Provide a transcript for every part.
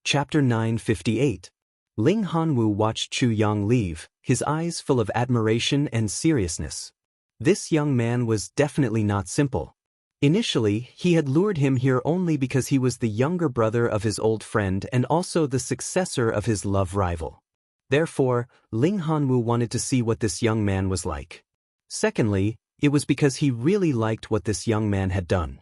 Chapter 958. Ling Hanwu watched Chu Yang leave, his eyes full of admiration and seriousness. This young man was definitely not simple. Initially, he had lured him here only because he was the younger brother of his old friend and also the successor of his love rival. Therefore, Ling Hanwu wanted to see what this young man was like. Secondly, it was because he really liked what this young man had done.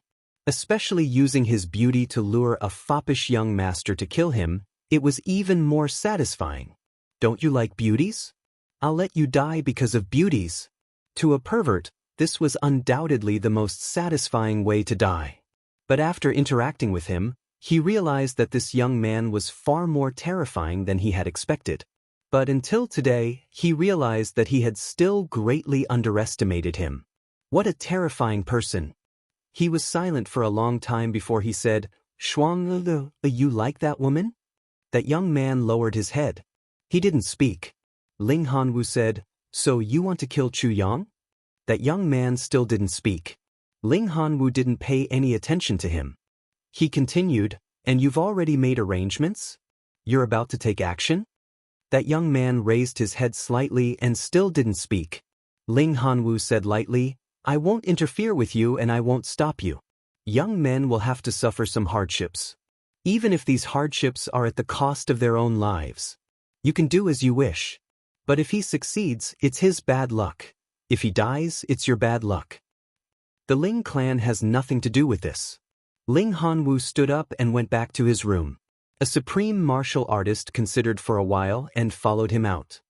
Especially using his beauty to lure a foppish young master to kill him, it was even more satisfying. Don't you like beauties? I'll let you die because of beauties. To a pervert, this was undoubtedly the most satisfying way to die. But after interacting with him, he realized that this young man was far more terrifying than he had expected. But until today, he realized that he had still greatly underestimated him. What a terrifying person. He was silent for a long time before he said, "Shuang, you like that woman?" That young man lowered his head. He didn't speak. Ling Hanwu said, "So you want to kill Chu Yang?" That young man still didn't speak. Ling Hanwu didn't pay any attention to him. He continued, "And you've already made arrangements? You're about to take action?" That young man raised his head slightly and still didn't speak. Ling Hanwu said lightly, "I won't interfere with you and I won't stop you. Young men will have to suffer some hardships. Even if these hardships are at the cost of their own lives. You can do as you wish. But if he succeeds, it's his bad luck. If he dies, it's your bad luck. The Ling clan has nothing to do with this." Ling Hanwu stood up and went back to his room. A supreme martial artist considered for a while and followed him out.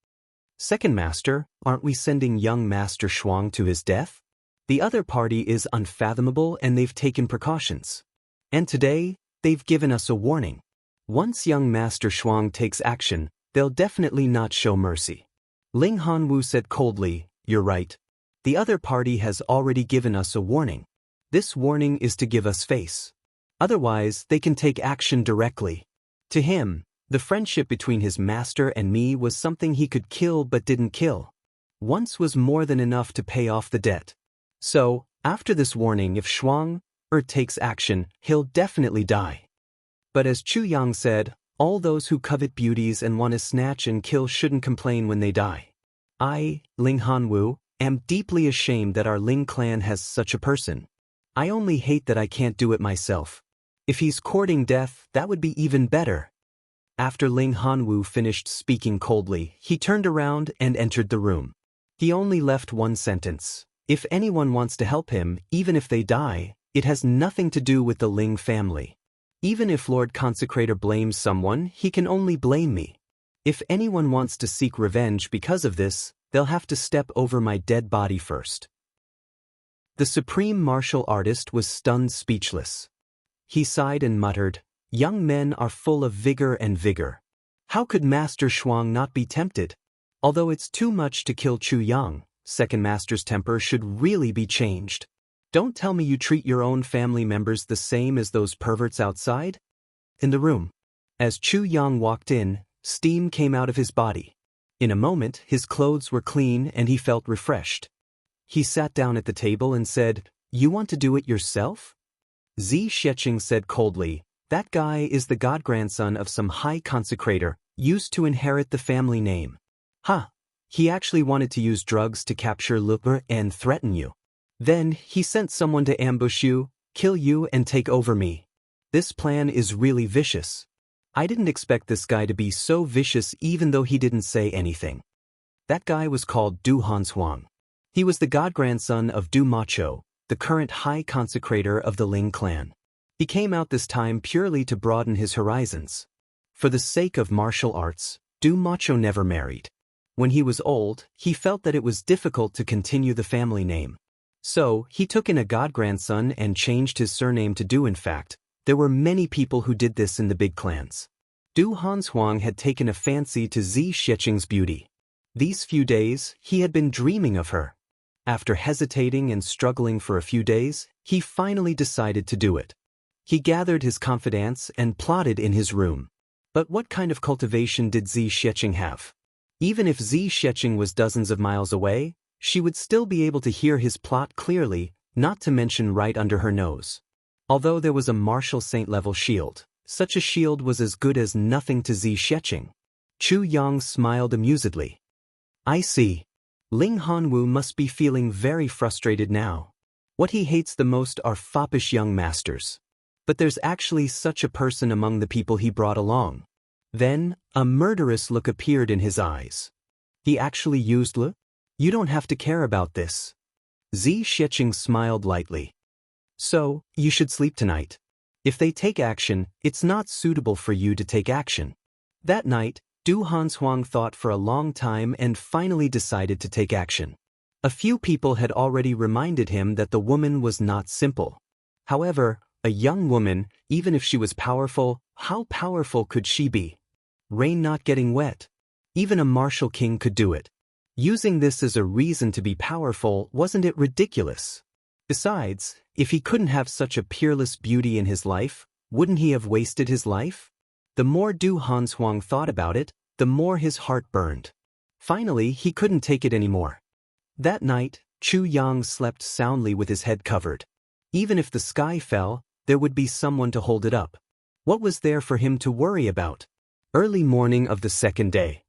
"Second master, aren't we sending young Master Shuang to his death? The other party is unfathomable and they've taken precautions. And today, they've given us a warning. Once young Master Shuang takes action, they'll definitely not show mercy." Ling Hanwu said coldly, "You're right. The other party has already given us a warning. This warning is to give us face. Otherwise, they can take action directly." To him, the friendship between his master and me was something he could kill but didn't kill. Once was more than enough to pay off the debt. So, after this warning, if Shuang takes action, he'll definitely die. But as Chu Yang said, all those who covet beauties and want to snatch and kill shouldn't complain when they die. I, Ling Hanwu, am deeply ashamed that our Ling clan has such a person. I only hate that I can't do it myself. If he's courting death, that would be even better." After Ling Hanwu finished speaking coldly, he turned around and entered the room. He only left one sentence. If anyone wants to help him, even if they die, it has nothing to do with the Ling family. Even if Lord Consecrator blames someone, he can only blame me. If anyone wants to seek revenge because of this, they'll have to step over my dead body first. The supreme martial artist was stunned speechless. He sighed and muttered, "Young men are full of vigor and vigor. How could Master Shuang not be tempted? Although it's too much to kill Chu Yang, Second Master's temper should really be changed. Don't tell me you treat your own family members the same as those perverts outside?" In the room, as Chu Yang walked in, steam came out of his body. In a moment, his clothes were clean and he felt refreshed. He sat down at the table and said, "You want to do it yourself?" Zi Sheqing said coldly, "That guy is the god-grandson of some high consecrator, used to inherit the family name. Ha! He actually wanted to use drugs to capture Luper and threaten you. Then, he sent someone to ambush you, kill you and take over me. This plan is really vicious. I didn't expect this guy to be so vicious even though he didn't say anything." That guy was called Du Hanshuang. He was the god-grandson of Du Macho, the current high consecrator of the Ling clan. He came out this time purely to broaden his horizons. For the sake of martial arts, Du Macho never married. When he was old, he felt that it was difficult to continue the family name. So, he took in a god-grandson and changed his surname to Du. In fact, there were many people who did this in the big clans. Du Hanshuang had taken a fancy to Zi Sheqing's beauty. These few days, he had been dreaming of her. After hesitating and struggling for a few days, he finally decided to do it. He gathered his confidants and plotted in his room. But what kind of cultivation did Zi Sheqing have? Even if Zi Sheqing was dozens of miles away, she would still be able to hear his plot clearly, not to mention right under her nose. Although there was a martial saint-level shield, Such a shield was as good as nothing to Zi Sheqing. Chu Yang smiled amusedly. I see. Ling Hanwu must be feeling very frustrated now. What he hates the most are foppish young masters. But there's actually such a person among the people he brought along. Then, a murderous look appeared in his eyes. He actually used le? You don't have to care about this. Zi Sheqing smiled lightly. So, you should sleep tonight. If they take action, it's not suitable for you to take action. That night, Du Hanshuang thought for a long time and finally decided to take action. A few people had already reminded him that the woman was not simple. However, a young woman, even if she was powerful, how powerful could she be? Rain not getting wet. Even a martial king could do it. Using this as a reason to be powerful, wasn't it ridiculous? Besides, if he couldn't have such a peerless beauty in his life, wouldn't he have wasted his life? The more Du Hanshuang thought about it, the more his heart burned. Finally, he couldn't take it anymore. That night, Chu Yang slept soundly with his head covered. Even if the sky fell, there would be someone to hold it up. What was there for him to worry about? Early morning of the second day.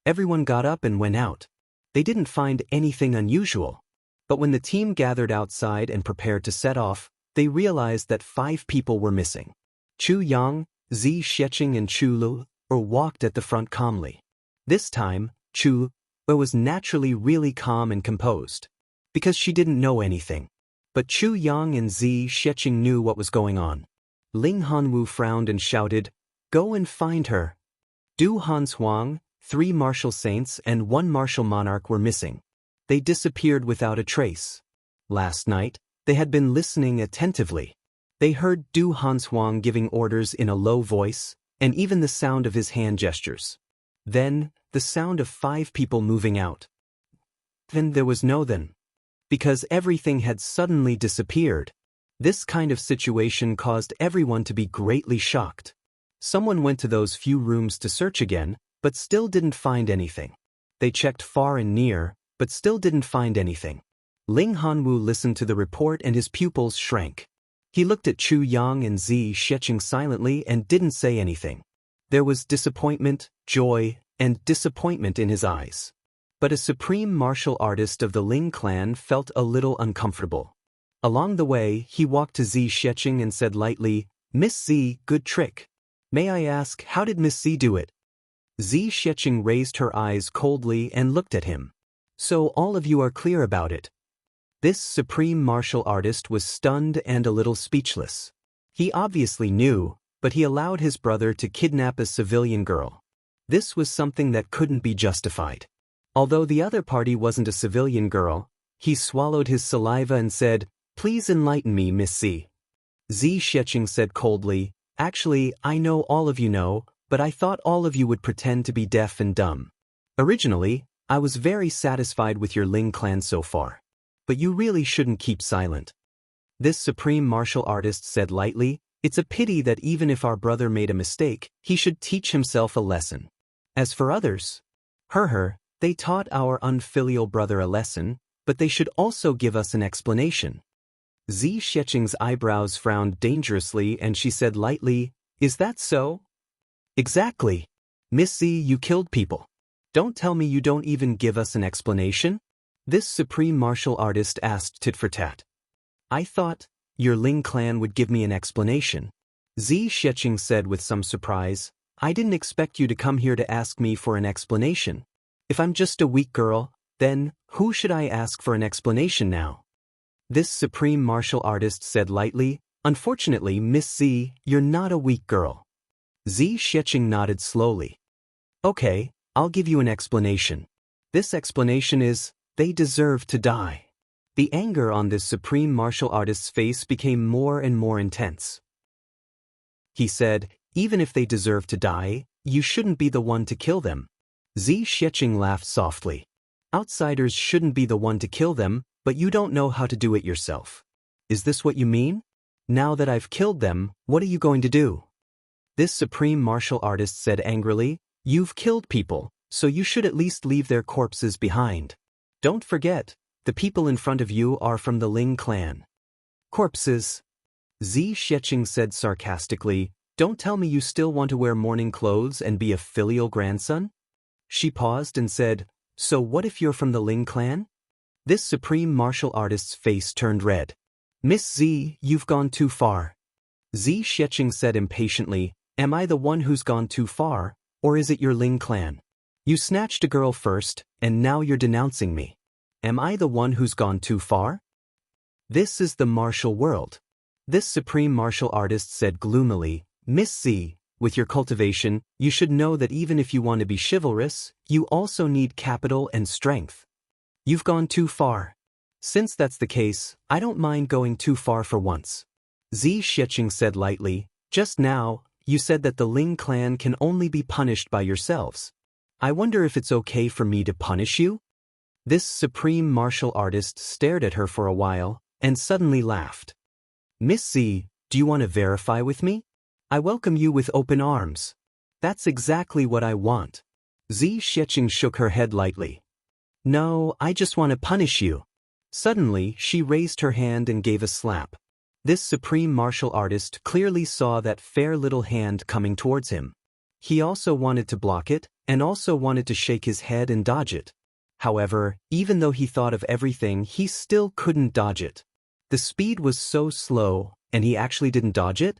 Everyone got up and went out. They didn't find anything unusual. But when the team gathered outside and prepared to set off, they realized that 5 people were missing. Chu Yang, Zi Sheqing and Chu Lu walked at the front calmly. This time, Chu Lu was naturally really calm and composed, because she didn't know anything. But Chu Yang and Zi Sheqing knew what was going on. Ling Hanwu frowned and shouted, "Go and find her." Du Hanshuang, 3 martial saints and 1 martial monarch were missing. They disappeared without a trace. Last night, they had been listening attentively. They heard Du Hanshuang giving orders in a low voice, and even the sound of his hand gestures. Then, the sound of 5 people moving out. Then there was no then. Because everything had suddenly disappeared. This kind of situation caused everyone to be greatly shocked. Someone went to those few rooms to search again, but still didn't find anything. They checked far and near, but still didn't find anything. Ling Hanwu listened to the report and his pupils shrank. He looked at Chu Yang and Zi Sheqing silently and didn't say anything. There was disappointment, joy, and disappointment in his eyes. But a supreme martial artist of the Ling clan felt a little uncomfortable. Along the way, he walked to Zi Sheqing and said lightly, "Miss Zi, good trick. May I ask, how did Miss Zi do it?" Zi Sheqing raised her eyes coldly and looked at him. "So all of you are clear about it." This supreme martial artist was stunned and a little speechless. He obviously knew, but he allowed his brother to kidnap a civilian girl. This was something that couldn't be justified. Although the other party wasn't a civilian girl, he swallowed his saliva and said, "Please enlighten me, Miss Zi." Zi Sheqing said coldly, "Actually, I know all of you know, but I thought all of you would pretend to be deaf and dumb. Originally, I was very satisfied with your Ling clan so far. But you really shouldn't keep silent." This supreme martial artist said lightly, "It's a pity that even if our brother made a mistake, he should teach himself a lesson. As for others, they taught our unfilial brother a lesson, but they should also give us an explanation." Zi Sheqing's eyebrows frowned dangerously and she said lightly, "Is that so?" "Exactly. Miss Zi, you killed people. Don't tell me you don't even give us an explanation?" This supreme martial artist asked tit for tat. "I thought your Ling clan would give me an explanation." Zi Sheqing said with some surprise, "I didn't expect you to come here to ask me for an explanation. If I'm just a weak girl, then who should I ask for an explanation now?" This supreme martial artist said lightly, "Unfortunately, Miss Zi, you're not a weak girl." Zi Sheqing nodded slowly. "Okay, I'll give you an explanation. This explanation is, they deserve to die." The anger on this supreme martial artist's face became more and more intense. He said, "Even if they deserve to die, you shouldn't be the one to kill them." Zi Sheqing laughed softly. "Outsiders shouldn't be the one to kill them, but you don't know how to do it yourself. Is this what you mean? Now that I've killed them, what are you going to do?" This supreme martial artist said angrily, "You've killed people, so you should at least leave their corpses behind. Don't forget, the people in front of you are from the Ling clan." "Corpses?" Zi Xiecheng said sarcastically, "Don't tell me you still want to wear mourning clothes and be a filial grandson?" She paused and said, "So what if you're from the Ling clan?" This supreme martial artist's face turned red. "Miss Zi, you've gone too far." Zi Xiecheng said impatiently, "Am I the one who's gone too far, or is it your Ling clan? You snatched a girl first, and now you're denouncing me. Am I the one who's gone too far?" "This is the martial world." This supreme martial artist said gloomily, "Miss Zi, with your cultivation, you should know that even if you want to be chivalrous, you also need capital and strength. You've gone too far. Since that's the case, I don't mind going too far for once." Zi Xiecheng said lightly, "Just now, you said that the Ling clan can only be punished by yourselves. I wonder if it's okay for me to punish you?" This supreme martial artist stared at her for a while, and suddenly laughed. "Miss Zi, do you want to verify with me? I welcome you with open arms. That's exactly what I want." Zi Xiecheng shook her head lightly. "No, I just want to punish you." Suddenly, she raised her hand and gave a slap. This supreme martial artist clearly saw that fair little hand coming towards him. He also wanted to block it, and also wanted to shake his head and dodge it. However, even though he thought of everything, he still couldn't dodge it. The speed was so slow, and he actually didn't dodge it?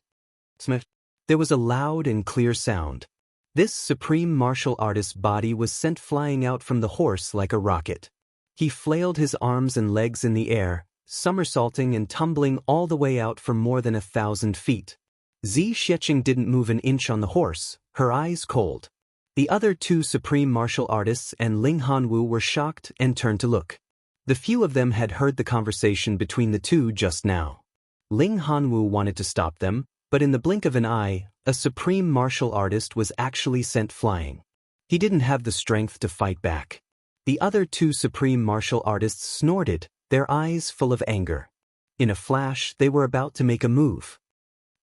There was a loud and clear sound. This supreme martial artist's body was sent flying out from the horse like a rocket. He flailed his arms and legs in the air, somersaulting and tumbling all the way out for more than 1,000 feet. Zi Xiecheng didn't move an inch on the horse, her eyes cold. The other two supreme martial artists and Ling Hanwu were shocked and turned to look. The few of them had heard the conversation between the two just now. Ling Hanwu wanted to stop them, but in the blink of an eye, a supreme martial artist was actually sent flying. He didn't have the strength to fight back. The other two supreme martial artists snorted, their eyes full of anger. In a flash, they were about to make a move.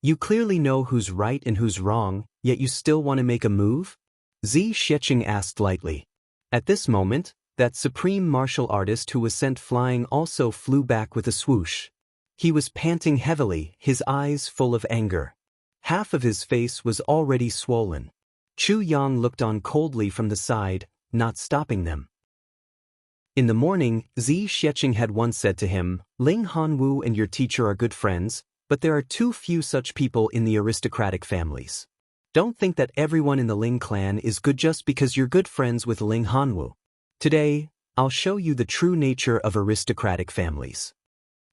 "You clearly know who's right and who's wrong, yet you still want to make a move?" Zi Xiecheng asked lightly. At this moment, that supreme martial artist who was sent flying also flew back with a swoosh. He was panting heavily, his eyes full of anger. Half of his face was already swollen. Chu Yang looked on coldly from the side, not stopping them. In the morning, Zi Xiecheng had once said to him, "Ling Hanwu and your teacher are good friends, but there are too few such people in the aristocratic families. Don't think that everyone in the Ling clan is good just because you're good friends with Ling Hanwu. Today, I'll show you the true nature of aristocratic families."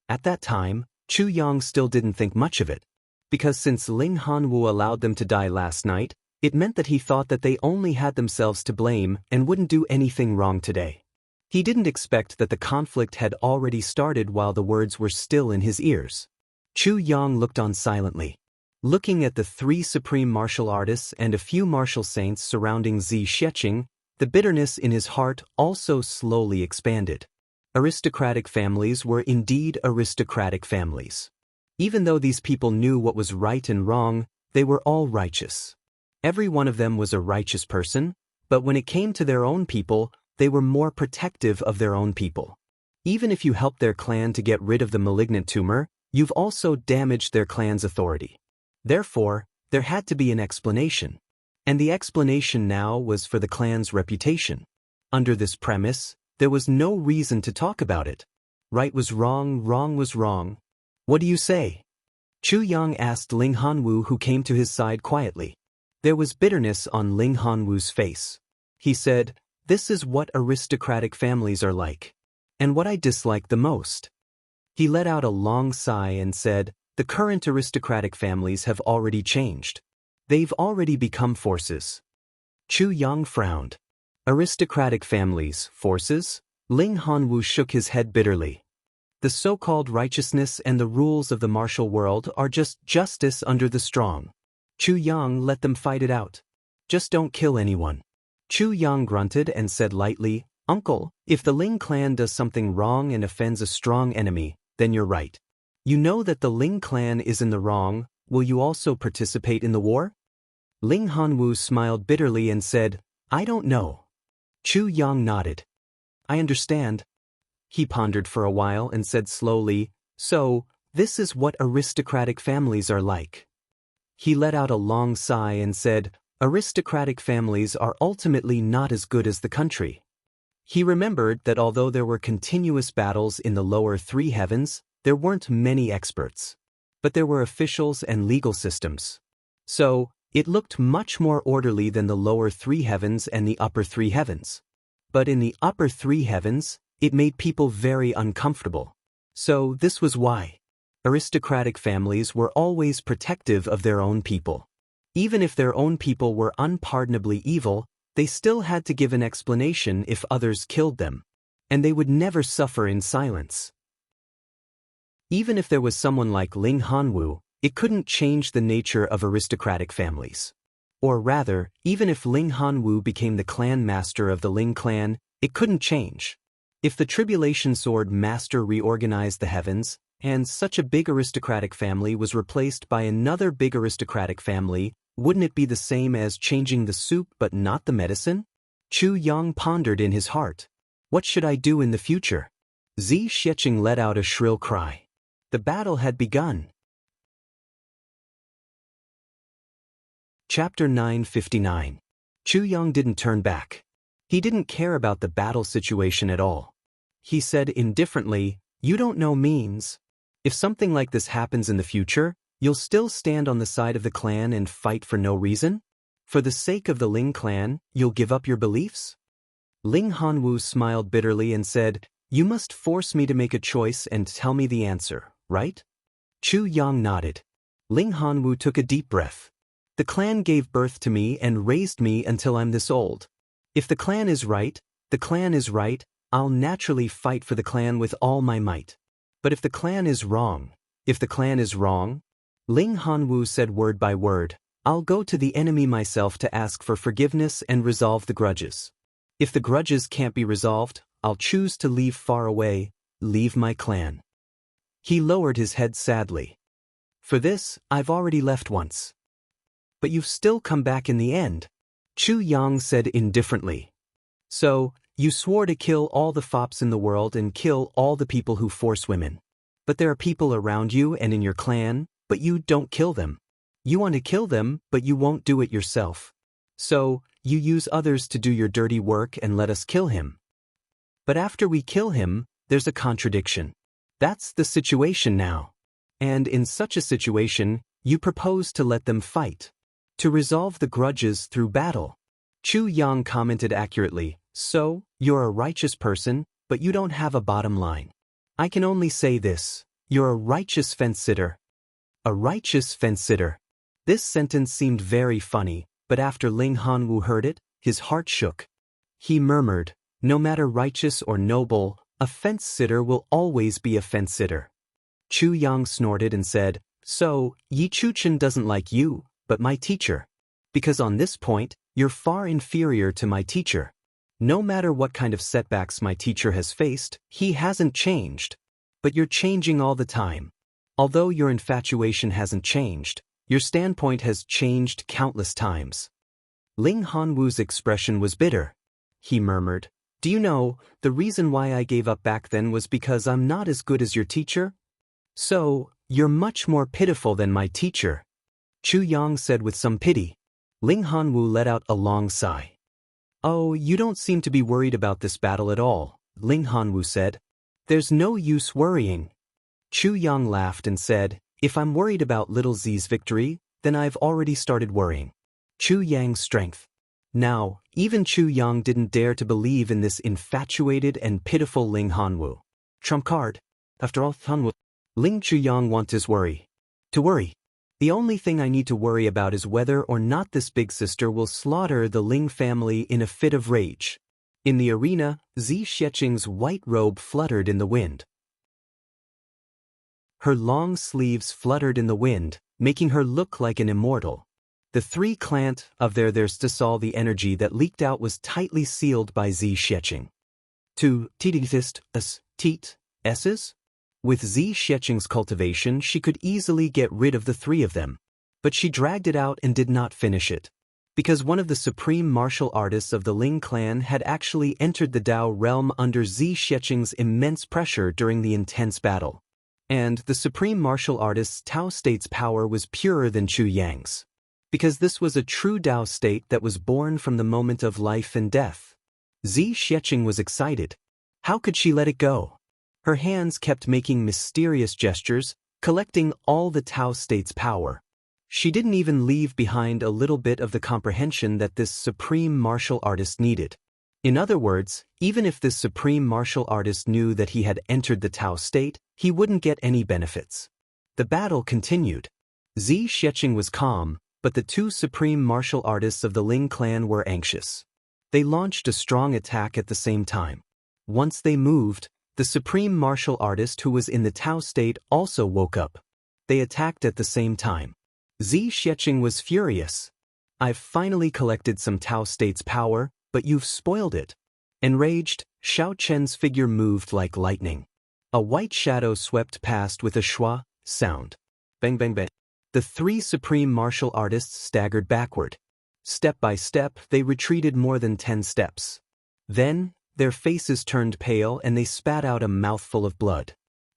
At that time, Chu Yang still didn't think much of it, because since Ling Hanwu allowed them to die last night, it meant that he thought that they only had themselves to blame and wouldn't do anything wrong today. He didn't expect that the conflict had already started while the words were still in his ears. Chu Yang looked on silently. Looking at the three supreme martial artists and a few martial saints surrounding Zi Xiecheng, the bitterness in his heart also slowly expanded. Aristocratic families were indeed aristocratic families. Even though these people knew what was right and wrong, they were all righteous. Every one of them was a righteous person, but when it came to their own people, they were more protective of their own people. Even if you helped their clan to get rid of the malignant tumor, you've also damaged their clan's authority. Therefore, there had to be an explanation. And the explanation now was for the clan's reputation. Under this premise, there was no reason to talk about it. Right was wrong was wrong. "What do you say?" Chu Yang asked Ling Hanwu, who came to his side quietly. There was bitterness on Ling Hanwu's face. He said, "This is what aristocratic families are like. And what I dislike the most." He let out a long sigh and said, "The current aristocratic families have already changed. They've already become forces." Chu Yang frowned. "Aristocratic families, forces?" Ling Hanwu shook his head bitterly. "The so-called righteousness and the rules of the martial world are just justice under the strong. Chu Yang, let them fight it out. Just don't kill anyone." Chu Yang grunted and said lightly, "Uncle, if the Ling clan does something wrong and offends a strong enemy, then you're right. You know that the Ling clan is in the wrong, will you also participate in the war?" Ling Hanwu smiled bitterly and said, "I don't know." Chu Yang nodded. "I understand." He pondered for a while and said slowly, "So, This is what aristocratic families are like. He let out a long sigh and said, aristocratic families are ultimately not as good as the country. He remembered that although there were continuous battles in the lower three heavens, there weren't many experts. But there were officials and legal systems. So, it looked much more orderly than the lower three heavens and the upper three heavens. But in the upper three heavens, it made people very uncomfortable. So this was why. Aristocratic families were always protective of their own people. Even if their own people were unpardonably evil, they still had to give an explanation if others killed them. And they would never suffer in silence. Even if there was someone like Ling Hanwu, it couldn't change the nature of aristocratic families. Or rather, even if Ling Hanwu became the clan master of the Ling clan, it couldn't change. If the Tribulation Sword Master reorganized the heavens, and such a big aristocratic family was replaced by another big aristocratic family, wouldn't it be the same as changing the soup but not the medicine? Chu Yang pondered in his heart. What should I do in the future? Zi Xiecheng let out a shrill cry. The battle had begun. Chapter 959. Chu Yang didn't turn back. He didn't care about the battle situation at all. He said indifferently, "You don't know means. If something like this happens in the future, you'll still stand on the side of the clan and fight for no reason? For the sake of the Ling clan, you'll give up your beliefs?" Ling Hanwu smiled bitterly and said, "You must force me to make a choice and tell me the answer, right?" Chu Yang nodded. Ling Hanwu took a deep breath. "The clan gave birth to me and raised me until I'm this old. If the clan is right, the clan is right, I'll naturally fight for the clan with all my might. But if the clan is wrong, Ling Hanwu said word by word, "I'll go to the enemy myself to ask for forgiveness and resolve the grudges. If the grudges can't be resolved, I'll choose to leave far away, leave my clan." He lowered his head sadly. "For this, I've already left once." "But you've still come back in the end," Chu Yang said indifferently. "So, you swore to kill all the fops in the world and kill all the people who force women. But there are people around you and in your clan, but you don't kill them. You want to kill them, but you won't do it yourself. So, you use others to do your dirty work and let us kill him. But after we kill him, there's a contradiction. That's the situation now. And in such a situation, you propose to let them fight. To resolve the grudges through battle." Chu Yang commented accurately, "So, you're a righteous person, but you don't have a bottom line. I can only say this, you're a righteous fence-sitter." A righteous fence-sitter. This sentence seemed very funny, but after Ling Hanwu heard it, his heart shook. He murmured, "No matter righteous or noble, a fence-sitter will always be a fence-sitter." Chu Yang snorted and said, "So, Yi Chuchen doesn't like you, but my teacher. Because on this point, you're far inferior to my teacher. No matter what kind of setbacks my teacher has faced, he hasn't changed. But you're changing all the time. Although your infatuation hasn't changed, your standpoint has changed countless times." Ling Hanwu's expression was bitter. He murmured, "Do you know, the reason why I gave up back then was because I'm not as good as your teacher? So, you're much more pitiful than my teacher." Chu Yang said with some pity. Ling Hanwu let out a long sigh. "Oh, you don't seem to be worried about this battle at all," Ling Hanwu said. "There's no use worrying." Chu Yang laughed and said, "If I'm worried about little Z's victory, then I've already started worrying." Chu Yang's strength. Now, even Chu Yang didn't dare to believe in this infatuated and pitiful Ling Hanwu. Trump card. After all, Hanwu. Ling Chu Yang wants his worry. To worry. The only thing I need to worry about is whether or not this big sister will slaughter the Ling family in a fit of rage. In the arena, Zi Xiecheng's white robe fluttered in the wind. Her long sleeves fluttered in the wind, making her look like an immortal. The three clant of there's to saw the energy that leaked out was tightly sealed by Zi Xiecheng. To teetist teat s's? With Zi Xiecheng's cultivation, she could easily get rid of the three of them. But she dragged it out and did not finish it. Because one of the supreme martial artists of the Ling clan had actually entered the Dao realm under Zi Xiecheng's immense pressure during the intense battle. And the supreme martial artist's Tao state's power was purer than Chu Yang's. Because this was a true Tao state that was born from the moment of life and death. Zi Xiecheng was excited. How could she let it go? Her hands kept making mysterious gestures, collecting all the Tao state's power. She didn't even leave behind a little bit of the comprehension that this supreme martial artist needed. In other words, even if this supreme martial artist knew that he had entered the Tao state, he wouldn't get any benefits. The battle continued. Zi Xiecheng was calm, but the two supreme martial artists of the Ling clan were anxious. They launched a strong attack at the same time. Once they moved, the supreme martial artist who was in the Tao state also woke up. They attacked at the same time. Zi Xiecheng was furious. I've finally collected some Tao state's power, but you've spoiled it. Enraged, Xiao Chen's figure moved like lightning. A white shadow swept past with a schwa sound. Bang bang bang. The three supreme martial artists staggered backward. Step by step, they retreated more than 10 steps. Then, their faces turned pale and they spat out a mouthful of blood.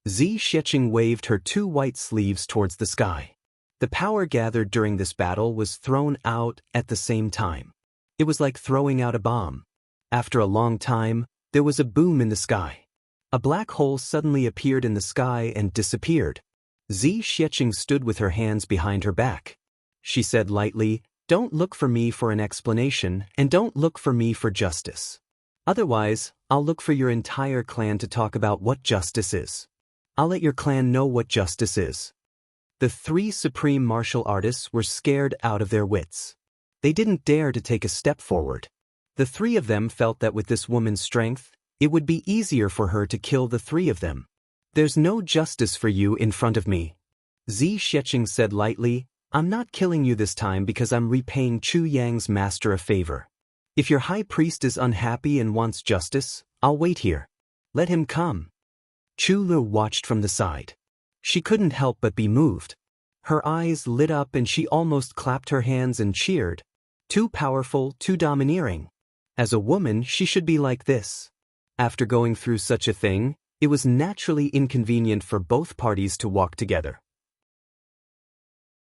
Zi Xiecheng waved her two white sleeves towards the sky. The power gathered during this battle was thrown out at the same time. It was like throwing out a bomb. After a long time, there was a boom in the sky. A black hole suddenly appeared in the sky and disappeared. Zi Xiecheng stood with her hands behind her back. She said lightly, "Don't look for me for an explanation, and don't look for me for justice. Otherwise, I'll look for your entire clan to talk about what justice is. I'll let your clan know what justice is." The three supreme martial artists were scared out of their wits. They didn't dare to take a step forward. The three of them felt that with this woman's strength, it would be easier for her to kill the three of them. "There's no justice for you in front of me." Zi Xiecheng said lightly, "I'm not killing you this time because I'm repaying Chu Yang's master a favor. If your high priest is unhappy and wants justice, I'll wait here. Let him come." Chu Lu watched from the side. She couldn't help but be moved. Her eyes lit up and she almost clapped her hands and cheered. Too powerful, too domineering. As a woman, she should be like this. After going through such a thing, it was naturally inconvenient for both parties to walk together.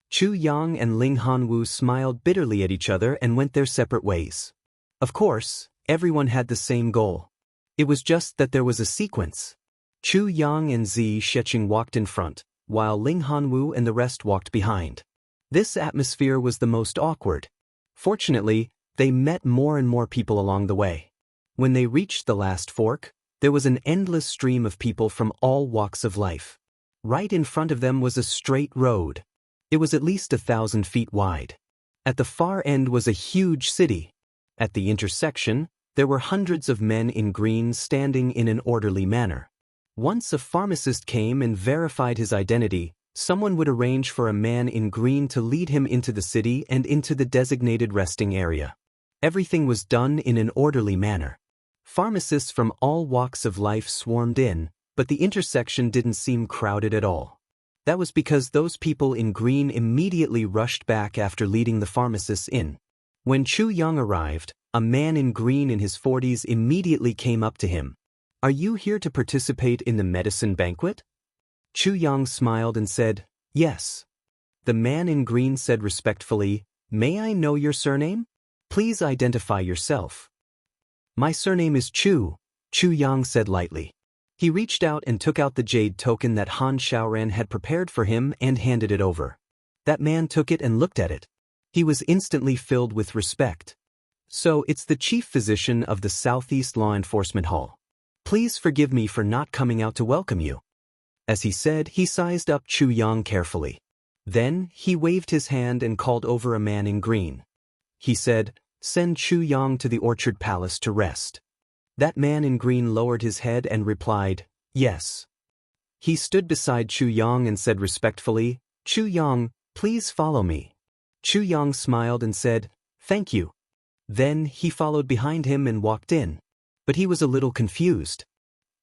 Chu Yang and Ling Hanwu smiled bitterly at each other and went their separate ways. Of course, everyone had the same goal. It was just that there was a sequence. Chu Yang and Zi Xiecheng walked in front, while Ling Hanwu and the rest walked behind. This atmosphere was the most awkward. Fortunately, they met more and more people along the way. When they reached the last fork, there was an endless stream of people from all walks of life. Right in front of them was a straight road. It was at least 1,000 feet wide. At the far end was a huge city. At the intersection, there were hundreds of men in green standing in an orderly manner. Once a pharmacist came and verified his identity, someone would arrange for a man in green to lead him into the city and into the designated resting area. Everything was done in an orderly manner. Pharmacists from all walks of life swarmed in, but the intersection didn't seem crowded at all. That was because those people in green immediately rushed back after leading the pharmacists in. When Chu Yang arrived, a man in green in his 40s immediately came up to him. "Are you here to participate in the medicine banquet?" Chu Yang smiled and said, "Yes." The man in green said respectfully, "May I know your surname? Please identify yourself." "My surname is Chu," Chu Yang said lightly. He reached out and took out the jade token that Han Xiaoran had prepared for him and handed it over. That man took it and looked at it. He was instantly filled with respect. "So it's the chief physician of the Southeast Law Enforcement Hall. Please forgive me for not coming out to welcome you." As he said, he sized up Chu Yang carefully. Then, he waved his hand and called over a man in green. He said, "Send Chu Yang to the Orchard Palace to rest." That man in green lowered his head and replied, "Yes." He stood beside Chu Yang and said respectfully, "Chu Yang, please follow me." Chu Yang smiled and said, "Thank you." Then, he followed behind him and walked in. But he was a little confused.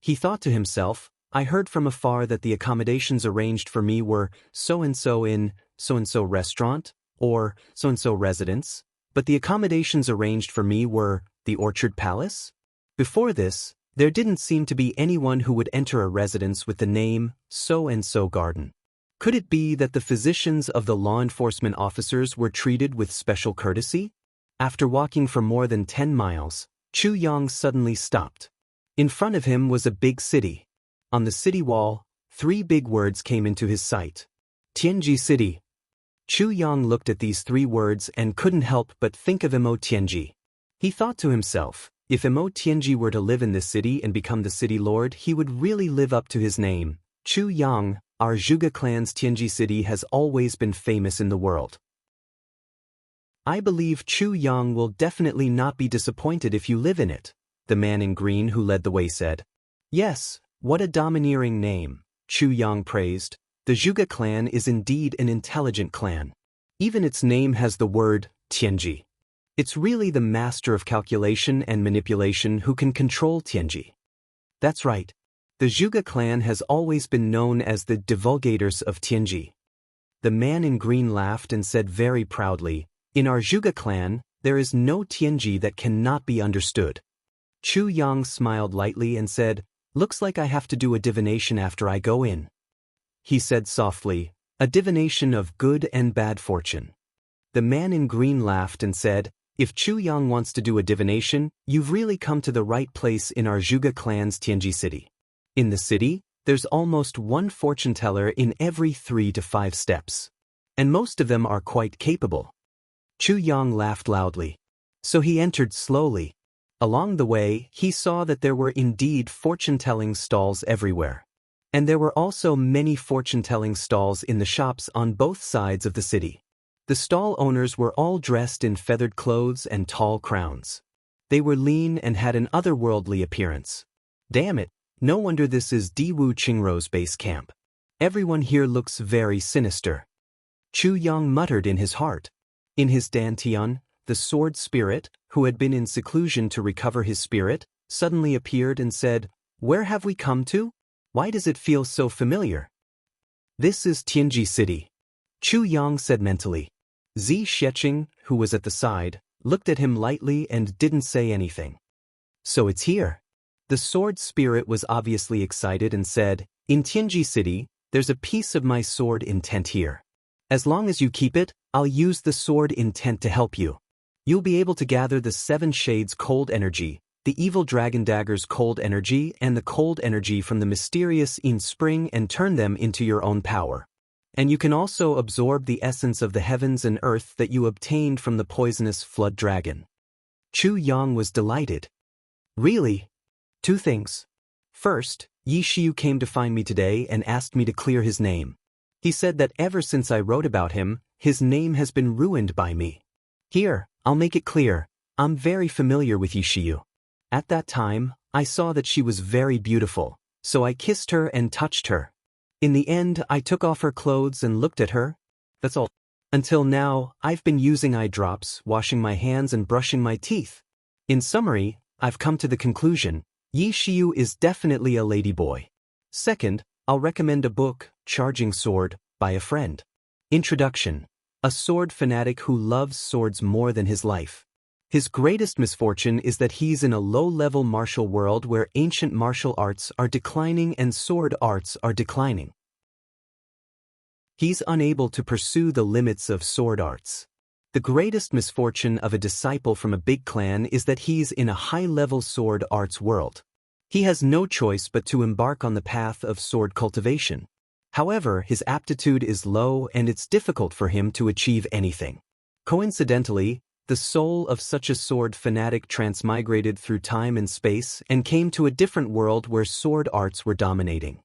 He thought to himself, "I heard from afar that the accommodations arranged for me were so-and-so in so-and-so restaurant, or so-and-so residence, but the accommodations arranged for me were the Orchard Palace?" Before this, There didn't seem to be anyone who would enter a residence with the name so-and-so garden. Could it be that the physicians of the law enforcement officers were treated with special courtesy? After walking for more than 10 miles, Chu Yang suddenly stopped. In front of him was a big city. On the city wall, 3 big words came into his sight. Tianji City. Chu Yang looked at these 3 words and couldn't help but think of Imo Tianji. He thought to himself, if Imo Tianji were to live in this city and become the city lord, he would really live up to his name. Chu Yang, our Zhuge clan's Tianji City has always been famous in the world. I believe Chu Yang will definitely not be disappointed if you live in it, the man in green who led the way said. Yes, what a domineering name, Chu Yang praised. The Zhuge clan is indeed an intelligent clan. Even its name has the word Tianji. It's really the master of calculation and manipulation who can control Tianji. That's right. The Zhuge clan has always been known as the divulgators of Tianji. The man in green laughed and said very proudly, in our Zhuge clan, there is no Tianji that cannot be understood. Chu Yang smiled lightly and said, looks like I have to do a divination after I go in. He said softly, a divination of good and bad fortune. The man in green laughed and said, if Chu Yang wants to do a divination, you've really come to the right place in our Zhuge clan's Tianji City. In the city, there's almost 1 fortune teller in every 3 to 5 steps. And most of them are quite capable. Chu Yang laughed loudly. So he entered slowly. Along the way, he saw that there were indeed fortune-telling stalls everywhere. And there were also many fortune-telling stalls in the shops on both sides of the city. The stall owners were all dressed in feathered clothes and tall crowns. They were lean and had an otherworldly appearance. Damn it, no wonder this is Diwu Qingrou's base camp. Everyone here looks very sinister. Chu Yang muttered in his heart. In his dantian, the sword spirit, who had been in seclusion to recover his spirit, suddenly appeared and said, where have we come to? Why does it feel so familiar? This is Tianji City. Chu Yang said mentally. Zi Sheqing, who was at the side, looked at him lightly and didn't say anything. So it's here. The sword spirit was obviously excited and said, in Tianji City, there's a piece of my sword intent here. As long as you keep it, I'll use the sword intent to help you. You'll be able to gather the 7 shades cold energy, the evil dragon dagger's cold energy and the cold energy from the mysterious Yin spring and turn them into your own power. And you can also absorb the essence of the heavens and earth that you obtained from the poisonous flood dragon. Chu Yang was delighted. Really? 2 things. First, Yi Shiyu came to find me today and asked me to clear his name. He said that ever since I wrote about him, his name has been ruined by me. Here, I'll make it clear, I'm very familiar with Yi Shiyu. At that time, I saw that she was very beautiful, so I kissed her and touched her. In the end, I took off her clothes and looked at her. That's all. Until now, I've been using eye drops, washing my hands and brushing my teeth. In summary, I've come to the conclusion, Yi Shiyu is definitely a ladyboy. Second, I'll recommend a book, Charging Sword, by a friend. Introduction. A sword fanatic who loves swords more than his life. His greatest misfortune is that he's in a low-level martial world where ancient martial arts are declining and sword arts are declining. He's unable to pursue the limits of sword arts. The greatest misfortune of a disciple from a big clan is that he's in a high-level sword arts world. He has no choice but to embark on the path of sword cultivation. However, his aptitude is low and it's difficult for him to achieve anything. Coincidentally, the soul of such a sword fanatic transmigrated through time and space and came to a different world where sword arts were dominating.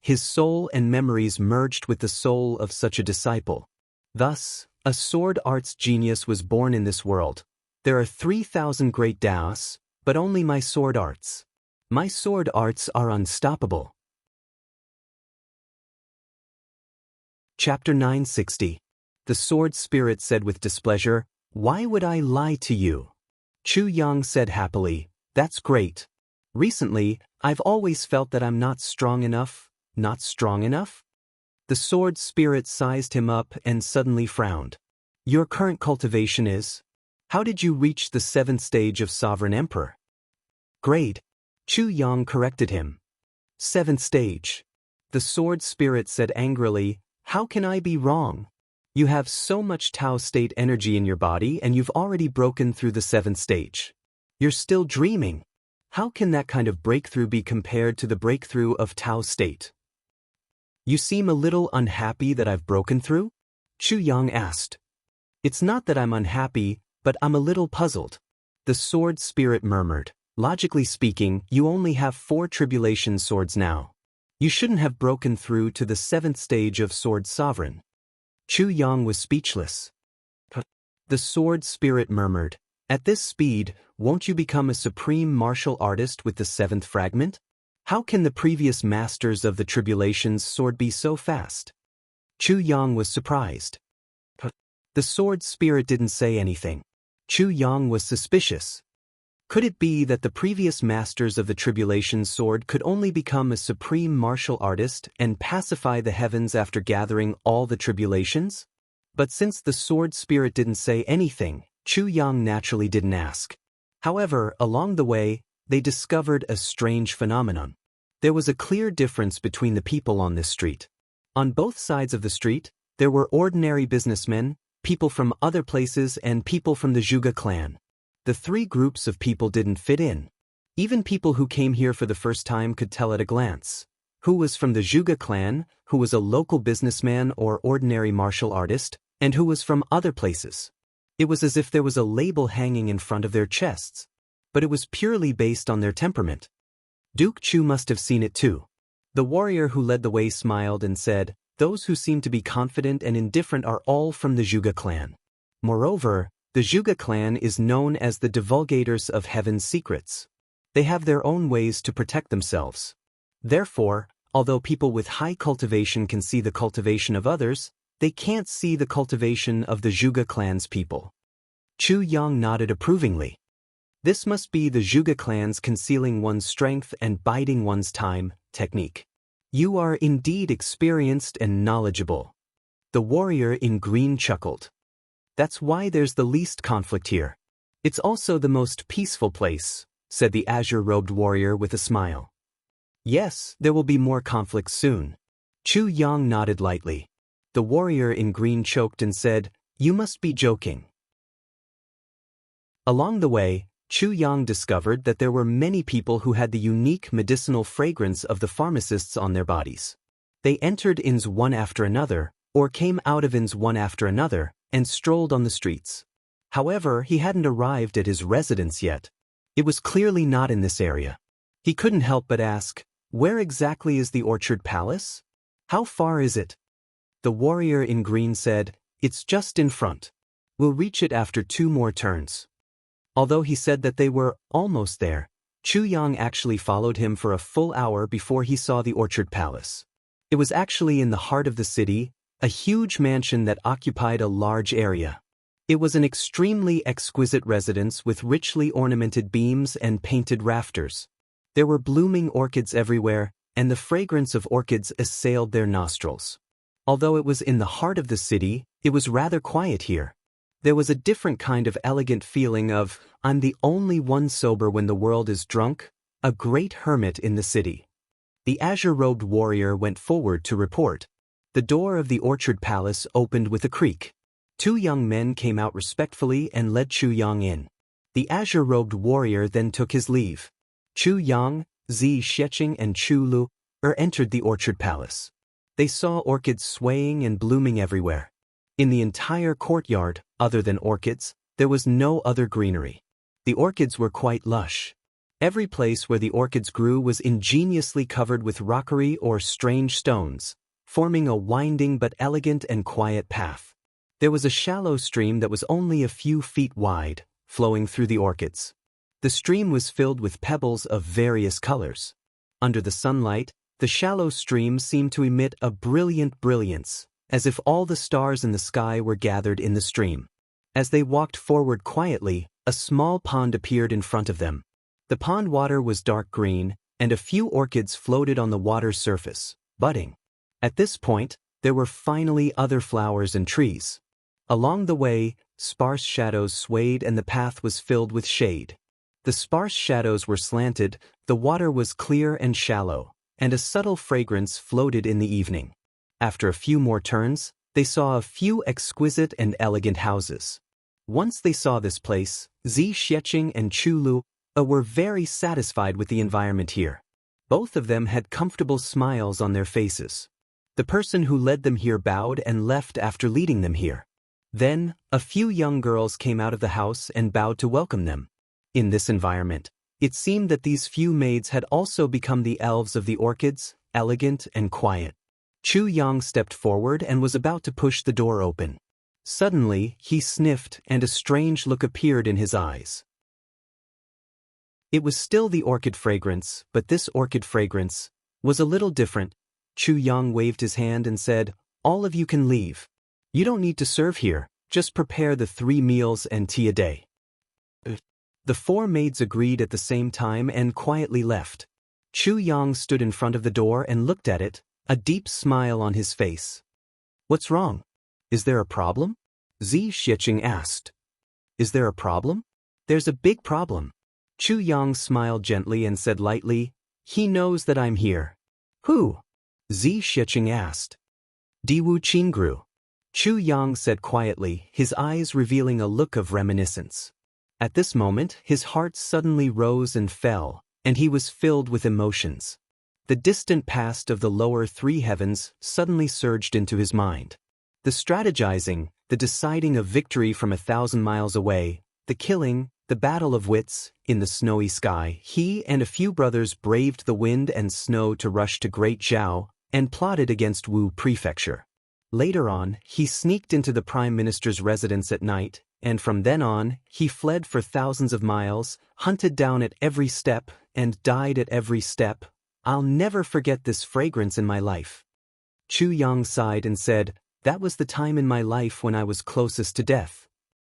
His soul and memories merged with the soul of such a disciple. Thus, a sword arts genius was born in this world. There are 3,000 great Daos, but only my sword arts. My sword arts are unstoppable. Chapter 960. The sword spirit said with displeasure, why would I lie to you? Chu Yang said happily, that's great. Recently, I've always felt that I'm not strong enough. Not strong enough? The sword spirit sized him up and suddenly frowned. Your current cultivation is? How did you reach the 7th stage of Sovereign Emperor? Grade. Chu Yang corrected him. 7th stage. The sword spirit said angrily, "How can I be wrong? You have so much Tao state energy in your body and you've already broken through the 7th stage. You're still dreaming. How can that kind of breakthrough be compared to the breakthrough of Tao state? You seem a little unhappy that I've broken through?" Chu Yang asked. "It's not that I'm unhappy, but I'm a little puzzled." The sword spirit murmured. "Logically speaking, you only have 4 tribulation swords now. You shouldn't have broken through to the 7th stage of Sword Sovereign." Chu Yang was speechless. The sword spirit murmured, "At this speed, won't you become a supreme martial artist with the 7th fragment? How can the previous masters of the tribulation's sword be so fast?" Chu Yang was surprised. The sword spirit didn't say anything. Chu Yang was suspicious. Could it be that the previous masters of the tribulation sword could only become a supreme martial artist and pacify the heavens after gathering all the tribulations? But since the sword spirit didn't say anything, Chu Yang naturally didn't ask. However, along the way, they discovered a strange phenomenon. There was a clear difference between the people on this street. On both sides of the street, there were ordinary businessmen, people from other places and people from the Zhuge clan. The 3 groups of people didn't fit in. Even people who came here for the first time could tell at a glance who was from the Zhuge clan, who was a local businessman or ordinary martial artist, and who was from other places. It was as if there was a label hanging in front of their chests. But it was purely based on their temperament. Duke Chu must have seen it too. The warrior who led the way smiled and said, "Those who seem to be confident and indifferent are all from the Zhuge clan. Moreover, the Zhuge clan is known as the divulgators of heaven's secrets. They have their own ways to protect themselves. Therefore, although people with high cultivation can see the cultivation of others, they can't see the cultivation of the Zhuge clan's people." Chu Yang nodded approvingly. This must be the Zhuge clan's concealing one's strength and biding one's time technique. "You are indeed experienced and knowledgeable." The warrior in green chuckled. "That's why there's the least conflict here. It's also the most peaceful place," said the azure-robed warrior with a smile. "Yes, there will be more conflicts soon." Chu Yang nodded lightly. The warrior in green choked and said, "You must be joking." Along the way, Chu Yang discovered that there were many people who had the unique medicinal fragrance of the pharmacists on their bodies. They entered inns one after another, or came out of inns one after another, and strolled on the streets. However, he hadn't arrived at his residence yet. It was clearly not in this area. He couldn't help but ask, "Where exactly is the Orchard Palace? How far is it?" The warrior in green said, "It's just in front. We'll reach it after 2 more turns." Although he said that they were almost there, Chu Yang actually followed him for a full hour before he saw the Orchard Palace. It was actually in the heart of the city, a huge mansion that occupied a large area. It was an extremely exquisite residence with richly ornamented beams and painted rafters. There were blooming orchids everywhere, and the fragrance of orchids assailed their nostrils. Although it was in the heart of the city, it was rather quiet here. There was a different kind of elegant feeling of, "I'm the only one sober when the world is drunk," a great hermit in the city. The azure-robed warrior went forward to report. The door of the Orchard Palace opened with a creak. 2 young men came out respectfully and led Chu Yang in. The azure-robed warrior then took his leave. Chu Yang, Zi Sheqing and Chu Lu entered the Orchard Palace. They saw orchids swaying and blooming everywhere. In the entire courtyard, other than orchids, there was no other greenery. The orchids were quite lush. Every place where the orchids grew was ingeniously covered with rockery or strange stones, forming a winding but elegant and quiet path. There was a shallow stream that was only a few feet wide, flowing through the orchids. The stream was filled with pebbles of various colors. Under the sunlight, the shallow stream seemed to emit a brilliant brilliance, as if all the stars in the sky were gathered in the stream. As they walked forward quietly, a small pond appeared in front of them. The pond water was dark green, and a few orchids floated on the water's surface, budding. At this point, there were finally other flowers and trees. Along the way, sparse shadows swayed and the path was filled with shade. The sparse shadows were slanted, the water was clear and shallow, and a subtle fragrance floated in the evening. After a few more turns, they saw a few exquisite and elegant houses. Once they saw this place, Zi Xiecheng and Chu Lu were very satisfied with the environment here. Both of them had comfortable smiles on their faces. The person who led them here bowed and left after leading them here. Then, a few young girls came out of the house and bowed to welcome them. In this environment, it seemed that these few maids had also become the elves of the orchids, elegant and quiet. Chu Yang stepped forward and was about to push the door open. Suddenly, he sniffed and a strange look appeared in his eyes. It was still the orchid fragrance, but this orchid fragrance was a little different. Chu Yang waved his hand and said, "All of you can leave. You don't need to serve here, just prepare the 3 meals and tea a day." The 4 maids agreed at the same time and quietly left. Chu Yang stood in front of the door and looked at it, a deep smile on his face. "What's wrong? Is there a problem?" Zi Xiecheng asked. "Is there a problem?" "There's a big problem." Chu Yang smiled gently and said lightly, "He knows that I'm here." "Who?" Zi Xiecheng asked. "Diwu Qingru." Chu Yang said quietly, his eyes revealing a look of reminiscence. At this moment, his heart suddenly rose and fell, and he was filled with emotions. The distant past of the lower 3 heavens suddenly surged into his mind. The strategizing, the deciding of victory from 1,000 miles away, the killing, the battle of wits, in the snowy sky, he and a few brothers braved the wind and snow to rush to Great Jiao, and plotted against Wu Prefecture. Later on, he sneaked into the Prime Minister's residence at night, and from then on, he fled for thousands of miles, hunted down at every step, and died at every step. I'll never forget this fragrance in my life. Chu Yang sighed and said, "That was the time in my life when I was closest to death."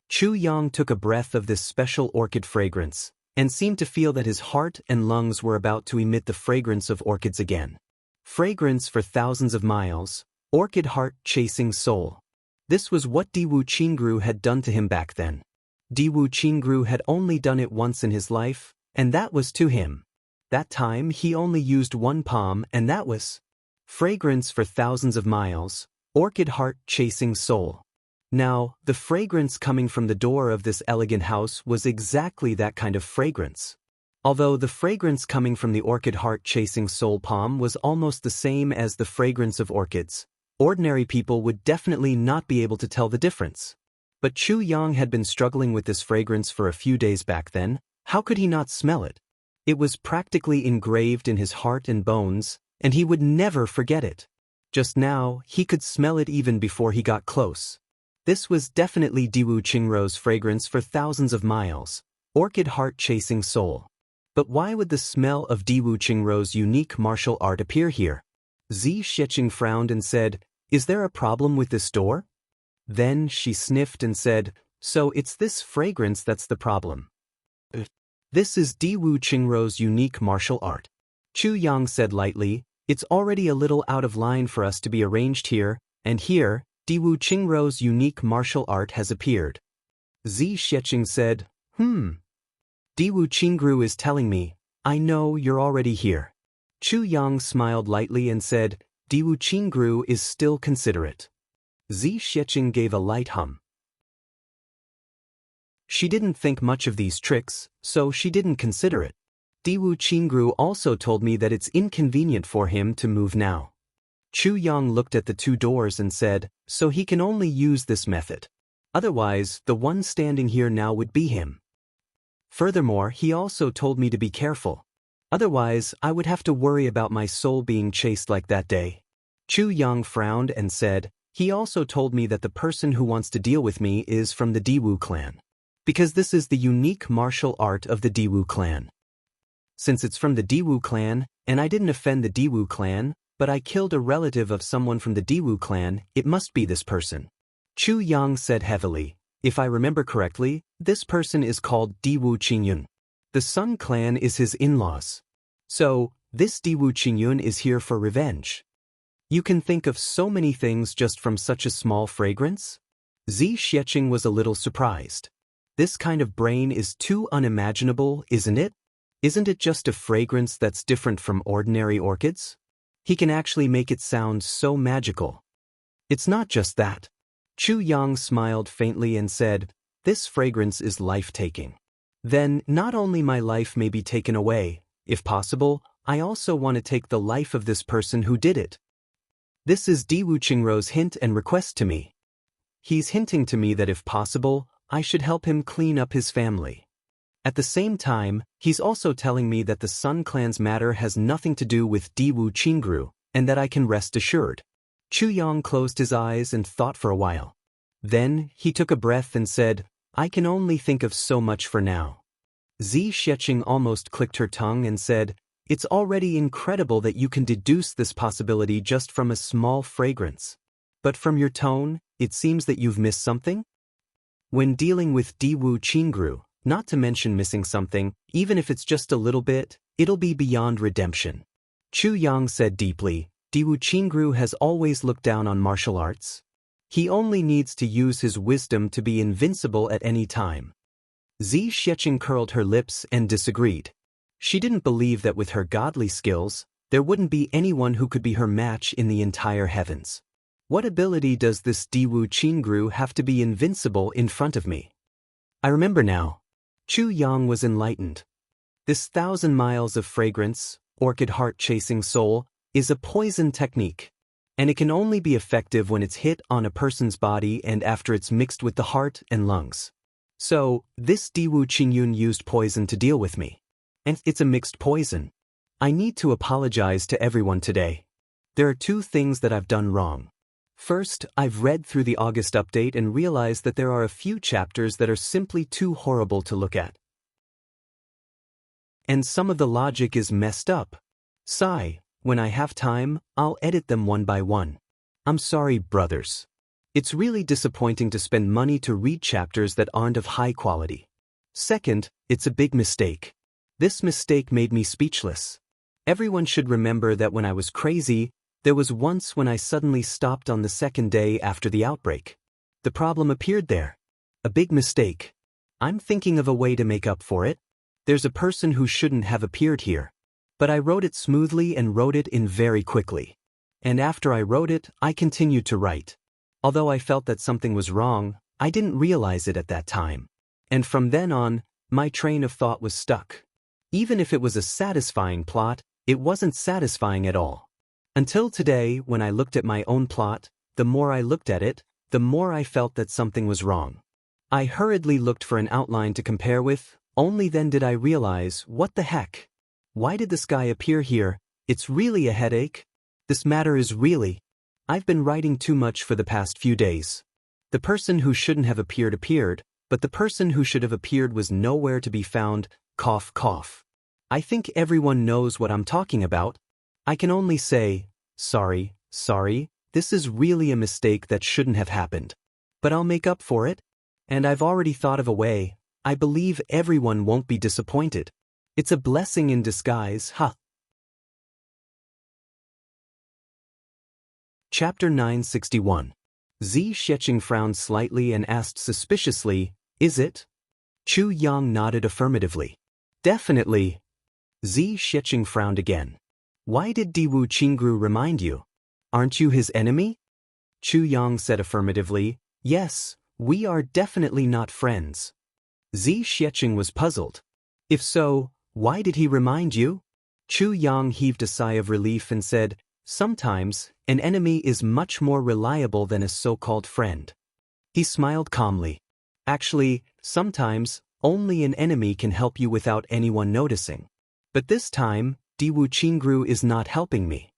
Chu Yang took a breath of this special orchid fragrance, and seemed to feel that his heart and lungs were about to emit the fragrance of orchids again. Fragrance for thousands of miles, orchid heart chasing soul. This was what Diwu Qingru had done to him back then. Diwu Qingru had only done it once in his life, and that was to him. That time he only used 1 palm, and that was fragrance for thousands of miles, orchid heart chasing soul. Now, the fragrance coming from the door of this elegant house was exactly that kind of fragrance. Although the fragrance coming from the orchid heart chasing soul palm was almost the same as the fragrance of orchids, ordinary people would definitely not be able to tell the difference. But Chu Yang had been struggling with this fragrance for a few days back then. How could he not smell it? It was practically engraved in his heart and bones, and he would never forget it. Just now, he could smell it even before he got close. This was definitely Diwu Qingru's fragrance for thousands of miles, orchid heart chasing soul. But why would the smell of Diwu Qingru's unique martial art appear here? Zi Xiecheng frowned and said, "Is there a problem with this door?" Then she sniffed and said, "So it's this fragrance that's the problem." "This is Diwu Qingru's unique martial art." Chu Yang said lightly, "It's already a little out of line for us to be arranged here, and here, Diwu Qingru's unique martial art has appeared." Zi Xiecheng said, Diwu Qingru is telling me, I know you're already here." Chu Yang smiled lightly and said, "Diwu Qingru is still considerate." Zi Xiecheng gave a light hum. She didn't think much of these tricks, so she didn't consider it. Diwu Qingru also told me that it's inconvenient for him to move now. Chu Yang looked at the 2 doors and said, "So he can only use this method. Otherwise, the one standing here now would be him. Furthermore, he also told me to be careful. Otherwise, I would have to worry about my soul being chased like that day." Chu Yang frowned and said, "He also told me that the person who wants to deal with me is from the Diwu clan. Because this is the unique martial art of the Diwu clan. Since it's from the Diwu clan, and I didn't offend the Diwu clan, but I killed a relative of someone from the Diwu clan, it must be this person." Chu Yang said heavily, "If I remember correctly, this person is called Diwu Qingyun. The Sun clan is his in-laws. So, this Diwu Qingyun is here for revenge. You can think of so many things just from such a small fragrance?" Zi Xiecheng was a little surprised. This kind of brain is too unimaginable, isn't it? Isn't it just a fragrance that's different from ordinary orchids? He can actually make it sound so magical. It's not just that. Chu Yang smiled faintly and said, "This fragrance is life-taking. Then, not only my life may be taken away, if possible, I also want to take the life of this person who did it. This is Diwu Qingrou's hint and request to me. He's hinting to me that if possible, I should help him clean up his family. At the same time, he's also telling me that the Sun Clan's matter has nothing to do with Diwu Qingrou, and that I can rest assured." Chu Yang closed his eyes and thought for a while. Then, he took a breath and said, "I can only think of so much for now." Zi Xiecheng almost clicked her tongue and said, "It's already incredible that you can deduce this possibility just from a small fragrance. But from your tone, it seems that you've missed something? When dealing with Diwu Qingrou, not to mention missing something, even if it's just a little bit, it'll be beyond redemption." Chu Yang said deeply, "Diwu Qingrou has always looked down on martial arts. He only needs to use his wisdom to be invincible at any time." Zi Xiecheng curled her lips and disagreed. She didn't believe that with her godly skills, there wouldn't be anyone who could be her match in the entire heavens. What ability does this Diwu Qingrou have to be invincible in front of me? I remember now. Chu Yang was enlightened. This 1,000 miles of fragrance, orchid heart-chasing soul, is a poison technique, and it can only be effective when it's hit on a person's body and after it's mixed with the heart and lungs. So, this Diwu Qingyun used poison to deal with me. And it's a mixed poison. I need to apologize to everyone today. There are two things that I've done wrong. First, I've read through the August update and realized that there are a few chapters that are simply too horrible to look at. And some of the logic is messed up. Sigh. When I have time, I'll edit them one by one. I'm sorry, brothers. It's really disappointing to spend money to read chapters that aren't of high quality. Second, it's a big mistake. This mistake made me speechless. Everyone should remember that when I was crazy, there was once when I suddenly stopped on the second day after the outbreak. The problem appeared there. A big mistake. I'm thinking of a way to make up for it. There's a person who shouldn't have appeared here. But I wrote it smoothly and wrote it in very quickly. And after I wrote it, I continued to write. Although I felt that something was wrong, I didn't realize it at that time. And from then on, my train of thought was stuck. Even if it was a satisfying plot, it wasn't satisfying at all. Until today, when I looked at my own plot, the more I looked at it, the more I felt that something was wrong. I hurriedly looked for an outline to compare with, only then did I realize, what the heck? Why did this guy appear here? It's really a headache. This matter is really... I've been writing too much for the past few days. The person who shouldn't have appeared, but the person who should have appeared was nowhere to be found, cough cough. I think everyone knows what I'm talking about. I can only say, sorry, this is really a mistake that shouldn't have happened. But I'll make up for it. And I've already thought of a way. I believe everyone won't be disappointed. It's a blessing in disguise, huh? Chapter 961. Zi Xiecheng frowned slightly and asked suspiciously, "Is it?" Chu Yang nodded affirmatively. "Definitely." Zi Xiecheng frowned again. "Why did Diwu Qingrou remind you? Aren't you his enemy?" Chu Yang said affirmatively, "Yes, we are definitely not friends." Zi Xiecheng was puzzled. "If so, why did he remind you?" Chu Yang heaved a sigh of relief and said, "Sometimes, an enemy is much more reliable than a so-called friend." He smiled calmly. "Actually, sometimes, only an enemy can help you without anyone noticing. But this time, Diwu Qingrou is not helping me.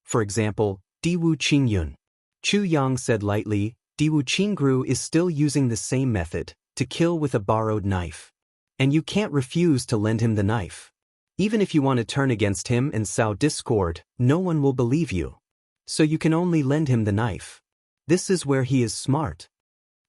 For example, Diwu Qingyun." Chu Yang said lightly, "Diwu Qingrou is still using the same method, to kill with a borrowed knife. And you can't refuse to lend him the knife. Even if you want to turn against him and sow discord, no one will believe you. So you can only lend him the knife. This is where he is smart."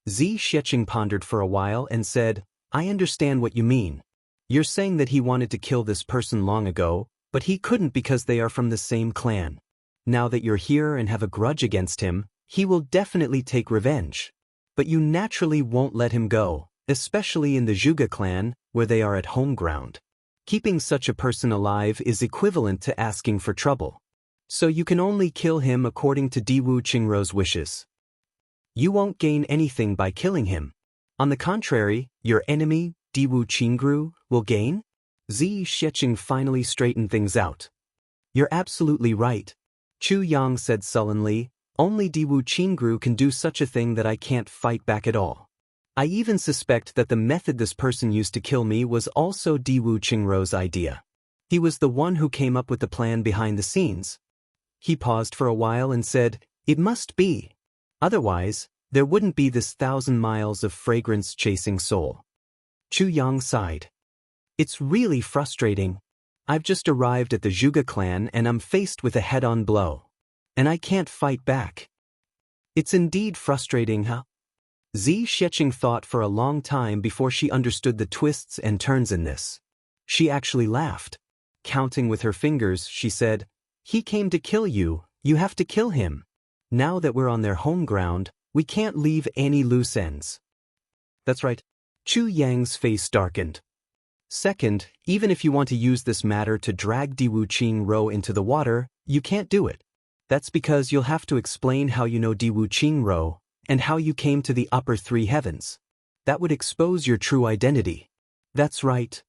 Zi Xiecheng pondered for a while and said, "I understand what you mean. You're saying that he wanted to kill this person long ago, but he couldn't because they are from the same clan. Now that you're here and have a grudge against him, he will definitely take revenge. But you naturally won't let him go, especially in the Zhuge clan, where they are at home ground. Keeping such a person alive is equivalent to asking for trouble. So you can only kill him according to Diwu Qingrou's wishes. You won't gain anything by killing him. On the contrary, your enemy, Diwu Qingrou, will gain? Zi Xiecheng finally straightened things out. You're absolutely right, Chu Yang said sullenly. Only Diwu Qingrou can do such a thing that I can't fight back at all. I even suspect that the method this person used to kill me was also Diwu Qingrou's idea. He was the one who came up with the plan behind the scenes. He paused for a while and said, "It must be. Otherwise, there wouldn't be this 1,000 miles of fragrance-chasing soul." Chu Yang sighed. It's really frustrating. I've just arrived at the Zhuge clan and I'm faced with a head-on blow. And I can't fight back. It's indeed frustrating, huh? Zi Xiecheng thought for a long time before she understood the twists and turns in this. She actually laughed. Counting with her fingers, she said, "He came to kill you, you have to kill him. Now that we're on their home ground, we can't leave any loose ends." That's right. Chu Yang's face darkened. Second, even if you want to use this matter to drag Diwu Qingrou into the water, you can't do it. That's because you'll have to explain how you know Diwu Qingrou, and how you came to the upper three heavens. That would expose your true identity. That's right.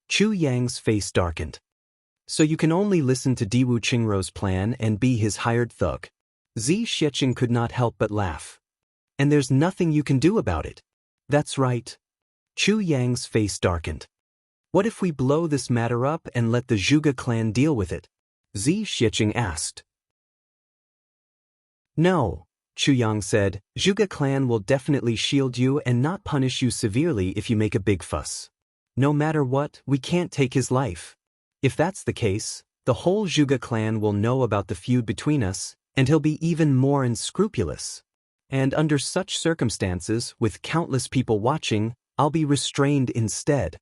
Chu Yang's face darkened. So you can only listen to Diwu Qingrou's plan and be his hired thug. Zi Xiecheng could not help but laugh. And there's nothing you can do about it. That's right. Chu Yang's face darkened. What if we blow this matter up and let the Zhuge clan deal with it? Zi Xiecheng asked. No, Chu Yang said, Zhuge clan will definitely shield you and not punish you severely if you make a big fuss. No matter what, we can't take his life. If that's the case, the whole Zhuge clan will know about the feud between us, and he'll be even more unscrupulous. And under such circumstances, with countless people watching, I'll be restrained instead.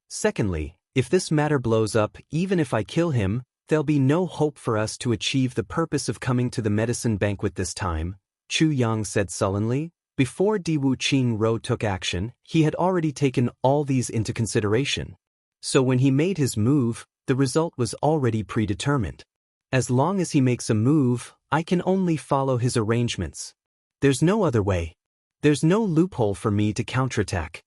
Secondly, if this matter blows up, even if I kill him, there'll be no hope for us to achieve the purpose of coming to the medicine banquet this time, Chu Yang said sullenly. Before Diwu Qingrou took action, he had already taken all these into consideration. So when he made his move, the result was already predetermined. As long as he makes a move, I can only follow his arrangements. There's no other way. There's no loophole for me to counterattack.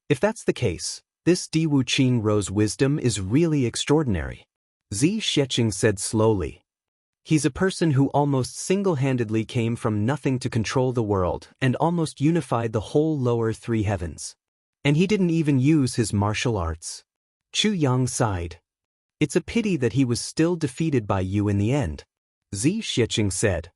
If that's the case, this Diwu Qingrou's wisdom is really extraordinary, Zi Xiecheng said slowly. He's a person who almost single-handedly came from nothing to control the world and almost unified the whole lower three heavens. And he didn't even use his martial arts. Chu Yang sighed. It's a pity that he was still defeated by you in the end, Zi Xiecheng said.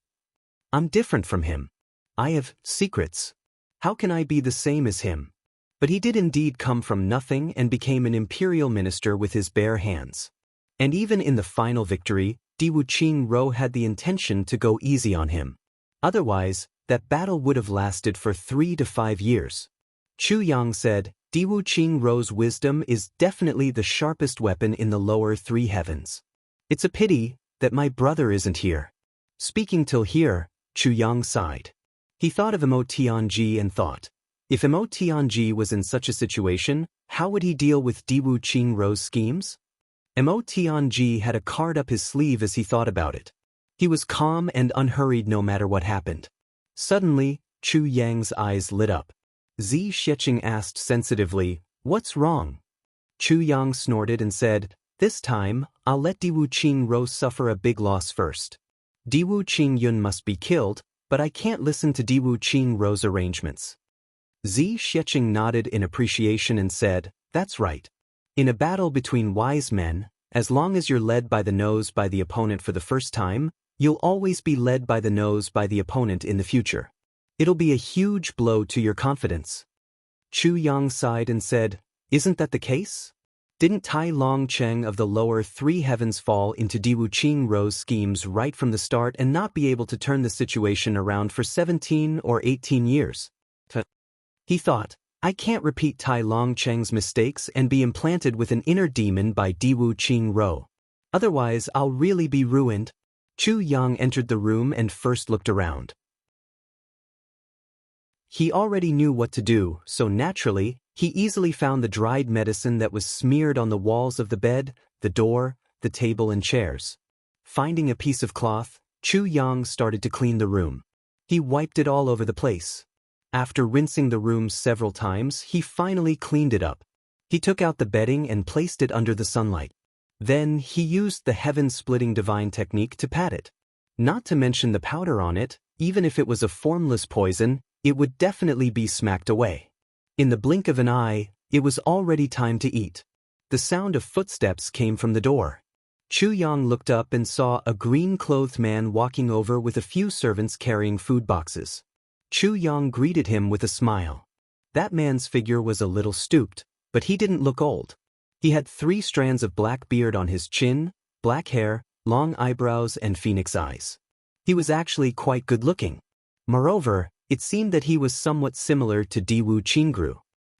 I'm different from him. I have secrets. How can I be the same as him? But he did indeed come from nothing and became an imperial minister with his bare hands. And even in the final victory, Diwu Qingrou had the intention to go easy on him. Otherwise, that battle would have lasted for 3 to 5 years. Chu Yang said, Diwu Qingrou's wisdom is definitely the sharpest weapon in the lower three heavens. It's a pity that my brother isn't here. Speaking till here, Chu Yang sighed. He thought of Mo Tianji and thought, if Mo Tianji was in such a situation, how would he deal with Diwu Qingrou's schemes? Mo Tianji had a card up his sleeve as he thought about it. He was calm and unhurried no matter what happened. Suddenly, Chu Yang's eyes lit up. Zi Xiecheng asked sensitively, what's wrong? Chu Yang snorted and said, this time, I'll let Diwu Qingrou suffer a big loss first. Diwu Qingyun must be killed, but I can't listen to Diwu Qingrou's arrangements. Zi Xiecheng nodded in appreciation and said, that's right. In a battle between wise men, as long as you're led by the nose by the opponent for the first time, you'll always be led by the nose by the opponent in the future. It'll be a huge blow to your confidence. Chu Yang sighed and said, isn't that the case? Didn't Tai Long Cheng of the lower three heavens fall into Diwu Qingrou's schemes right from the start and not be able to turn the situation around for 17 or 18 years? He thought, I can't repeat Tai Long Cheng's mistakes and be implanted with an inner demon by Diwu Qingrou. Otherwise, I'll really be ruined. Chu Yang entered the room and first looked around. He already knew what to do, so naturally, he easily found the dried medicine that was smeared on the walls of the bed, the door, the table and chairs. Finding a piece of cloth, Chu Yang started to clean the room. He wiped it all over the place. After rinsing the room several times, he finally cleaned it up. He took out the bedding and placed it under the sunlight. Then he used the heaven-splitting divine technique to pat it. Not to mention the powder on it, even if it was a formless poison, it would definitely be smacked away. In the blink of an eye, it was already time to eat. The sound of footsteps came from the door. Chu Yang looked up and saw a green-clothed man walking over with a few servants carrying food boxes. Chu Yang greeted him with a smile. That man's figure was a little stooped, but he didn't look old. He had 3 strands of black beard on his chin, black hair, long eyebrows and phoenix eyes. He was actually quite good-looking. Moreover, it seemed that he was somewhat similar to Diwu Qingru.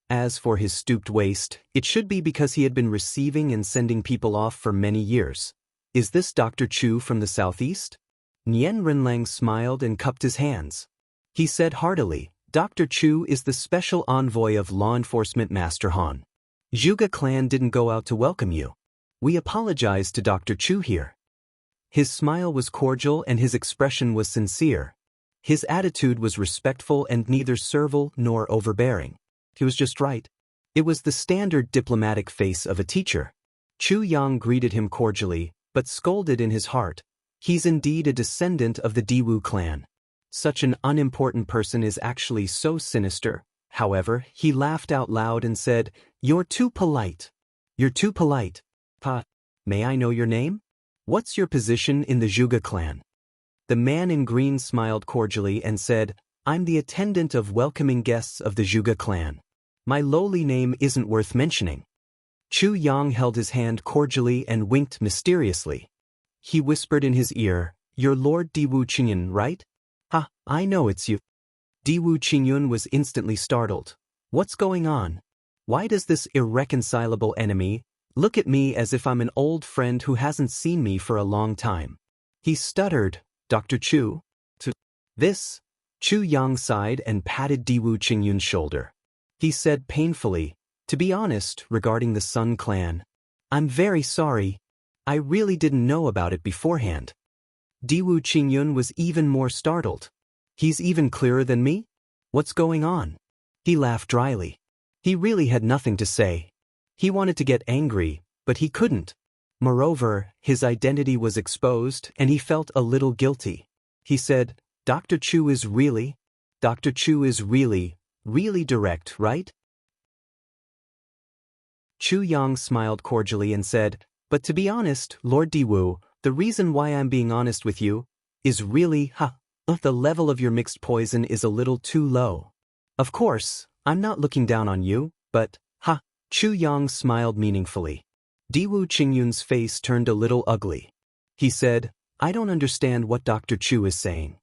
As for his stooped waist, it should be because he had been receiving and sending people off for many years. Is this Dr. Chu from the southeast? Nian Renlang smiled and cupped his hands. He said heartily, Dr. Chu is the special envoy of law enforcement Master Han. Zhuge clan didn't go out to welcome you. We apologize to Dr. Chu here. His smile was cordial and his expression was sincere. His attitude was respectful and neither servile nor overbearing. He was just right. It was the standard diplomatic face of a teacher. Chu Yang greeted him cordially, but scolded in his heart. He's indeed a descendant of the Diwu clan. Such an unimportant person is actually so sinister. However, he laughed out loud and said, You're too polite. You're too polite. May I know your name? What's your position in the Zhuge clan? The man in green smiled cordially and said, I'm the attendant of welcoming guests of the Zhuge clan. My lowly name isn't worth mentioning. Chu Yang held his hand cordially and winked mysteriously. He whispered in his ear, You're Lord Diwu Qingyun, right? I know it's you. Diwu Qingyun was instantly startled. What's going on? Why does this irreconcilable enemy look at me as if I'm an old friend who hasn't seen me for a long time? He stuttered, Dr. Chu? This? Chu Yang sighed and patted Diwu Qingyun's shoulder. He said painfully, To be honest, regarding the Sun clan, I'm very sorry. I really didn't know about it beforehand. Diwu Qingyun was even more startled. He's even clearer than me? What's going on? He laughed dryly. He really had nothing to say. He wanted to get angry, but he couldn't. Moreover, his identity was exposed and he felt a little guilty. He said, Dr. Chu is really direct, right? Chu Yang smiled cordially and said, But to be honest, Lord Diwu, the reason why I'm being honest with you is really, the level of your mixed poison is a little too low. Of course, I'm not looking down on you, but, Chu Yang smiled meaningfully. Diwu Qingyun's face turned a little ugly. He said, I don't understand what Dr. Chu is saying.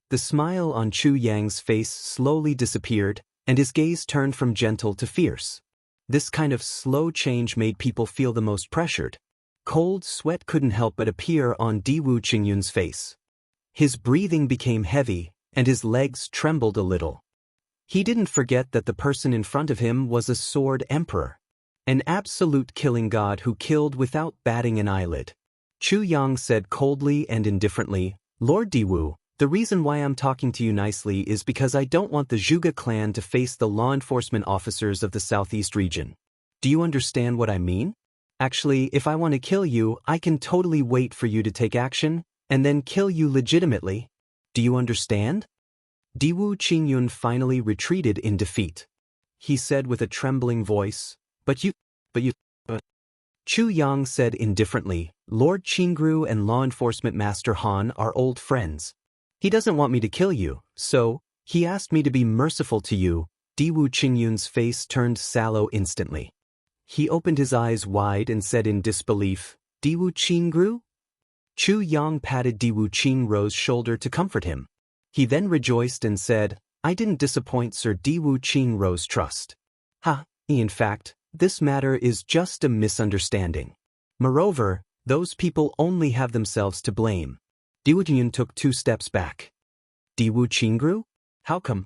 The smile on Chu Yang's face slowly disappeared, and his gaze turned from gentle to fierce. This kind of slow change made people feel the most pressured. Cold sweat couldn't help but appear on Diwu Qingyun's face. His breathing became heavy, and his legs trembled a little. He didn't forget that the person in front of him was a sword emperor, an absolute killing god who killed without batting an eyelid. Chu Yang said coldly and indifferently, Lord Diwu, the reason why I'm talking to you nicely is because I don't want the Zhuge clan to face the law enforcement officers of the southeast region. Do you understand what I mean? Actually, if I want to kill you, I can totally wait for you to take action, and then kill you legitimately. Do you understand? Diwu Qingyun finally retreated in defeat. He said with a trembling voice, But Chu Yang said indifferently, Lord Qingru and law enforcement Master Han are old friends. He doesn't want me to kill you, so he asked me to be merciful to you. Diwu Qingyun's face turned sallow instantly. He opened his eyes wide and said in disbelief, Diwu Qingru? Chu Yang patted Diwu Qingru's shoulder to comfort him. He then rejoiced and said, I didn't disappoint Sir Diwu Qingru's trust. In fact, this matter is just a misunderstanding. Moreover, those people only have themselves to blame. Diwu Qingyun took 2 steps back. Diwu Qingru? How come?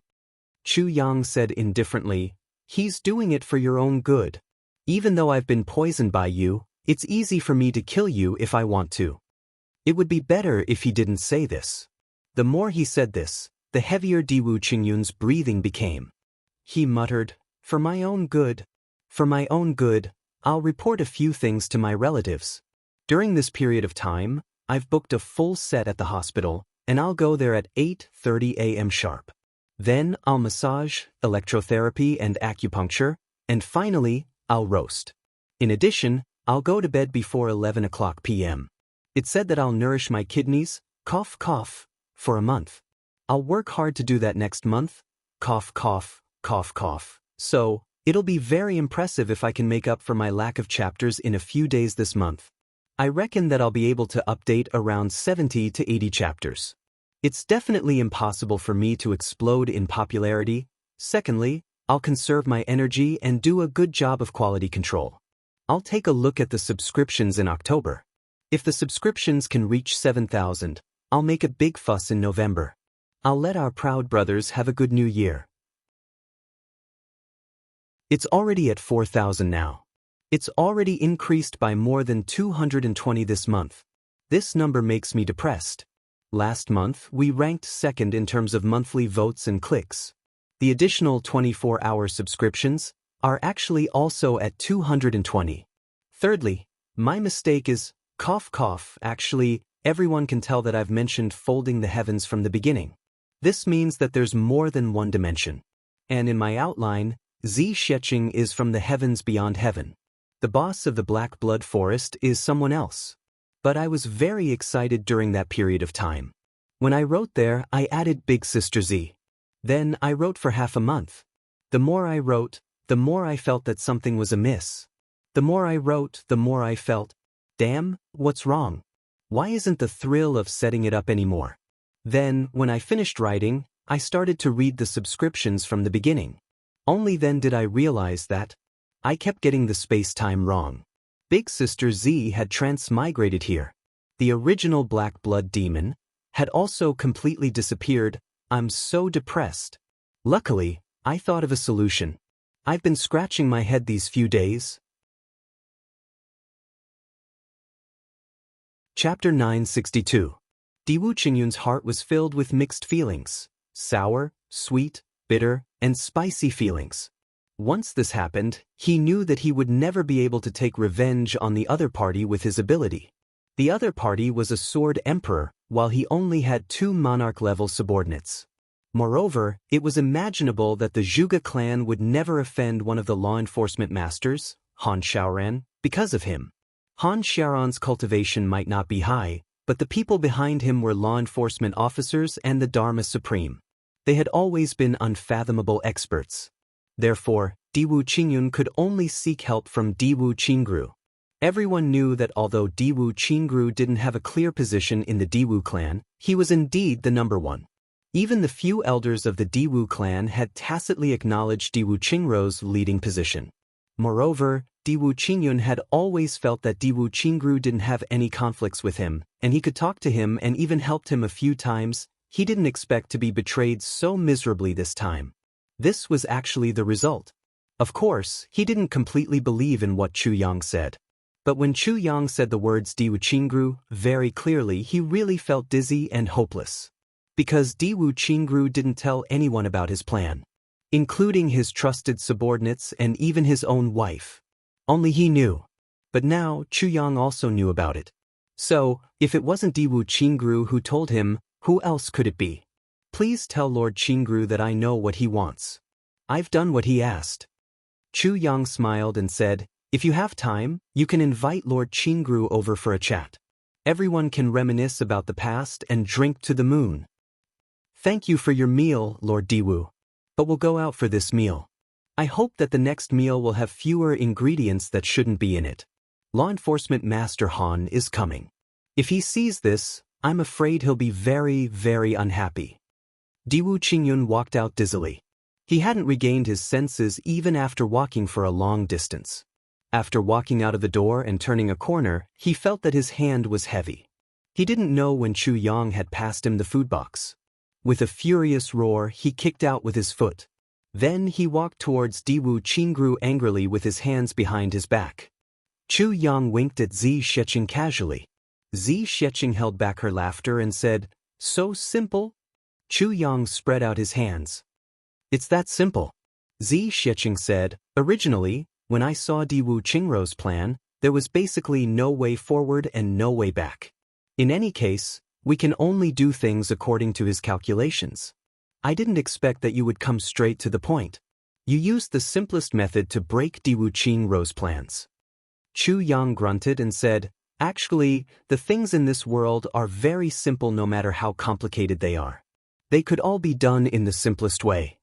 Chu Yang said indifferently, "He's doing it for your own good. Even though I've been poisoned by you, it's easy for me to kill you if I want to." It would be better if he didn't say this. The more he said this, the heavier Diwu Qingyun's breathing became. He muttered, "For my own good. For my own good, I'll report a few things to my relatives. During this period of time, I've booked a full set at the hospital, and I'll go there at 8:30 a.m. sharp. Then I'll massage, electrotherapy and acupuncture, and finally, I'll roast. In addition, I'll go to bed before 11 o'clock p.m. It's said that I'll nourish my kidneys, cough cough, for a month. I'll work hard to do that next month, cough cough, cough cough. So, it'll be very impressive if I can make up for my lack of chapters in a few days this month. I reckon that I'll be able to update around 70 to 80 chapters. It's definitely impossible for me to explode in popularity. Secondly, I'll conserve my energy and do a good job of quality control. I'll take a look at the subscriptions in October. If the subscriptions can reach 7,000, I'll make a big fuss in November. I'll let our proud brothers have a good new year." It's already at 4,000 now. It's already increased by more than 220 this month. This number makes me depressed. Last month, we ranked second in terms of monthly votes and clicks. The additional 24-hour subscriptions are actually also at 220. Thirdly, my mistake is, cough cough, actually, everyone can tell that I've mentioned folding the heavens from the beginning. This means that there's more than one dimension. And in my outline, Zi Sheqing is from the heavens beyond heaven. The boss of the Black Blood Forest is someone else. But I was very excited during that period of time. When I wrote there, I added Big Sister Z. Then I wrote for half a month. The more I wrote, the more I felt that something was amiss. The more I wrote, the more I felt, damn, what's wrong? Why isn't the thrill of setting it up anymore? Then, when I finished writing, I started to read the subscriptions from the beginning. Only then did I realize that I kept getting the space-time wrong. Big Sister Z had transmigrated here. The original Black Blood demon had also completely disappeared. I'm so depressed. Luckily, I thought of a solution. I've been scratching my head these few days. Chapter 962. Diwu Qingyun's heart was filled with mixed feelings. Sour, sweet, bitter, and spicy feelings. Once this happened, he knew that he would never be able to take revenge on the other party with his ability. The other party was a sword emperor, while he only had 2 monarch-level subordinates. Moreover, it was imaginable that the Zhuge clan would never offend one of the law enforcement masters, Han Xiaoran, because of him. Han Xiaoran's cultivation might not be high, but the people behind him were law enforcement officers and the Dharma Supreme. They had always been unfathomable experts. Therefore, Diwu Qingyun could only seek help from Diwu Qingru. Everyone knew that although Diwu Qingru didn't have a clear position in the Diwu clan, he was indeed the number one. Even the few elders of the Diwu clan had tacitly acknowledged Diwu Qingru's leading position. Moreover, Diwu Qingyun had always felt that Diwu Qingru didn't have any conflicts with him, and he could talk to him and even helped him a few times. He didn't expect to be betrayed so miserably this time. This was actually the result. Of course, he didn't completely believe in what Chu Yang said. But when Chu Yang said the words Diwu Qingru, very clearly he really felt dizzy and hopeless. Because Diwu Qingru didn't tell anyone about his plan, including his trusted subordinates and even his own wife. Only he knew. But now, Chu Yang also knew about it. So, if it wasn't Diwu Qingru who told him, who else could it be? Please tell Lord Qingru that I know what he wants. I've done what he asked. Chu Yang smiled and said, if you have time, you can invite Lord Qingru over for a chat. Everyone can reminisce about the past and drink to the moon. Thank you for your meal, Lord Diwu. But we'll go out for this meal. I hope that the next meal will have fewer ingredients that shouldn't be in it. Law Enforcement Master Han is coming. If he sees this, I'm afraid he'll be very, very unhappy. Diwu Qingyun walked out dizzily. He hadn't regained his senses even after walking for a long distance. After walking out of the door and turning a corner, he felt that his hand was heavy. He didn't know when Chu Yang had passed him the food box. With a furious roar, he kicked out with his foot. Then he walked towards Diwu Qingru angrily with his hands behind his back. Chu Yang winked at Zi Sheqing casually. Zi Sheqing held back her laughter and said, "So simple?" Chu Yang spread out his hands. "It's that simple." Zi Sheqing said, "Originally, when I saw Diwu Qingru's plan, there was basically no way forward and no way back. In any case, we can only do things according to his calculations. I didn't expect that you would come straight to the point. You used the simplest method to break Diwu Qingru's plans." Chu Yang grunted and said, "Actually, the things in this world are very simple no matter how complicated they are. They could all be done in the simplest way.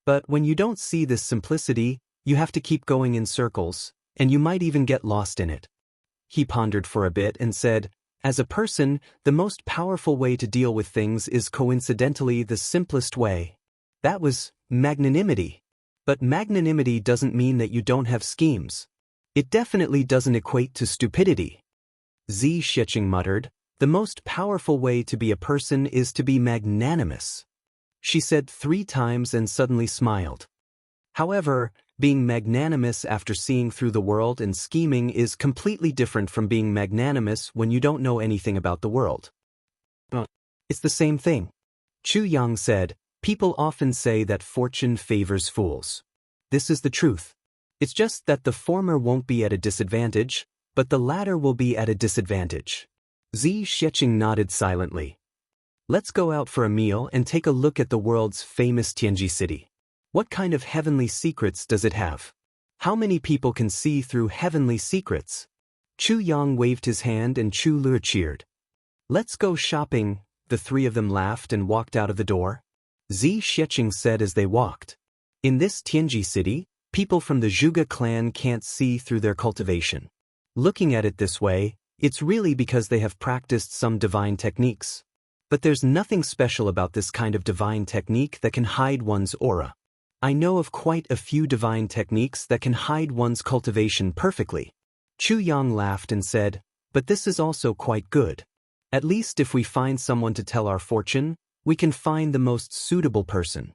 But when you don't see this simplicity, you have to keep going in circles, and you might even get lost in it." He pondered for a bit and said, "As a person, the most powerful way to deal with things is coincidentally the simplest way. That was magnanimity. But magnanimity doesn't mean that you don't have schemes. It definitely doesn't equate to stupidity." Zi Sheqing muttered, "The most powerful way to be a person is to be magnanimous," she said 3 times and suddenly smiled. However, being magnanimous after seeing through the world and scheming is completely different from being magnanimous when you don't know anything about the world. It's the same thing. Chu Yang said, "People often say that fortune favors fools. This is the truth. It's just that the former won't be at a disadvantage, but the latter will be at a disadvantage." Zi Sheqing nodded silently. "Let's go out for a meal and take a look at the world's famous Tianji city. What kind of heavenly secrets does it have? How many people can see through heavenly secrets?" Chu Yang waved his hand and Chu Le cheered. "Let's go shopping." The 3 of them laughed and walked out of the door. Zi Sheqing said as they walked, "In this Tianji city, people from the Zhuge clan can't see through their cultivation. Looking at it this way, it's really because they have practiced some divine techniques. But there's nothing special about this kind of divine technique that can hide one's aura. I know of quite a few divine techniques that can hide one's cultivation perfectly." Chu Yang laughed and said, "But this is also quite good. At least if we find someone to tell our fortune, we can find the most suitable person."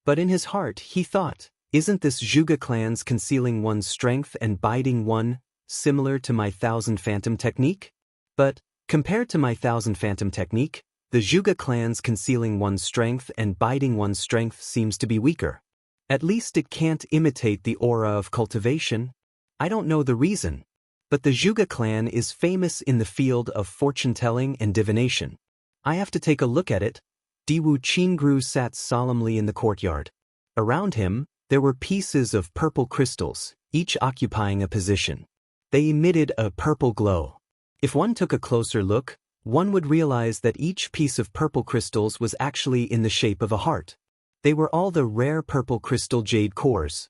But in his heart he thought, "Isn't this Zhuge clan's concealing one's strength and biding one similar to my thousand phantom technique? But, compared to my thousand phantom technique, the Zhuge clan's concealing one's strength and biding one's strength seems to be weaker. At least it can't imitate the aura of cultivation. I don't know the reason, but the Zhuge clan is famous in the field of fortune-telling and divination. I have to take a look at it." Diwu Qingru sat solemnly in the courtyard. Around him, there were pieces of purple crystals, each occupying a position. They emitted a purple glow. If one took a closer look, one would realize that each piece of purple crystals was actually in the shape of a heart. They were all the rare purple crystal jade cores.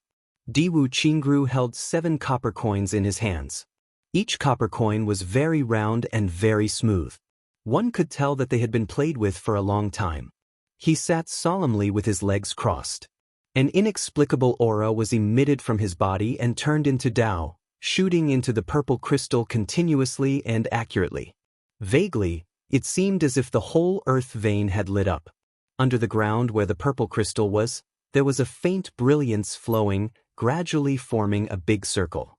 Diwu Qingru held 7 copper coins in his hands. Each copper coin was very round and very smooth. One could tell that they had been played with for a long time. He sat solemnly with his legs crossed. An inexplicable aura was emitted from his body and turned into Tao, shooting into the purple crystal continuously and accurately. Vaguely, it seemed as if the whole earth vein had lit up. Under the ground where the purple crystal was, there was a faint brilliance flowing, gradually forming a big circle.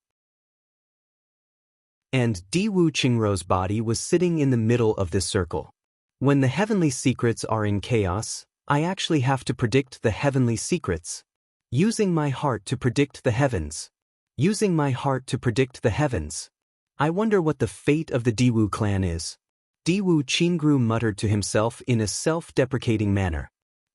And Diwu Qingru's body was sitting in the middle of this circle. When the heavenly secrets are in chaos, I actually have to predict the heavenly secrets. Using my heart to predict the heavens. Using my heart to predict the heavens. I wonder what the fate of the Diwu clan is. Diwu Qingru muttered to himself in a self-deprecating manner.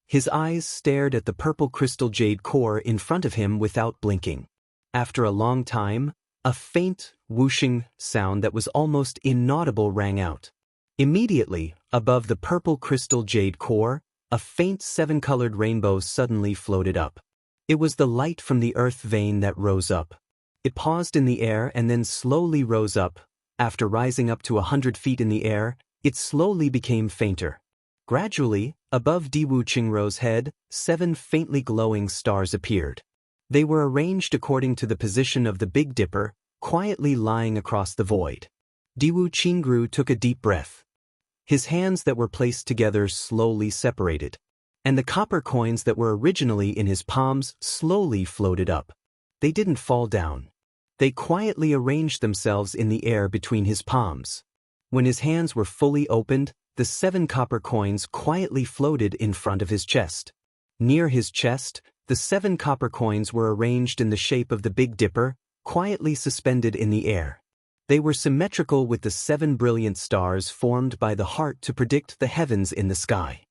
His eyes stared at the purple crystal jade core in front of him without blinking. After a long time, a faint, whooshing sound that was almost inaudible rang out. Immediately, above the purple crystal jade core, a faint 7-colored rainbow suddenly floated up. It was the light from the earth vein that rose up. It paused in the air and then slowly rose up. After rising up to 100 feet in the air, it slowly became fainter. Gradually, above Diwu Qingru's head, 7 faintly glowing stars appeared. They were arranged according to the position of the Big Dipper, quietly lying across the void. Diwu Qingru took a deep breath. His hands that were placed together slowly separated. and the copper coins that were originally in his palms slowly floated up. They didn't fall down. They quietly arranged themselves in the air between his palms. When his hands were fully opened, the 7 copper coins quietly floated in front of his chest. Near his chest, the 7 copper coins were arranged in the shape of the Big Dipper, quietly suspended in the air. They were symmetrical with the 7 brilliant stars formed by the heart to predict the heavens in the sky.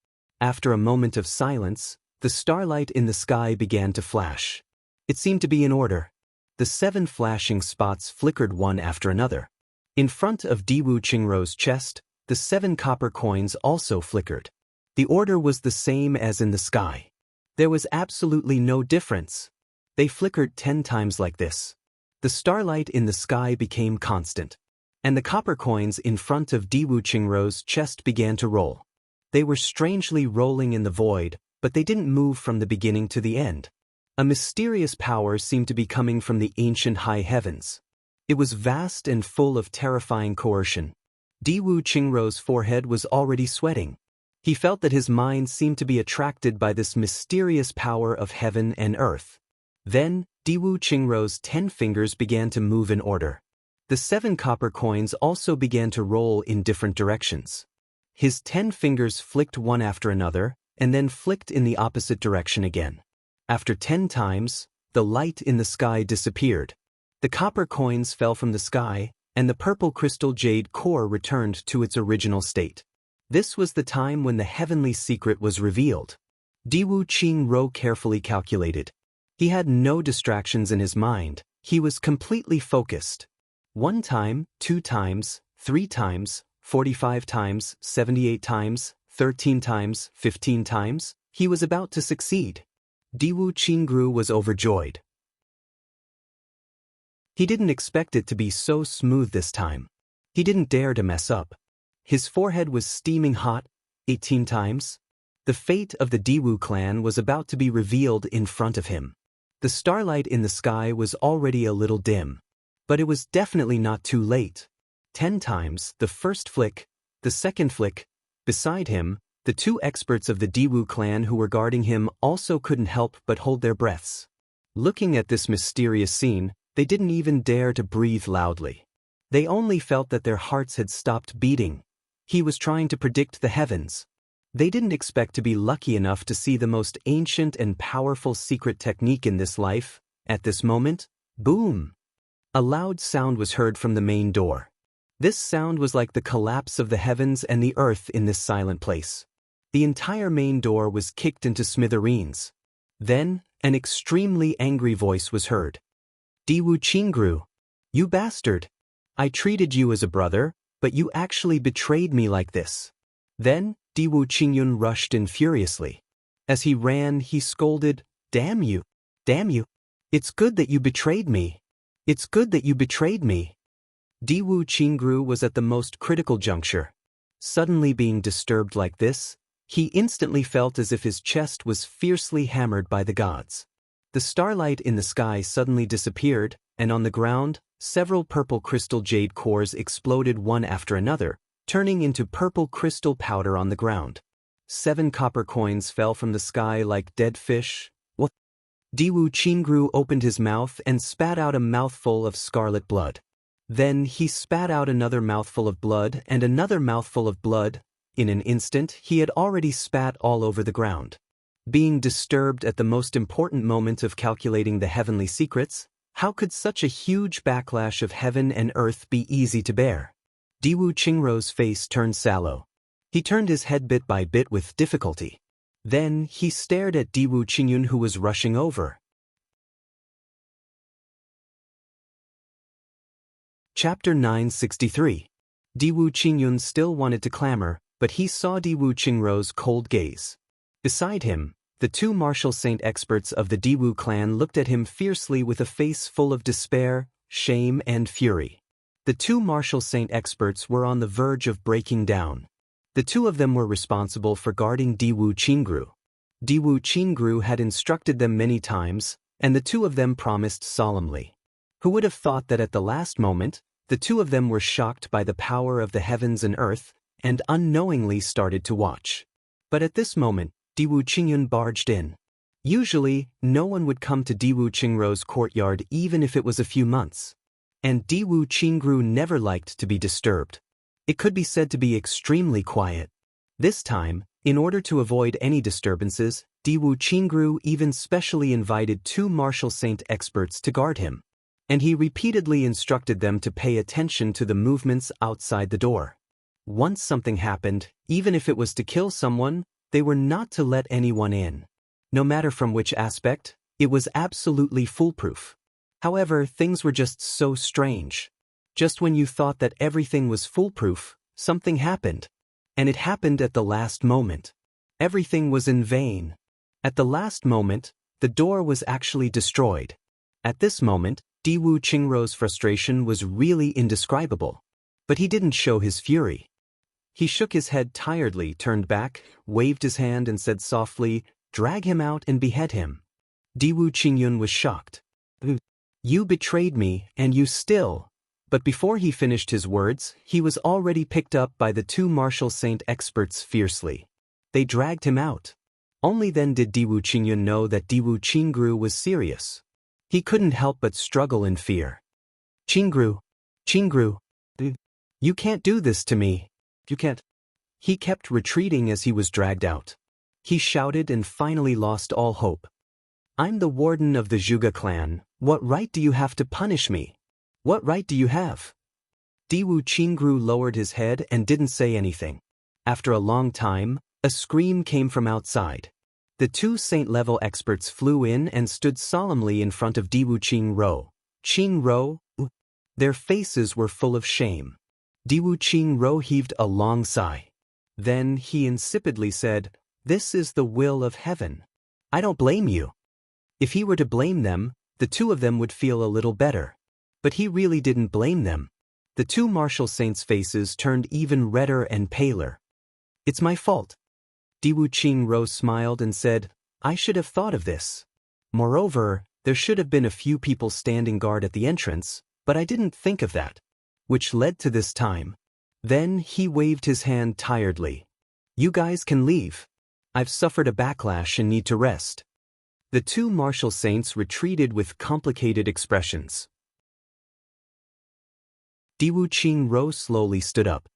After a moment of silence, the starlight in the sky began to flash. It seemed to be in order. The 7 flashing spots flickered one after another. In front of Diwu Qingrou's chest, the 7 copper coins also flickered. The order was the same as in the sky. There was absolutely no difference. They flickered 10 times like this. The starlight in the sky became constant, and the copper coins in front of Diwu Qingrou's chest began to roll. They were strangely rolling in the void, but they didn't move from the beginning to the end. A mysterious power seemed to be coming from the ancient high heavens. It was vast and full of terrifying coercion. Diwu Qingrou's forehead was already sweating. He felt that his mind seemed to be attracted by this mysterious power of heaven and earth. Then, Diwu Qingrou's 10 fingers began to move in order. The 7 copper coins also began to roll in different directions. His 10 fingers flicked one after another, and then flicked in the opposite direction again. After 10 times, the light in the sky disappeared. The copper coins fell from the sky, and the purple crystal jade core returned to its original state. This was the time when the heavenly secret was revealed. Diwu Qingrou carefully calculated. He had no distractions in his mind. He was completely focused. 1 time, 2 times, 3 times, 45 times, 78 times, 13 times, 15 times. He was about to succeed. Diwu Qingrou was overjoyed. He didn't expect it to be so smooth this time. He didn't dare to mess up. His forehead was steaming hot. 18 times. The fate of the Diwu clan was about to be revealed in front of him. The starlight in the sky was already a little dim. But it was definitely not too late. 10 times, the first flick, the second flick. Beside him, the 2 experts of the Diwu clan who were guarding him also couldn't help but hold their breaths. Looking at this mysterious scene, they didn't even dare to breathe loudly. They only felt that their hearts had stopped beating. He was trying to predict the heavens. They didn't expect to be lucky enough to see the most ancient and powerful secret technique in this life. At this moment, boom! A loud sound was heard from the main door. This sound was like the collapse of the heavens and the earth in this silent place. The entire main door was kicked into smithereens. Then, an extremely angry voice was heard. Diwu Qingrou, you bastard! I treated you as a brother, but you actually betrayed me like this. Then, Diwu Qingyun rushed in furiously. As he ran, he scolded, Damn you! Damn you! It's good that you betrayed me! It's good that you betrayed me! Diwu Qingrou was at the most critical juncture. Suddenly being disturbed like this, he instantly felt as if his chest was fiercely hammered by the gods. The starlight in the sky suddenly disappeared, and on the ground, several purple crystal jade cores exploded one after another, turning into purple crystal powder on the ground. 7 copper coins fell from the sky like dead fish. What? Diwu Qingrou opened his mouth and spat out a mouthful of scarlet blood. Then he spat out another mouthful of blood and another mouthful of blood. In an instant, he had already spat all over the ground. Being disturbed at the most important moment of calculating the heavenly secrets, how could such a huge backlash of heaven and earth be easy to bear? Diwu Qingrou's face turned sallow. He turned his head bit by bit with difficulty. Then he stared at Diwu Qingyun who was rushing over. Chapter 963. Diwu Qingyun still wanted to clamor, but he saw Diwu Qingrou's cold gaze. Beside him, the 2 martial saint experts of the Diwu clan looked at him fiercely with a face full of despair, shame and fury. The 2 martial saint experts were on the verge of breaking down. The 2 of them were responsible for guarding Diwu Qingrou. Diwu Qingrou had instructed them many times, and the 2 of them promised solemnly. Who would have thought that at the last moment, the 2 of them were shocked by the power of the heavens and earth, and unknowingly started to watch. But at this moment, Diwu Qingyun barged in. Usually, no one would come to Diwu Qingrou's courtyard even if it was a few months. And Diwu Qingrou never liked to be disturbed. It could be said to be extremely quiet. This time, in order to avoid any disturbances, Diwu Qingrou even specially invited 2 martial saint experts to guard him. And he repeatedly instructed them to pay attention to the movements outside the door. Once something happened, even if it was to kill someone, they were not to let anyone in. No matter from which aspect, it was absolutely foolproof. However, things were just so strange. Just when you thought that everything was foolproof, something happened. And it happened at the last moment. Everything was in vain. At the last moment, the door was actually destroyed. At this moment, Diwu Qingrou's frustration was really indescribable. But he didn't show his fury. He shook his head tiredly, turned back, waved his hand and said softly, "Drag him out and behead him." Diwu Qingyun was shocked. "You betrayed me, and you still..." But before he finished his words, he was already picked up by the 2 martial saint experts fiercely. They dragged him out. Only then did Diwu Qingyun know that Diwu Qingrou was serious. He couldn't help but struggle in fear. Qingrou, you can't do this to me. You can't." He kept retreating as he was dragged out. He shouted and finally lost all hope. "I'm the warden of the Zhuge clan. What right do you have to punish me? What right do you have?" Diwu Qingrou lowered his head and didn't say anything. After a long time, a scream came from outside. The 2 saint-level experts flew in and stood solemnly in front of Diwu Qingrou. "Qingrou?" Their faces were full of shame. Diwu Qingrou heaved a long sigh. Then he insipidly said, "This is the will of heaven. I don't blame you." If he were to blame them, the 2 of them would feel a little better. But he really didn't blame them. The 2 martial saints' faces turned even redder and paler. "It's my fault." Diwu Qingrou smiled and said, "I should have thought of this. Moreover, there should have been a few people standing guard at the entrance, but I didn't think of that. Which led to this time." Then he waved his hand tiredly. "You guys can leave. I've suffered a backlash and need to rest." The 2 martial saints retreated with complicated expressions. Diwu Qingrou slowly stood up.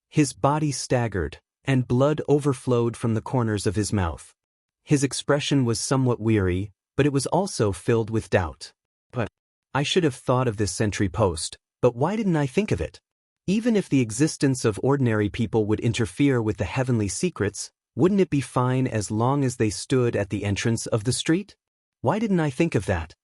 His body staggered, and blood overflowed from the corners of his mouth. His expression was somewhat weary, but it was also filled with doubt. "But I should have thought of this sentry post, but why didn't I think of it? Even if the existence of ordinary people would interfere with the heavenly secrets, wouldn't it be fine as long as they stood at the entrance of the street? Why didn't I think of that?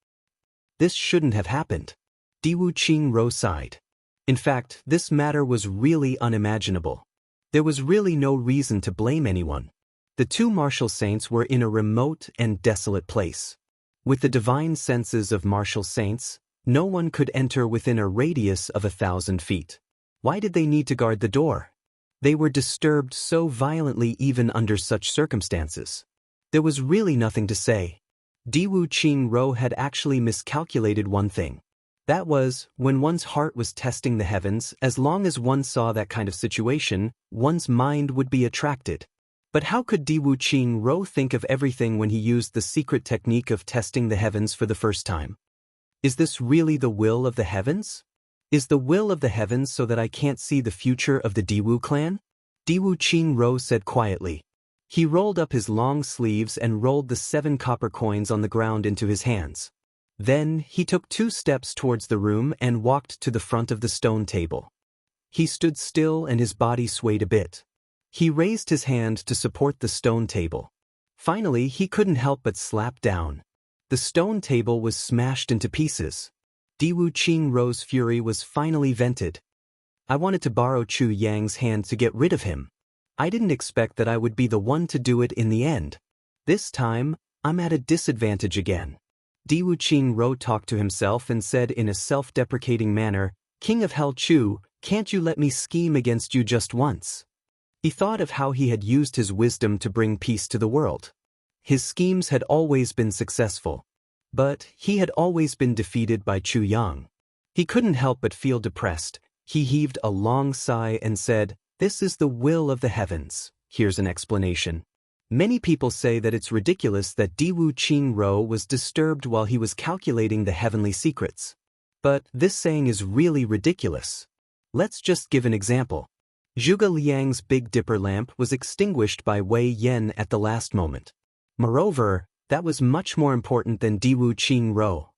This shouldn't have happened." Diwu Qingrou sighed. In fact, this matter was really unimaginable. There was really no reason to blame anyone. The 2 martial saints were in a remote and desolate place. With the divine senses of martial saints, no one could enter within a radius of 1,000 feet. Why did they need to guard the door? They were disturbed so violently even under such circumstances. There was really nothing to say. Diwu Qingrou had actually miscalculated one thing. That was, when one's heart was testing the heavens, as long as one saw that kind of situation, one's mind would be attracted. But how could Diwu Qingrou think of everything when he used the secret technique of testing the heavens for the first time? Is this really the will of the heavens? Is the will of the heavens so that I can't see the future of the Diwu clan? Diwu Qingrou said quietly. He rolled up his long sleeves and rolled the 7 copper coins on the ground into his hands. Then he took 2 steps towards the room and walked to the front of the stone table. He stood still and his body swayed a bit. He raised his hand to support the stone table. Finally, he couldn't help but slap down. The stone table was smashed into pieces. Diwu Qingrou's fury was finally vented. "I wanted to borrow Chu Yang's hand to get rid of him. I didn't expect that I would be the one to do it in the end. This time, I'm at a disadvantage again." Diwu Qingrou talked to himself and said in a self-deprecating manner, "King of Hell Chu, can't you let me scheme against you just once?" He thought of how he had used his wisdom to bring peace to the world. His schemes had always been successful. But he had always been defeated by Chu Yang. He couldn't help but feel depressed. He heaved a long sigh and said, "This is the will of the heavens. Here's an explanation." Many people say that it's ridiculous that Diwu Qingro was disturbed while he was calculating the heavenly secrets. But this saying is really ridiculous. Let's just give an example. Zhuge Liang's Big Dipper lamp was extinguished by Wei Yan at the last moment. Moreover, that was much more important than Diwu Qingro.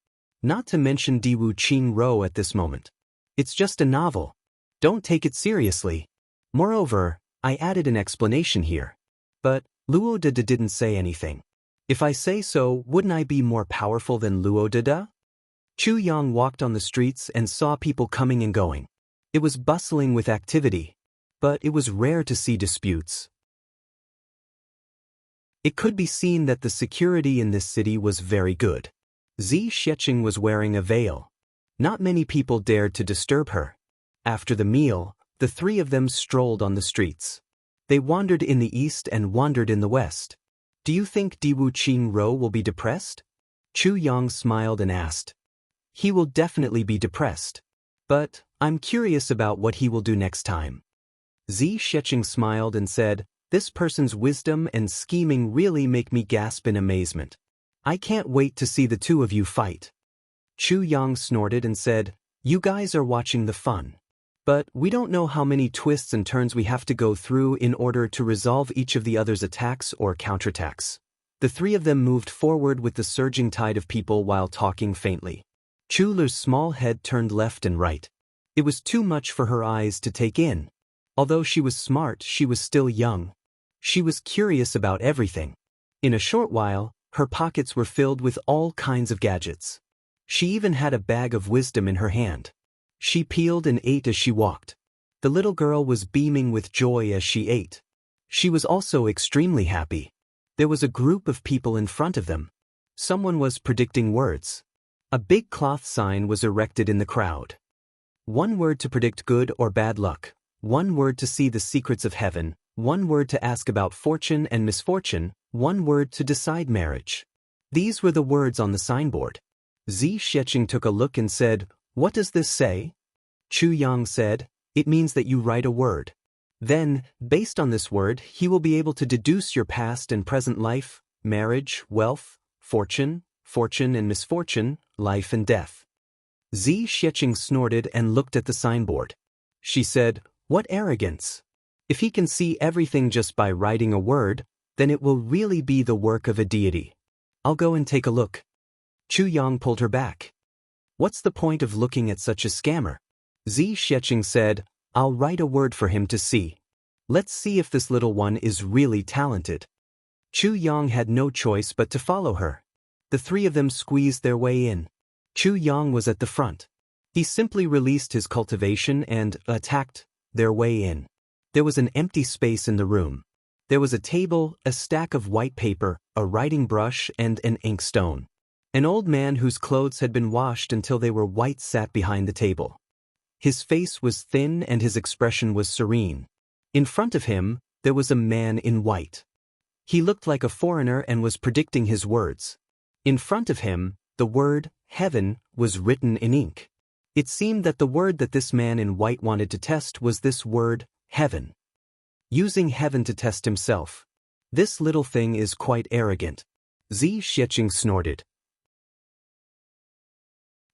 Not to mention Diwu Qingro at this moment. It's just a novel. Don't take it seriously. Moreover, I added an explanation here. But Luo Dada didn't say anything. If I say so, wouldn't I be more powerful than Luo Dada? Chu Yang walked on the streets and saw people coming and going. It was bustling with activity. But it was rare to see disputes. It could be seen that the security in this city was very good. Zi Xiecheng was wearing a veil. Not many people dared to disturb her. After the meal, the three of them strolled on the streets. They wandered in the east and wandered in the west. Do you think Diwu Qingro will be depressed? Chu Yang smiled and asked. He will definitely be depressed. But I'm curious about what he will do next time. Zi Xiecheng smiled and said, this person's wisdom and scheming really make me gasp in amazement. I can't wait to see the two of you fight. Chu Yang snorted and said, you guys are watching the fun. But we don't know how many twists and turns we have to go through in order to resolve each of the other's attacks or counterattacks. The three of them moved forward with the surging tide of people while talking faintly. Chu Lu's small head turned left and right. It was too much for her eyes to take in. Although she was smart, she was still young. She was curious about everything. In a short while, her pockets were filled with all kinds of gadgets. She even had a bag of wisdom in her hand. She peeled and ate as she walked. The little girl was beaming with joy as she ate. She was also extremely happy. There was a group of people in front of them. Someone was predicting words. A big cloth sign was erected in the crowd. One word to predict good or bad luck. One word to see the secrets of heaven. One word to ask about fortune and misfortune. One word to decide marriage. These were the words on the signboard. Zi Xiecheng took a look and said, what does this say? Chu Yang said, it means that you write a word. Then, based on this word, he will be able to deduce your past and present life, marriage, wealth, fortune and misfortune, life and death. Zi Xiecheng snorted and looked at the signboard. She said, what arrogance! If he can see everything just by writing a word, then it will really be the work of a deity. I'll go and take a look. Chu Yang pulled her back. What's the point of looking at such a scammer? Zi Xiecheng said, I'll write a word for him to see. Let's see if this little one is really talented. Chu Yang had no choice but to follow her. The three of them squeezed their way in. Chu Yang was at the front. He simply released his cultivation and attacked their way in. There was an empty space in the room. There was a table, a stack of white paper, a writing brush, and an inkstone. An old man whose clothes had been washed until they were white sat behind the table. His face was thin and his expression was serene. In front of him, there was a man in white. He looked like a foreigner and was predicting his words. In front of him, the word, heaven, was written in ink. It seemed that the word that this man in white wanted to test was this word, heaven. Using heaven to test himself. This little thing is quite arrogant. Zi Xiecheng snorted.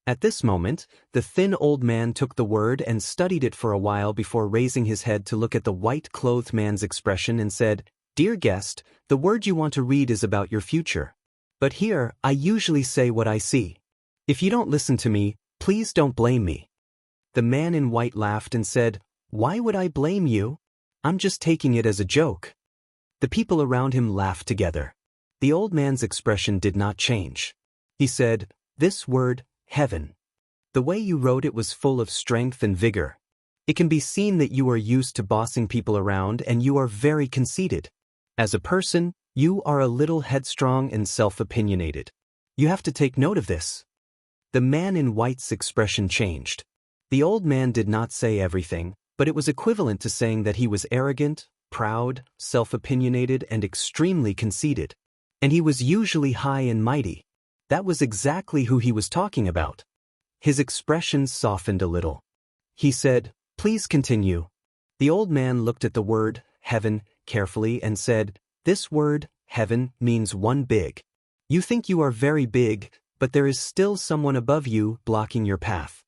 At this moment, the thin old man took the word and studied it for a while before raising his head to look at the white-clothed man's expression and said, Dear guest, the word you want to read is about your future. But here, I usually say what I see. If you don't listen to me, please don't blame me. The man in white laughed and said, Why would I blame you? I'm just taking it as a joke. The people around him laughed together. The old man's expression did not change. He said, This word, heaven. The way you wrote it was full of strength and vigor. It can be seen that you are used to bossing people around and you are very conceited. As a person, you are a little headstrong and self-opinionated. You have to take note of this. The man in white's expression changed. The old man did not say everything, but it was equivalent to saying that he was arrogant, proud, self-opinionated, and extremely conceited. And he was usually high and mighty. That was exactly who he was talking about. His expression softened a little. He said, Please continue. The old man looked at the word, heaven, carefully and said, This word, heaven, means one big. You think you are very big, but there is still someone above you blocking your path.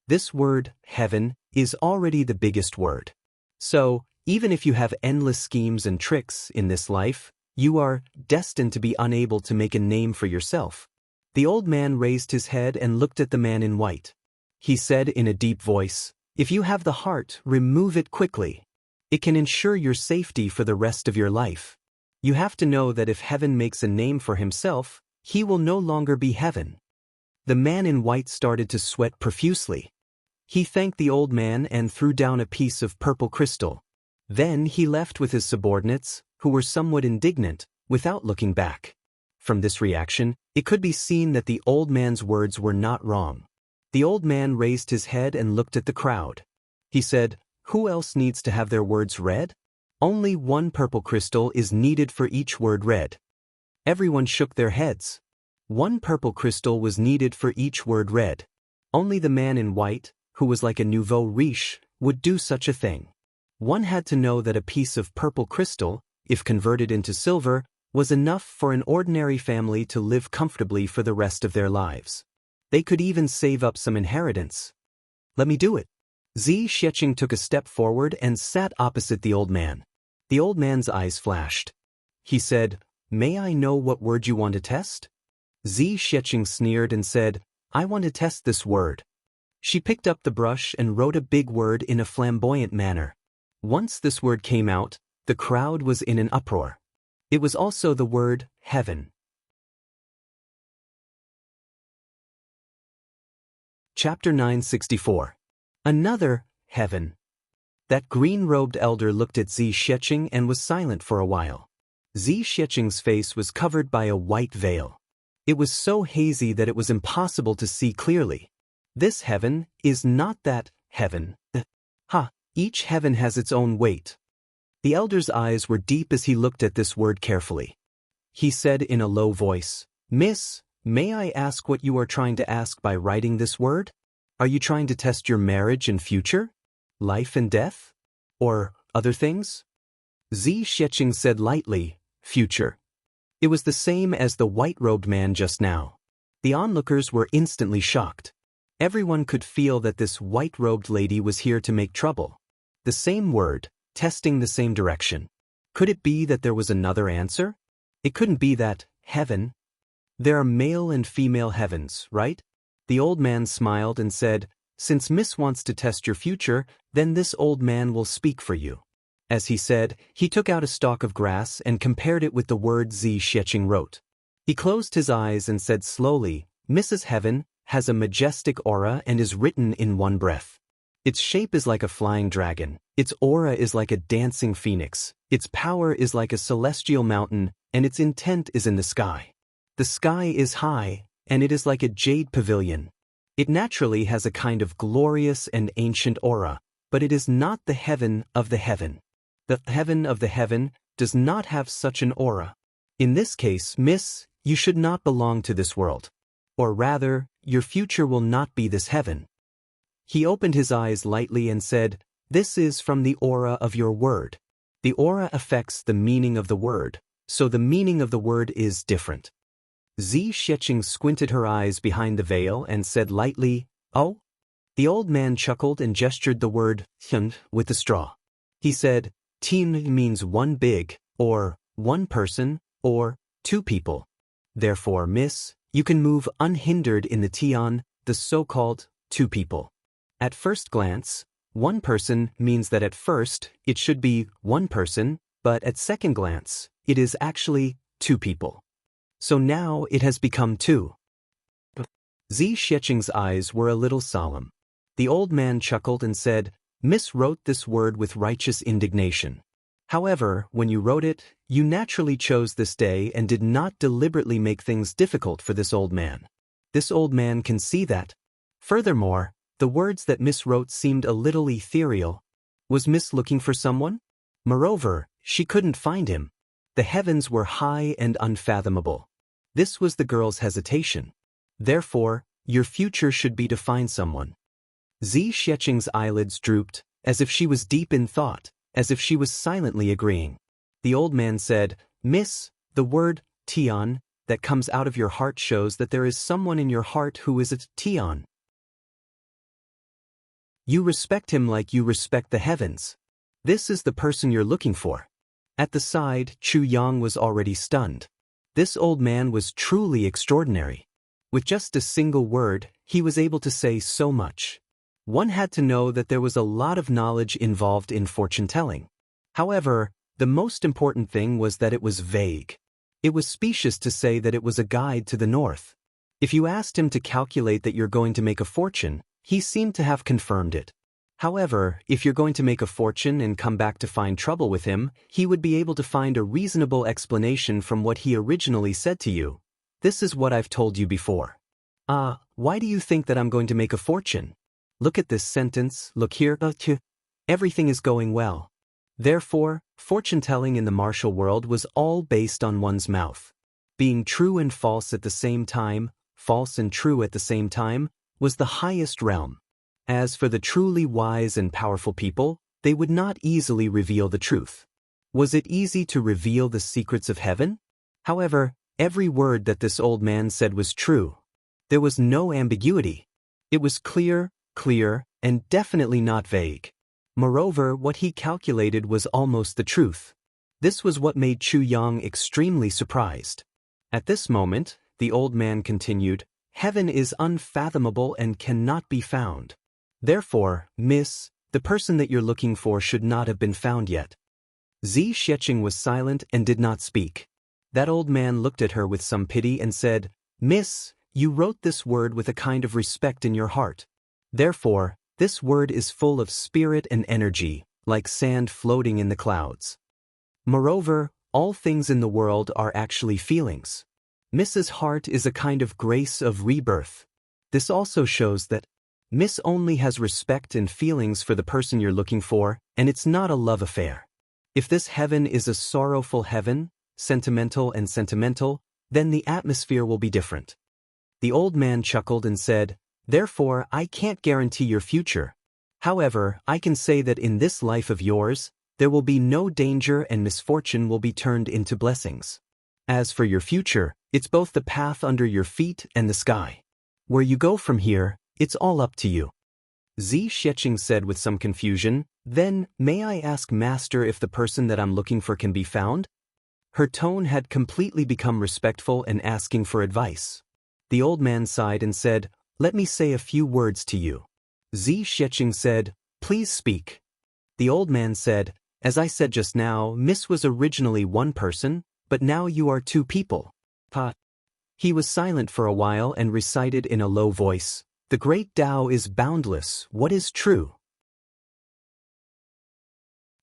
This word, heaven, is already the biggest word. So, even if you have endless schemes and tricks in this life, you are destined to be unable to make a name for yourself. The old man raised his head and looked at the man in white. He said in a deep voice, "If you have the heart, remove it quickly. It can ensure your safety for the rest of your life. You have to know that if heaven makes a name for himself, he will no longer be heaven." The man in white started to sweat profusely. He thanked the old man and threw down a piece of purple crystal. Then he left with his subordinates, who were somewhat indignant, without looking back. From this reaction, it could be seen that the old man's words were not wrong. The old man raised his head and looked at the crowd. He said, "Who else needs to have their words read? Only one purple crystal is needed for each word read." Everyone shook their heads. One purple crystal was needed for each word read. Only the man in white, who was like a nouveau riche, would do such a thing. One had to know that a piece of purple crystal, if converted into silver, was enough for an ordinary family to live comfortably for the rest of their lives. They could even save up some inheritance. "Let me do it." Zi Xiecheng took a step forward and sat opposite the old man. The old man's eyes flashed. He said, "May I know what word you want to test?" Zi Xiecheng sneered and said, "I want to test this word." She picked up the brush and wrote a big word in a flamboyant manner. Once this word came out, the crowd was in an uproar. It was also the word, heaven. Chapter 964. Another, heaven. That green-robed elder looked at Zi Xiecheng and was silent for a while. Zi Xiecheng's face was covered by a white veil. It was so hazy that it was impossible to see clearly. This heaven is not that heaven. Each heaven has its own weight. The elder's eyes were deep as he looked at this word carefully. He said in a low voice, "Miss, may I ask what you are trying to ask by writing this word? Are you trying to test your marriage and future? Life and death? Or other things?" Zi Xiecheng said lightly, "Future." It was the same as the white-robed man just now. The onlookers were instantly shocked. Everyone could feel that this white-robed lady was here to make trouble. The same word, testing the same direction. Could it be that there was another answer? It couldn't be that, heaven. There are male and female heavens, right? The old man smiled and said, "Since Miss wants to test your future, then this old man will speak for you." As he said, he took out a stalk of grass and compared it with the word Zi Xiecheng wrote. He closed his eyes and said slowly, "Mrs. Heaven has a majestic aura and is written in one breath. Its shape is like a flying dragon, its aura is like a dancing phoenix, its power is like a celestial mountain, and its intent is in the sky. The sky is high, and it is like a jade pavilion. It naturally has a kind of glorious and ancient aura, but it is not the heaven of the heaven. The heaven of the heaven does not have such an aura. In this case, Miss, you should not belong to this world. Or rather, your future will not be this heaven." He opened his eyes lightly and said, "This is from the aura of your word. The aura affects the meaning of the word, so the meaning of the word is different." Zi Xiecheng squinted her eyes behind the veil and said lightly, "Oh?" The old man chuckled and gestured the word, "Tian," with the straw. He said, "Tian" means one big, or one person, or two people. Therefore, Miss, you can move unhindered in the Tian, the so-called two people. At first glance, one person means that at first it should be one person, but at second glance, it is actually two people. So now it has become two. Zi Xiecheng's eyes were a little solemn. The old man chuckled and said, "Miss wrote this word with righteous indignation. However, when you wrote it, you naturally chose this day and did not deliberately make things difficult for this old man. This old man can see that. Furthermore, the words that Miss wrote seemed a little ethereal. Was Miss looking for someone? Moreover, she couldn't find him. The heavens were high and unfathomable. This was the girl's hesitation. Therefore, your future should be to find someone." Zi Xiecheng's eyelids drooped, as if she was deep in thought, as if she was silently agreeing. The old man said, "Miss, the word, Tian, that comes out of your heart shows that there is someone in your heart who is a Tian. You respect him like you respect the heavens. This is the person you're looking for." At the side, Chu Yang was already stunned. This old man was truly extraordinary. With just a single word, he was able to say so much. One had to know that there was a lot of knowledge involved in fortune-telling. However, the most important thing was that it was vague. It was specious to say that it was a guide to the north. If you asked him to calculate that you're going to make a fortune, he seemed to have confirmed it. However, if you're going to make a fortune and come back to find trouble with him, he would be able to find a reasonable explanation from what he originally said to you. This is what I've told you before. Why do you think that I'm going to make a fortune? Look at this sentence, look here, everything is going well. Therefore, fortune-telling in the martial world was all based on one's mouth. Being true and false at the same time, false and true at the same time, was the highest realm. As for the truly wise and powerful people, they would not easily reveal the truth. Was it easy to reveal the secrets of heaven? However, every word that this old man said was true. There was no ambiguity. It was clear, and definitely not vague. Moreover, what he calculated was almost the truth. This was what made Chu Yang extremely surprised. At this moment, the old man continued, "Heaven is unfathomable and cannot be found. Therefore, miss, the person that you're looking for should not have been found yet." Zi Xiecheng was silent and did not speak. That old man looked at her with some pity and said, "Miss, you wrote this word with a kind of respect in your heart. Therefore, this word is full of spirit and energy, like sand floating in the clouds. Moreover, all things in the world are actually feelings. Miss's heart is a kind of grace of rebirth. This also shows that Miss only has respect and feelings for the person you're looking for, and it's not a love affair. If this heaven is a sorrowful heaven, sentimental, then the atmosphere will be different." The old man chuckled and said, "Therefore, I can't guarantee your future. However, I can say that in this life of yours, there will be no danger and misfortune will be turned into blessings. As for your future, it's both the path under your feet and the sky. Where you go from here, it's all up to you." Zi Xiecheng said with some confusion, "Then, may I ask Master if the person that I'm looking for can be found?" Her tone had completely become respectful and asking for advice. The old man sighed and said, "Let me say a few words to you." Zi Xiecheng said, "Please speak." The old man said, "As I said just now, Miss was originally one person, but now you are two people." He was silent for a while and recited in a low voice, "The great Tao is boundless, what is true?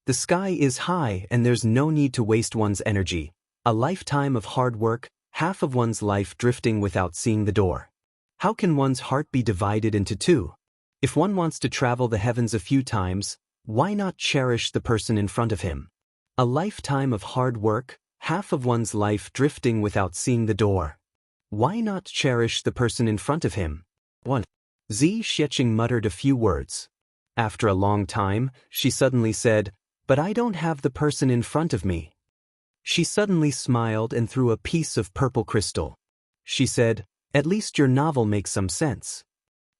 The sky is high and there's no need to waste one's energy. A lifetime of hard work, half of one's life drifting without seeing the door. How can one's heart be divided into two? If one wants to travel the heavens a few times, why not cherish the person in front of him? A lifetime of hard work, half of one's life drifting without seeing the door. Why not cherish the person in front of him?" 1. Zi Xiecheng muttered a few words. After a long time, she suddenly said, "But I don't have the person in front of me." She suddenly smiled and threw a piece of purple crystal. She said, "At least your novel makes some sense."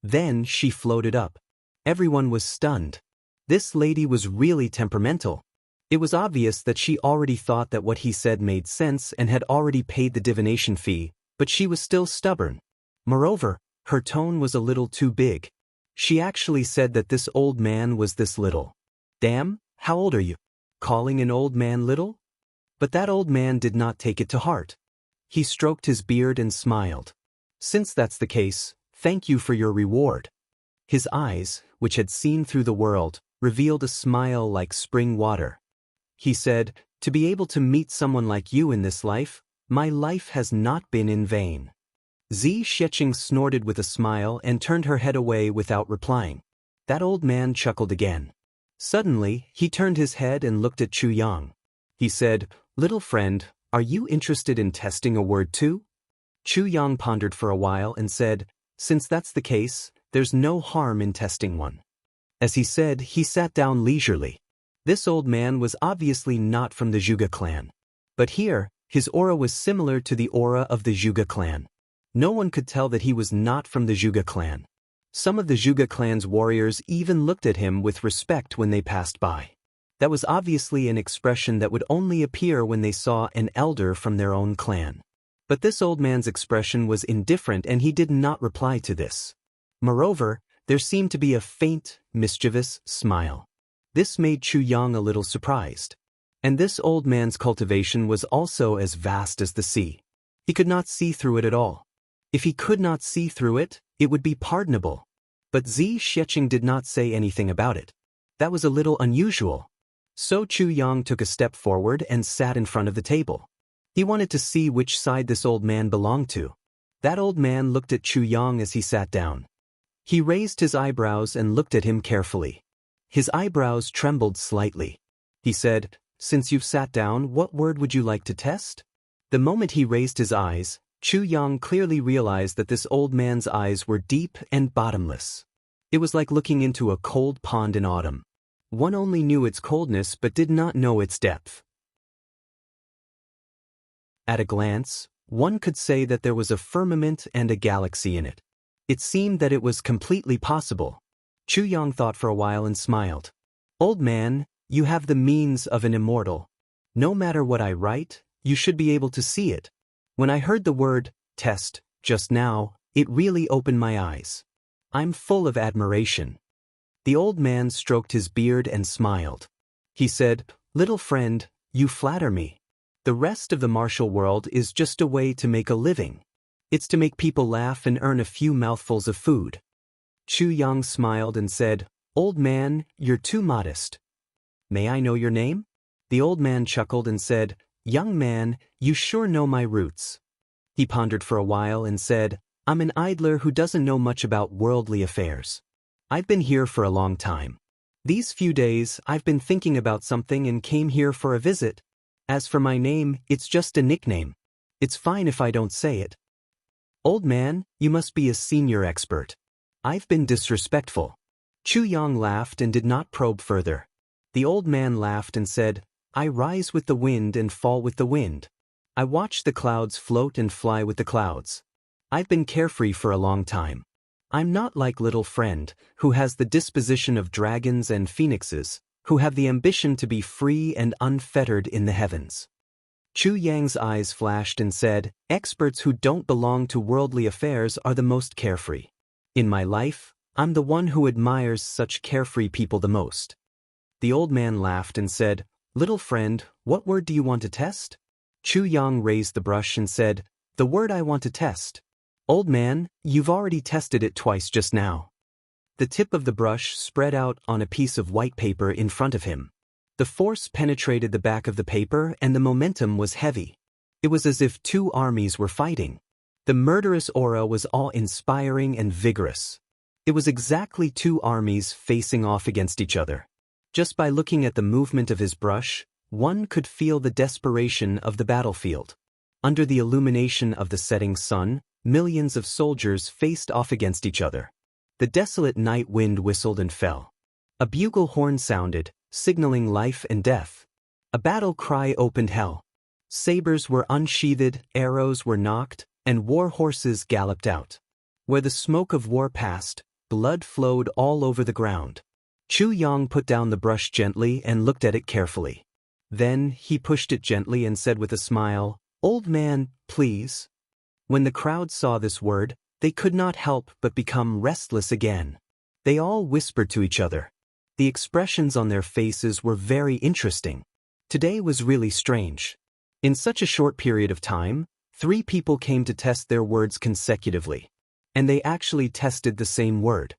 Then she floated up. Everyone was stunned. This lady was really temperamental. It was obvious that she already thought that what he said made sense and had already paid the divination fee, but she was still stubborn. Moreover, her tone was a little too big. She actually said that this old man was this little. "Damn, how old are you? Calling an old man little?" But that old man did not take it to heart. He stroked his beard and smiled. "Since that's the case, thank you for your reward." His eyes, which had seen through the world, revealed a smile like spring water. He said, "To be able to meet someone like you in this life, my life has not been in vain." Zi Xiecheng snorted with a smile and turned her head away without replying. That old man chuckled again. Suddenly, he turned his head and looked at Chu Yang. He said, "Little friend, are you interested in testing a word too?" Chu Yang pondered for a while and said, "Since that's the case, there's no harm in testing one." As he said, he sat down leisurely. This old man was obviously not from the Zhuge clan. But here, his aura was similar to the aura of the Zhuge clan. No one could tell that he was not from the Zhuge clan. Some of the Zhuge clan's warriors even looked at him with respect when they passed by. That was obviously an expression that would only appear when they saw an elder from their own clan. But this old man's expression was indifferent and he did not reply to this. Moreover, there seemed to be a faint, mischievous smile. This made Chu Yang a little surprised. And this old man's cultivation was also as vast as the sea. He could not see through it at all. If he could not see through it, it would be pardonable. But Zi Xiecheng did not say anything about it. That was a little unusual. So Chu Yang took a step forward and sat in front of the table. He wanted to see which side this old man belonged to. That old man looked at Chu Yang as he sat down. He raised his eyebrows and looked at him carefully. His eyebrows trembled slightly. He said, "Since you've sat down, what word would you like to test?" The moment he raised his eyes, Chu Yang clearly realized that this old man's eyes were deep and bottomless. It was like looking into a cold pond in autumn. One only knew its coldness but did not know its depth. At a glance, one could say that there was a firmament and a galaxy in it. It seemed that it was completely possible. Chu Yang thought for a while and smiled. "Old man, you have the means of an immortal. No matter what I write, you should be able to see it. When I heard the word, test, just now, it really opened my eyes. I'm full of admiration." The old man stroked his beard and smiled. He said, "Little friend, you flatter me. The rest of the martial world is just a way to make a living. It's to make people laugh and earn a few mouthfuls of food." Chu Yang smiled and said, "Old man, you're too modest. May I know your name?" The old man chuckled and said, "Young man, you sure know my roots." He pondered for a while and said, "I'm an idler who doesn't know much about worldly affairs. I've been here for a long time. These few days I've been thinking about something and came here for a visit. As for my name, it's just a nickname. It's fine if I don't say it." "Old man, you must be a senior expert. I've been disrespectful." Chu Yang laughed and did not probe further. The old man laughed and said, "I rise with the wind and fall with the wind. I watch the clouds float and fly with the clouds. I've been carefree for a long time. I'm not like little friend, who has the disposition of dragons and phoenixes, who have the ambition to be free and unfettered in the heavens." Chu Yang's eyes flashed and said, "Experts who don't belong to worldly affairs are the most carefree. In my life, I'm the one who admires such carefree people the most." The old man laughed and said, "Little friend, what word do you want to test?" Chu Yang raised the brush and said, "The word I want to test." "Old man, you've already tested it twice just now." The tip of the brush spread out on a piece of white paper in front of him. The force penetrated the back of the paper and the momentum was heavy. It was as if two armies were fighting. The murderous aura was awe-inspiring and vigorous. It was exactly two armies facing off against each other. Just by looking at the movement of his brush, one could feel the desperation of the battlefield. Under the illumination of the setting sun, millions of soldiers faced off against each other. The desolate night wind whistled and fell. A bugle horn sounded, signaling life and death. A battle cry opened hell. Sabers were unsheathed, arrows were nocked, and war horses galloped out. Where the smoke of war passed, blood flowed all over the ground. Chu Yang put down the brush gently and looked at it carefully. Then he pushed it gently and said with a smile, "Old man, please." When the crowd saw this word, they could not help but become restless again. They all whispered to each other. The expressions on their faces were very interesting. Today was really strange. In such a short period of time, 3 people came to test their words consecutively. And they actually tested the same word.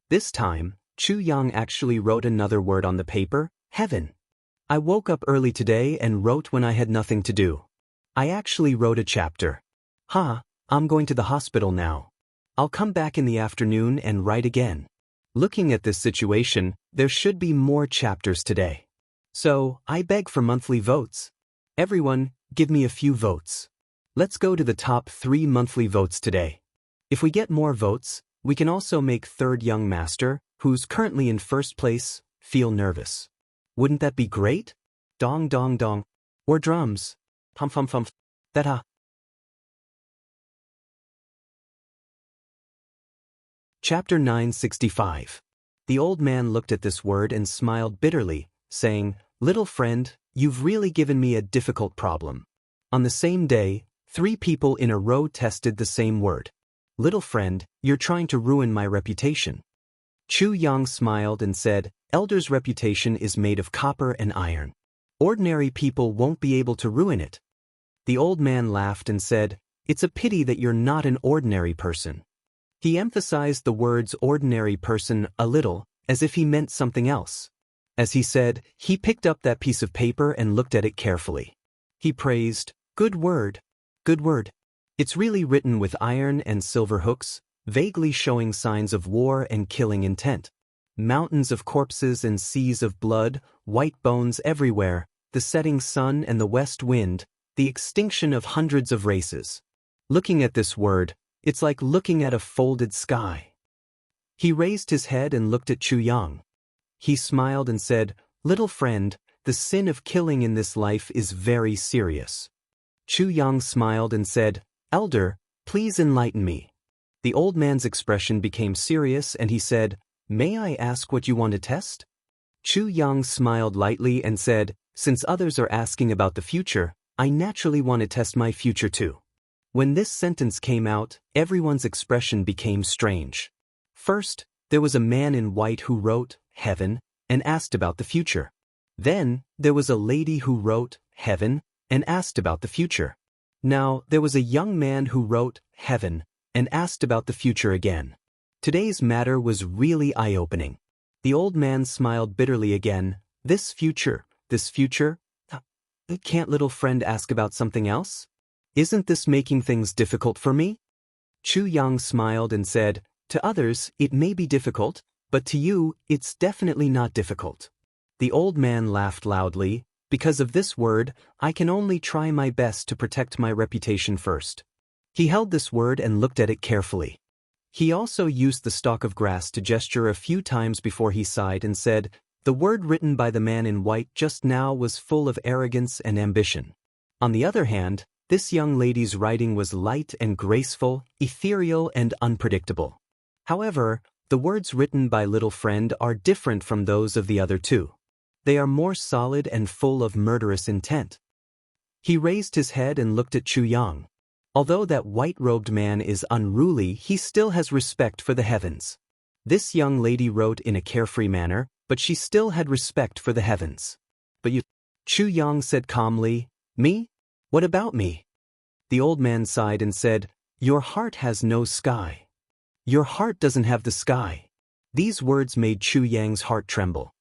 This time, Chu Yang actually wrote another word on the paper, heaven. "I woke up early today and wrote when I had nothing to do. I actually wrote a chapter. I'm going to the hospital now. I'll come back in the afternoon and write again." Looking at this situation, there should be more chapters today. So, I beg for monthly votes. Everyone, give me a few votes. Let's go to the top 3 monthly votes today. If we get more votes, we can also make 3rd young master, who's currently in first place, feel nervous. Wouldn't that be great? Dong dong dong. Or drums. Pum pum pum. That ha. Chapter 965. The old man looked at this word and smiled bitterly, saying, "Little friend, you've really given me a difficult problem." On the same day, 3 people in a row tested the same word. "Little friend, you're trying to ruin my reputation." Chu Yang smiled and said, "Elder's reputation is made of copper and iron. Ordinary people won't be able to ruin it." The old man laughed and said, "It's a pity that you're not an ordinary person." He emphasized the words ordinary person a little, as if he meant something else. As he said, he picked up that piece of paper and looked at it carefully. He praised, "Good word. Good word. It's really written with iron and silver hooks, vaguely showing signs of war and killing intent. Mountains of corpses and seas of blood, white bones everywhere, the setting sun and the west wind, the extinction of hundreds of races. Looking at this word, it's like looking at a folded sky." He raised his head and looked at Chu Yang. He smiled and said, "Little friend, the sin of killing in this life is very serious." Chu Yang smiled and said, "Elder, please enlighten me." The old man's expression became serious and he said, "May I ask what you want to test?" Chu Yang smiled lightly and said, "Since others are asking about the future, I naturally want to test my future too." When this sentence came out, everyone's expression became strange. First, there was a man in white who wrote, "Heaven," and asked about the future. Then, there was a lady who wrote, "Heaven," and asked about the future. Now, there was a young man who wrote, "Heaven," and asked about the future again. Today's matter was really eye-opening. The old man smiled bitterly again. This future. Can't little friend ask about something else? Isn't this making things difficult for me?" Chu Yang smiled and said, "To others, it may be difficult, but to you, it's definitely not difficult." The old man laughed loudly. "Because of this word, I can only try my best to protect my reputation first." He held this word and looked at it carefully. He also used the stalk of grass to gesture a few times before he sighed and said, "The word written by the man in white just now was full of arrogance and ambition. On the other hand, this young lady's writing was light and graceful, ethereal and unpredictable. However, the words written by little friend are different from those of the other 2. They are more solid and full of murderous intent." He raised his head and looked at Chu Yang. Although that white-robed man is unruly, he still has respect for the heavens. This young lady wrote in a carefree manner, but she still had respect for the heavens. "But you," Chu Yang said calmly. "Me? What about me?" The old man sighed and said, "Your heart has no sky. Your heart doesn't have the sky." These words made Chu Yang's heart tremble.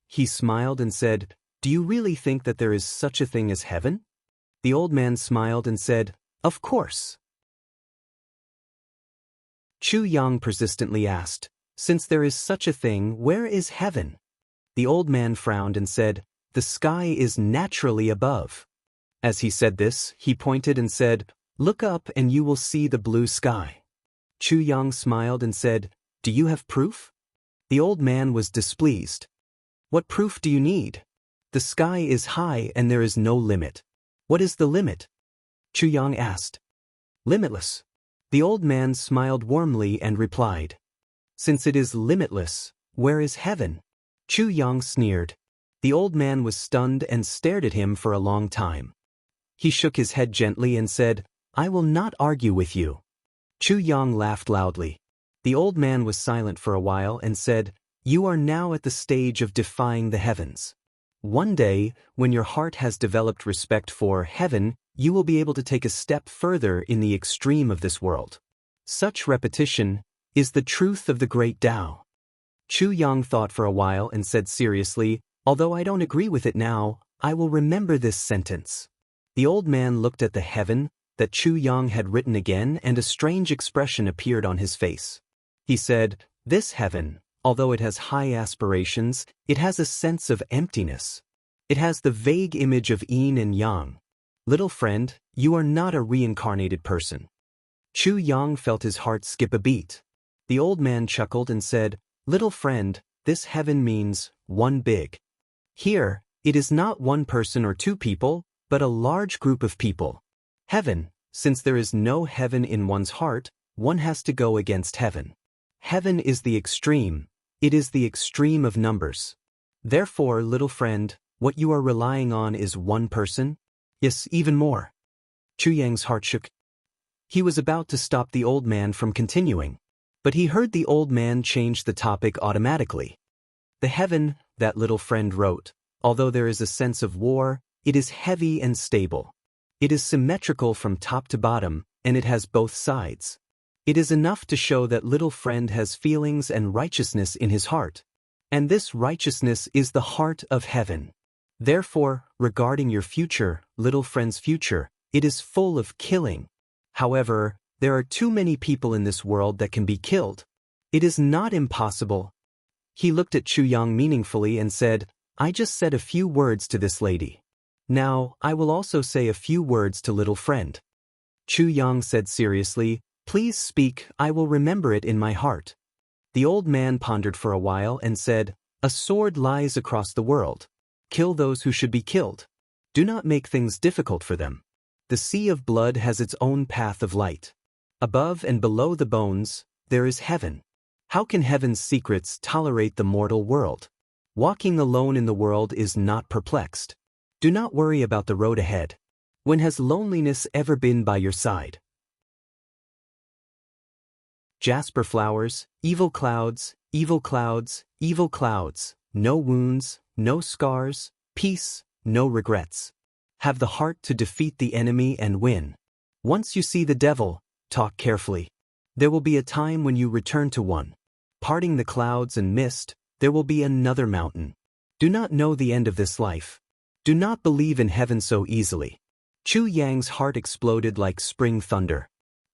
He smiled and said, "Do you really think that there is such a thing as heaven?" The old man smiled and said, "Of course." Chu Yang persistently asked, "Since there is such a thing, where is heaven?" The old man frowned and said, "The sky is naturally above." As he said this, he pointed and said, "Look up and you will see the blue sky." Chu Yang smiled and said, "Do you have proof?" The old man was displeased. "What proof do you need? The sky is high and there is no limit." "What is the limit?" Chu Yang asked. "Limitless." The old man smiled warmly and replied, "Since it is limitless, where is heaven?" Chu Yang sneered. The old man was stunned and stared at him for a long time. He shook his head gently and said, "I will not argue with you." Chu Yang laughed loudly. The old man was silent for a while and said, "You are now at the stage of defying the heavens. One day, when your heart has developed respect for heaven, you will be able to take a step further in the extreme of this world. Such repetition is the truth of the great Tao." Chu Yang thought for a while and said seriously, "Although I don't agree with it now, I will remember this sentence." The old man looked at the heaven that Chu Yang had written again and a strange expression appeared on his face. He said, "This heaven, although it has high aspirations, it has a sense of emptiness. It has the vague image of yin and yang. Little friend, you are not a reincarnated person." Chu Yang felt his heart skip a beat. The old man chuckled and said, Little friend, this heaven means one big. Here, it is not one person or two people, but a large group of people. Heaven, since there is no heaven in one's heart, one has to go against heaven. Heaven is the extreme, it is the extreme of numbers. Therefore, little friend, what you are relying on is one person? Yes, even more. Chu Yang's heart shook. He was about to stop the old man from continuing, but he heard the old man change the topic automatically. The heaven, that little friend wrote, although there is a sense of war, it is heavy and stable. It is symmetrical from top to bottom, and it has both sides. It is enough to show that little friend has feelings and righteousness in his heart. And this righteousness is the heart of heaven. Therefore, regarding your future, little friend's future, it is full of killing. However, there are too many people in this world that can be killed. It is not impossible. He looked at Chu Yang meaningfully and said, I just said a few words to this lady. Now, I will also say a few words to little friend. Chu Yang said seriously, Please speak, I will remember it in my heart. The old man pondered for a while and said, A sword lies across the world. Kill those who should be killed. Do not make things difficult for them. The sea of blood has its own path of light. Above and below the bones, there is heaven. How can heaven's secrets tolerate the mortal world? Walking alone in the world is not perplexed. Do not worry about the road ahead. When has loneliness ever been by your side? Jasper flowers, evil clouds, evil clouds, evil clouds, no wounds, no scars, peace, no regrets. Have the heart to defeat the enemy and win. Once you see the devil, talk carefully. There will be a time when you return to one. Parting the clouds and mist, there will be another mountain. Do not know the end of this life. Do not believe in heaven so easily. Chu Yang's heart exploded like spring thunder.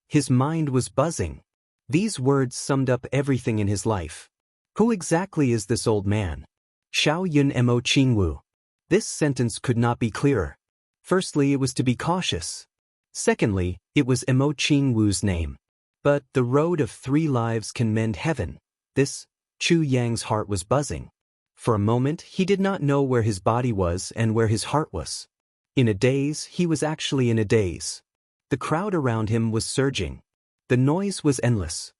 His mind was buzzing. These words summed up everything in his life. Who exactly is this old man? Xiao Yun Mo Qingwu. This sentence could not be clearer. Firstly, it was to be cautious. Secondly, it was Mo Qingwu's name. But the road of 3 lives can mend heaven. This, Chu Yang's heart was buzzing. For a moment, he did not know where his body was and where his heart was. In a daze, he was actually in a daze. The crowd around him was surging. The noise was endless.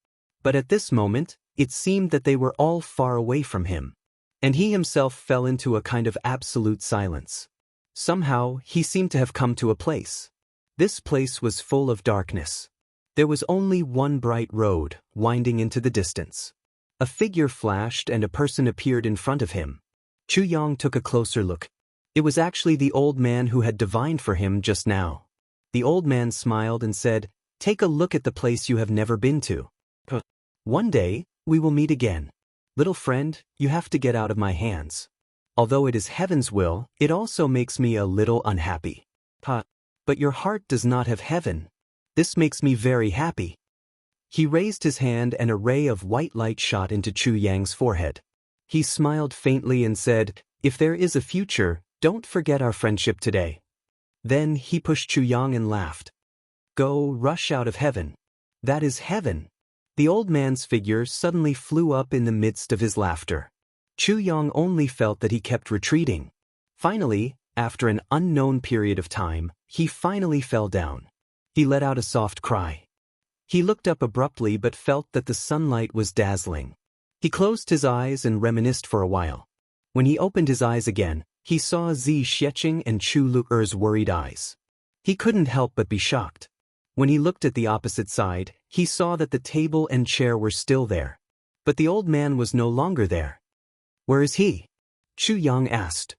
But at this moment, it seemed that they were all far away from him. And he himself fell into a kind of absolute silence. Somehow, he seemed to have come to a place. This place was full of darkness. There was only one bright road, winding into the distance. A figure flashed and a person appeared in front of him. Chu Yang took a closer look. It was actually the old man who had divined for him just now. The old man smiled and said, Take a look at the place you have never been to. One day, we will meet again. Little friend, you have to get out of my hands. Although it is heaven's will, it also makes me a little unhappy. But your heart does not have heaven. This makes me very happy. He raised his hand and a ray of white light shot into Chu Yang's forehead. He smiled faintly and said, If there is a future, don't forget our friendship today. Then he pushed Chu Yang and laughed. Go, rush out of heaven. That is heaven. The old man's figure suddenly flew up in the midst of his laughter. Chu Yang only felt that he kept retreating. Finally, after an unknown period of time, he finally fell down. He let out a soft cry. He looked up abruptly but felt that the sunlight was dazzling. He closed his eyes and reminisced for a while. When he opened his eyes again, he saw Zi Xiecheng and Chu Lu'er's worried eyes. He couldn't help but be shocked. When he looked at the opposite side, he saw that the table and chair were still there. But the old man was no longer there. Where is he? Chu Yang asked.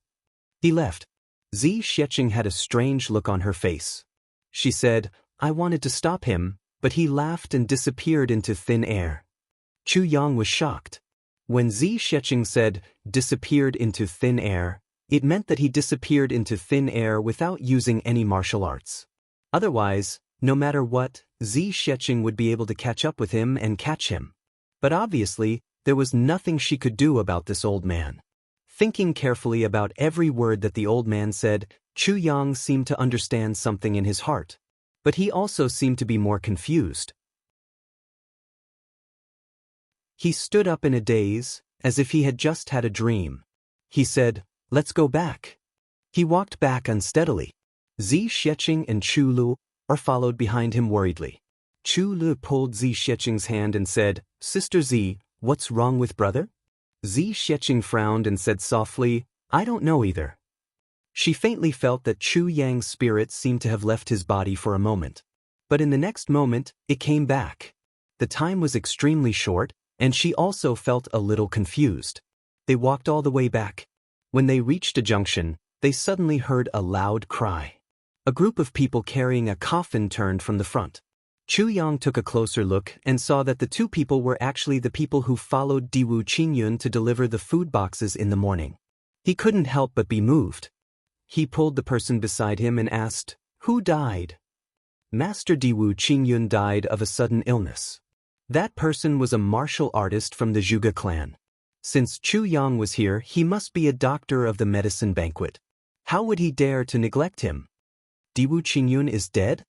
He left. Zi Xiecheng had a strange look on her face. She said, I wanted to stop him, but he laughed and disappeared into thin air. Chu Yang was shocked. When Zi Xiecheng said, disappeared into thin air, it meant that he disappeared into thin air without using any martial arts. Otherwise, no matter what, Zi Xiecheng would be able to catch up with him and catch him. But obviously, there was nothing she could do about this old man. Thinking carefully about every word that the old man said, Chu Yang seemed to understand something in his heart. But he also seemed to be more confused. He stood up in a daze, as if he had just had a dream. He said, "Let's go back." He walked back unsteadily. Zi Xiecheng and Chu Lu followed behind him worriedly. Chu Lu pulled Zi Xiecheng's hand and said, "Sister Zi, what's wrong with brother?" Zi Xiecheng frowned and said softly, "I don't know either." She faintly felt that Chu Yang's spirit seemed to have left his body for a moment. But in the next moment, it came back. The time was extremely short, and she also felt a little confused. They walked all the way back. When they reached a junction, they suddenly heard a loud cry. A group of people carrying a coffin turned from the front. Chu Yang took a closer look and saw that the two people were actually the people who followed Diwu Qingyun to deliver the food boxes in the morning. He couldn't help but be moved. He pulled the person beside him and asked, "Who died?" "Master Diwu Qingyun died of a sudden illness." That person was a martial artist from the Zhuge clan. Since Chu Yang was here, he must be a doctor of the medicine banquet. How would he dare to neglect him? Diwu Qingyun is dead?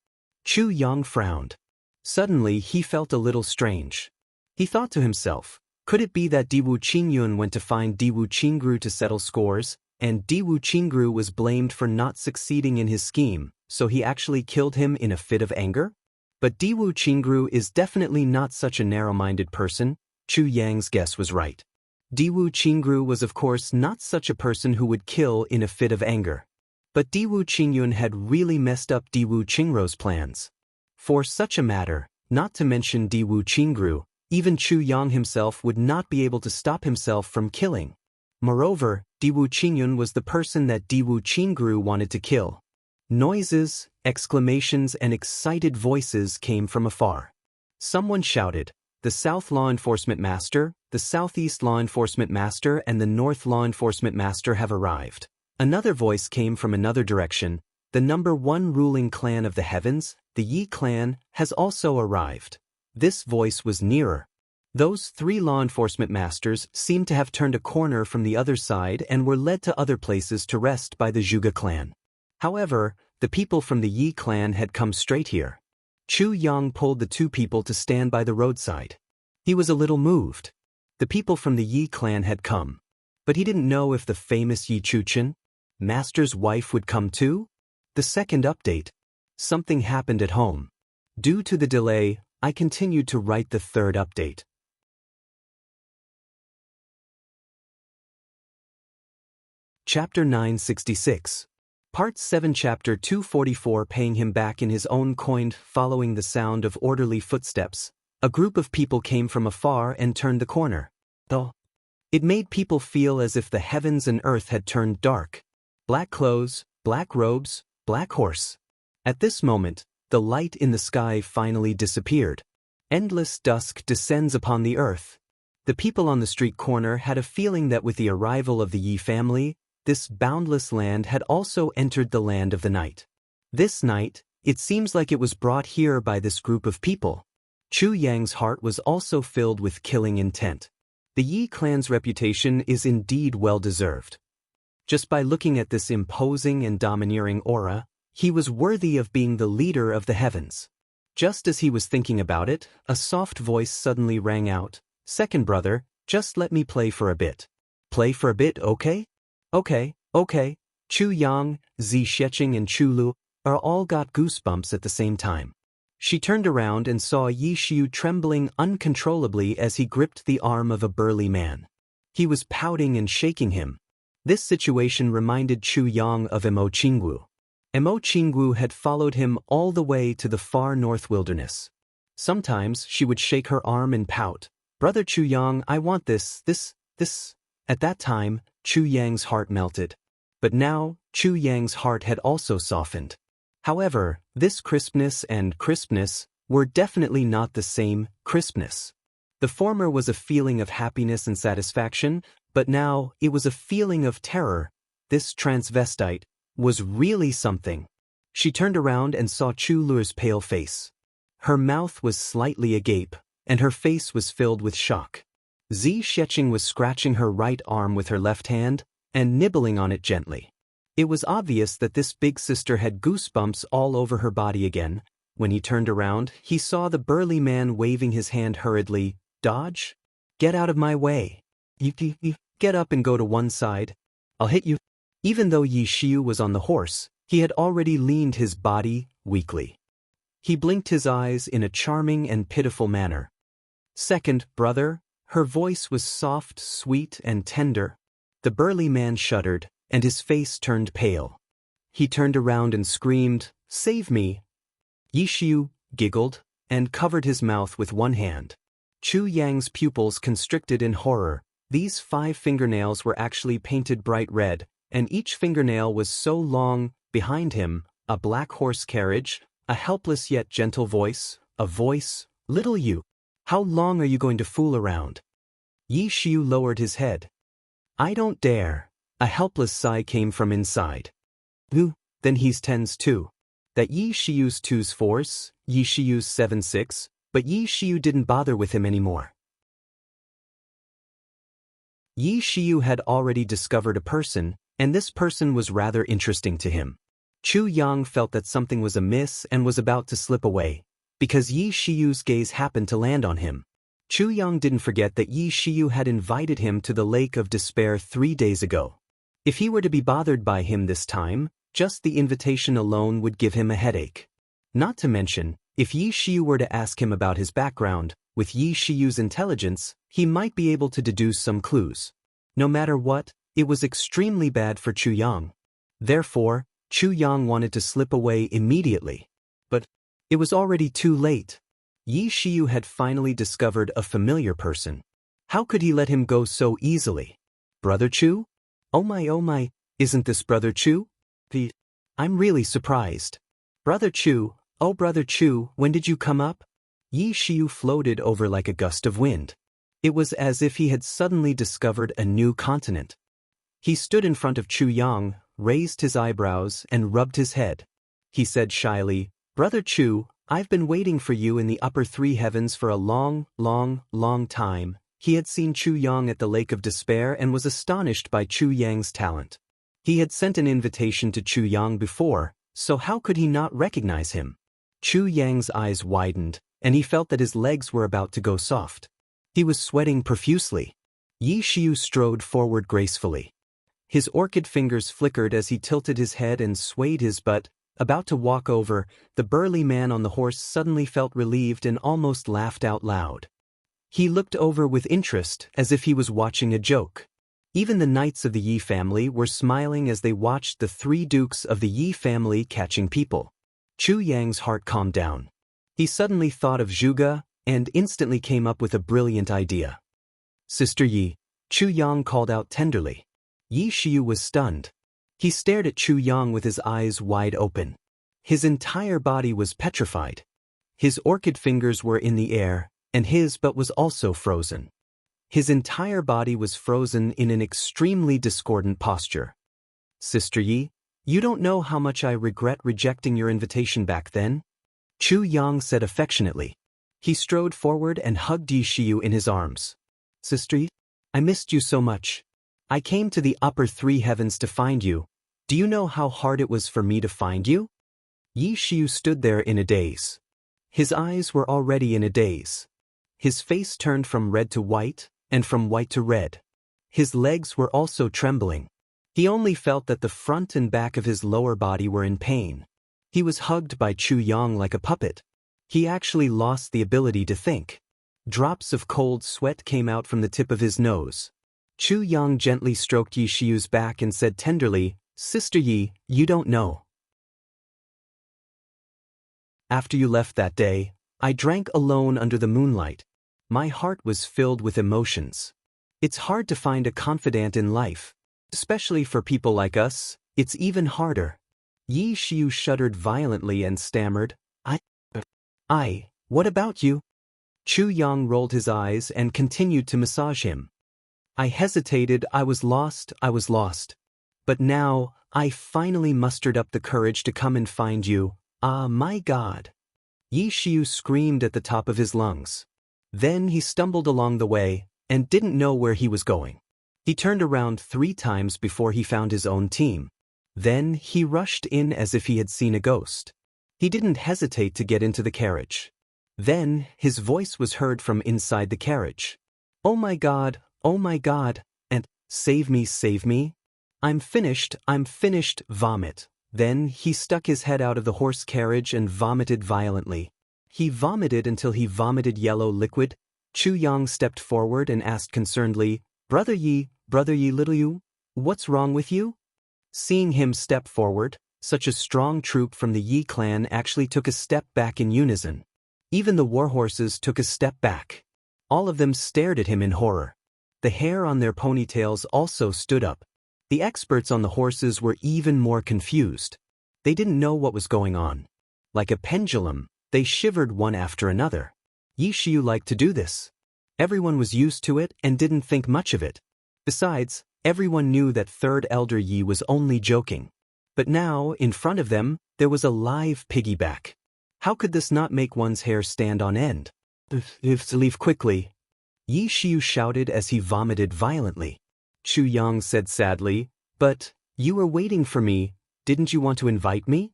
Chu Yang frowned. Suddenly he felt a little strange. He thought to himself, could it be that Diwu Qingyun went to find Diwu Qingru to settle scores, and Diwu Qingru was blamed for not succeeding in his scheme, so he actually killed him in a fit of anger? But Diwu Qingru is definitely not such a narrow-minded person. Chu Yang's guess was right. Diwu Qingru was of course not such a person who would kill in a fit of anger. But Diwu Qingyun had really messed up Diwu Qingru's plans. For such a matter, not to mention Diwu Qingru, even Chu Yang himself would not be able to stop himself from killing. Moreover, Diwu Qingyun was the person that Diwu Qingru wanted to kill. Noises, exclamations, and excited voices came from afar. Someone shouted, "The South Law Enforcement Master, the Southeast Law Enforcement Master, and the North Law Enforcement Master have arrived." Another voice came from another direction. "The #1 ruling clan of the heavens, the Yi clan, has also arrived." This voice was nearer. Those 3 law enforcement masters seemed to have turned a corner from the other side and were led to other places to rest by the Zhuge clan. However, the people from the Yi clan had come straight here. Chu Yang pulled the 2 people to stand by the roadside. He was a little moved. The people from the Yi clan had come. But he didn't know if the famous Yi Chuchen, master's wife, would come too? The second update. Something happened at home. Due to the delay, I continued to write the third update. Chapter 966. Part 7 Chapter 244 Paying him back in his own coin. Following the sound of orderly footsteps, a group of people came from afar and turned the corner. Though it made people feel as if the heavens and earth had turned dark. Black clothes, black robes, black horse. At this moment, the light in the sky finally disappeared. Endless dusk descends upon the earth. The people on the street corner had a feeling that with the arrival of the Yi family, this boundless land had also entered the land of the night. This night, it seems like it was brought here by this group of people. Chu Yang's heart was also filled with killing intent. The Yi clan's reputation is indeed well-deserved. Just by looking at this imposing and domineering aura, he was worthy of being the leader of the heavens. Just as he was thinking about it, a soft voice suddenly rang out, "Second brother, just let me play for a bit." "Play for a bit, okay?" Okay. Chu Yang, Zi Xiecheng, and Chu Lu all got goosebumps at the same time. She turned around and saw Yi Xiu trembling uncontrollably as he gripped the arm of a burly man. He was pouting and shaking him. This situation reminded Chu Yang of Emo Qingwu. Emo Qingwu had followed him all the way to the far north wilderness. Sometimes she would shake her arm and pout, "Brother Chu Yang, I want this. At that time, Chu Yang's heart melted. But now, Chu Yang's heart had also softened. However, this crispness and crispness were definitely not the same crispness. The former was a feeling of happiness and satisfaction, but now it was a feeling of terror. This transvestite was really something. She turned around and saw Chu Lu's pale face. Her mouth was slightly agape, and her face was filled with shock. Zi Xiecheng was scratching her right arm with her left hand and nibbling on it gently. It was obvious that this big sister had goosebumps all over her body again. When he turned around, he saw the burly man waving his hand hurriedly. "Dodge? Get out of my way. You get up and go to one side. I'll hit you. Even though Yi Shiu was on the horse, he had already leaned his body weakly. He blinked his eyes in a charming and pitiful manner. Second, brother, her voice was soft, sweet, and tender. The burly man shuddered, and his face turned pale. He turned around and screamed, "Save me!" Yi Shiu giggled and covered his mouth with one hand. Chu Yang's pupils constricted in horror. These 5 fingernails were actually painted bright red, and each fingernail was so long. Behind him, a black horse carriage, a helpless yet gentle voice, a voice, "Little you, how long are you going to fool around?" Yi Shiu lowered his head. "I don't dare." A helpless sigh came from inside. Then he's 10s too. That Yi Shiu's 2's 4s, Yi Shiu's 7-6, but Yi Shiu didn't bother with him anymore. Yi Shiu had already discovered a person, and this person was rather interesting to him. Chu Yang felt that something was amiss and was about to slip away, because Yi Shiu's gaze happened to land on him. Chu Yang didn't forget that Yi Shiu had invited him to the Lake of Despair 3 days ago. If he were to be bothered by him this time, just the invitation alone would give him a headache. Not to mention, if Yi Shiu were to ask him about his background, with Yi Shiu's intelligence, he might be able to deduce some clues. No matter what, it was extremely bad for Chu Yang. Therefore, Chu Yang wanted to slip away immediately. But it was already too late. Yi Shiu had finally discovered a familiar person. How could he let him go so easily? Brother Chu? Oh my, isn't this Brother Chu? I'm really surprised. Brother Chu, oh Brother Chu, when did you come up? Yi Shiu floated over like a gust of wind. It was as if he had suddenly discovered a new continent. He stood in front of Chu Yang, raised his eyebrows, and rubbed his head. He said shyly, "Brother Chu, I've been waiting for you in the upper 3 heavens for a long time." He had seen Chu Yang at the Lake of Despair and was astonished by Chu Yang's talent. He had sent an invitation to Chu Yang before, so how could he not recognize him? Chu Yang's eyes widened, and he felt that his legs were about to go soft. He was sweating profusely. Yi Shiu strode forward gracefully. His orchid fingers flickered as he tilted his head and swayed his butt. About to walk over, the burly man on the horse suddenly felt relieved and almost laughed out loud. He looked over with interest, as if he was watching a joke. Even the knights of the Yi family were smiling as they watched the 3 dukes of the Yi family catching people. Chu Yang's heart calmed down. He suddenly thought of Zhuge, and instantly came up with a brilliant idea. "Sister Yi," Chu Yang called out tenderly. Yi Shiu was stunned. He stared at Chu Yang with his eyes wide open. His entire body was petrified. His orchid fingers were in the air, and his butt was also frozen. His entire body was frozen in an extremely discordant posture. "Sister Yi, you don't know how much I regret rejecting your invitation back then," Chu Yang said affectionately. He strode forward and hugged Yi Shiu in his arms. "Sister Yi, I missed you so much. I came to the upper 3 heavens to find you. Do you know how hard it was for me to find you?" Yi Shiu stood there in a daze. His eyes were already in a daze. His face turned from red to white, and from white to red. His legs were also trembling. He only felt that the front and back of his lower body were in pain. He was hugged by Chu Yang like a puppet. He actually lost the ability to think. Drops of cold sweat came out from the tip of his nose. Chu Yang gently stroked Yi Shiu's back and said tenderly, "Sister Yi, you don't know. After you left that day, I drank alone under the moonlight. My heart was filled with emotions. It's hard to find a confidant in life. Especially for people like us, it's even harder." Yi Shiu shuddered violently and stammered, What about you?" Chu Yang rolled his eyes and continued to massage him. "I hesitated, I was lost. But now, I finally mustered up the courage to come and find you. Ah, my God." Yi Shiu screamed at the top of his lungs. Then he stumbled along the way, and didn't know where he was going. He turned around 3 times before he found his own team. Then he rushed in as if he had seen a ghost. He didn't hesitate to get into the carriage. Then his voice was heard from inside the carriage. Oh my god, and save me. I'm finished, vomit. Then he stuck his head out of the horse carriage and vomited violently. He vomited until he vomited yellow liquid. Chu Yang stepped forward and asked concernedly, Brother Yi, little you, what's wrong with you? Seeing him step forward, such a strong troop from the Yi clan actually took a step back in unison. Even the warhorses took a step back. All of them stared at him in horror. The hair on their ponytails also stood up. The experts on the horses were even more confused. They didn't know what was going on. Like a pendulum, they shivered one after another. Yi Shiyu liked to do this. Everyone was used to it and didn't think much of it. Besides, everyone knew that Third Elder Yi was only joking. But now, in front of them, there was a live piggyback. How could this not make one's hair stand on end? Leave quickly. Yi Shiyu shouted as he vomited violently. Chu Yang said sadly, But, you were waiting for me, didn't you want to invite me?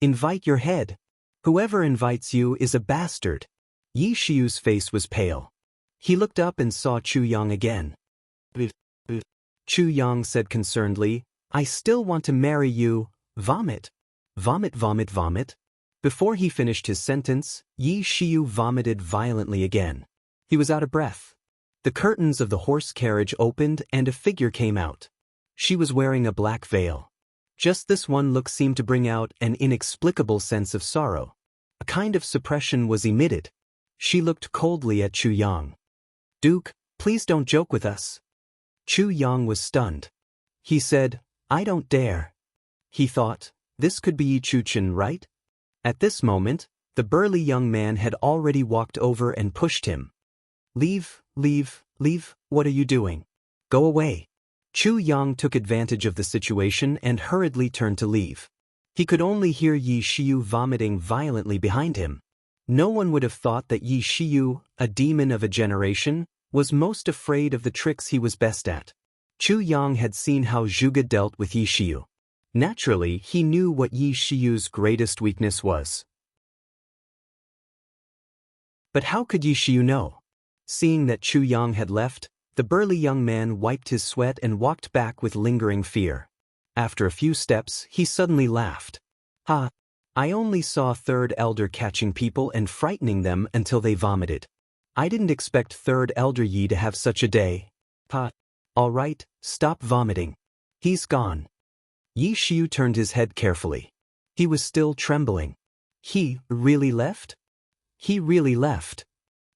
Invite your head. Whoever invites you is a bastard. Yi Shiyu's face was pale. He looked up and saw Chu Yang again. Chu Yang said concernedly, I still want to marry you, vomit. Vomit. Before he finished his sentence, Yi Shiyu vomited violently again. He was out of breath. The curtains of the horse carriage opened and a figure came out. She was wearing a black veil. Just this one look seemed to bring out an inexplicable sense of sorrow. A kind of suppression was emitted. She looked coldly at Chu Yang. Duke, please don't joke with us. Chu Yang was stunned. He said, I don't dare. He thought, this could be Yi Chuchen, right? At this moment, the burly young man had already walked over and pushed him. Leave, what are you doing? Go away. Chu Yang took advantage of the situation and hurriedly turned to leave. He could only hear Yi Shiyu vomiting violently behind him. No one would have thought that Yi Shiyu, a demon of a generation, was most afraid of the tricks he was best at. Chu Yang had seen how Zhuge dealt with Yi Shiyu. Naturally, he knew what Yi Shiyu's greatest weakness was. But how could Yi Shiyu know? Seeing that Chu Yang had left, the burly young man wiped his sweat and walked back with lingering fear. After a few steps, he suddenly laughed. Ha! I only saw Third Elder catching people and frightening them until they vomited. I didn't expect Third Elder Yi to have such a day. Ha! All right, stop vomiting. He's gone. Yi Shiyu turned his head carefully. He was still trembling. He really left? He really left.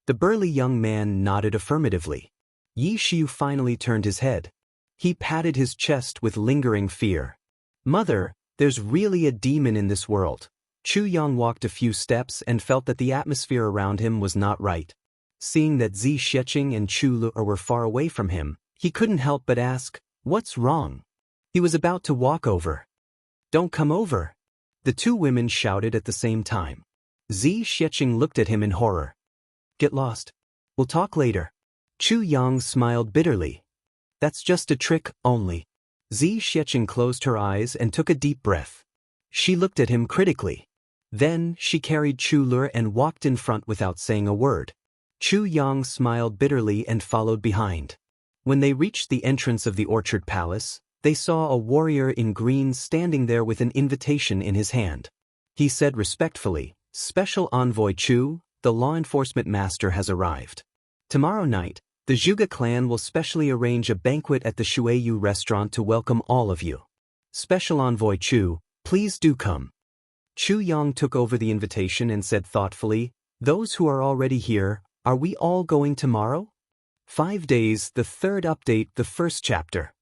The burly young man nodded affirmatively. Yi Shiyu finally turned his head. He patted his chest with lingering fear. Mother, there's really a demon in this world. Chu Yang walked a few steps and felt that the atmosphere around him was not right. Seeing that Zi Sheqing and Chu Lu were far away from him, he couldn't help but ask, What's wrong? He was about to walk over. Don't come over. The two women shouted at the same time. Zi Sheqing looked at him in horror. Get lost. We'll talk later. Chu Yang smiled bitterly. That's just a trick, only. Zi Sheqing closed her eyes and took a deep breath. She looked at him critically. Then, she carried Chu Lu and walked in front without saying a word. Chu Yang smiled bitterly and followed behind. When they reached the entrance of the Orchard Palace, they saw a warrior in green standing there with an invitation in his hand. He said respectfully, Special Envoy Chu, the law enforcement master has arrived. Tomorrow night, the Zhuge clan will specially arrange a banquet at the Shuiyu restaurant to welcome all of you. Special Envoy Chu, please do come. Chu Yang took over the invitation and said thoughtfully, Those who are already here, are we all going tomorrow? 5 days, the third update, the first chapter.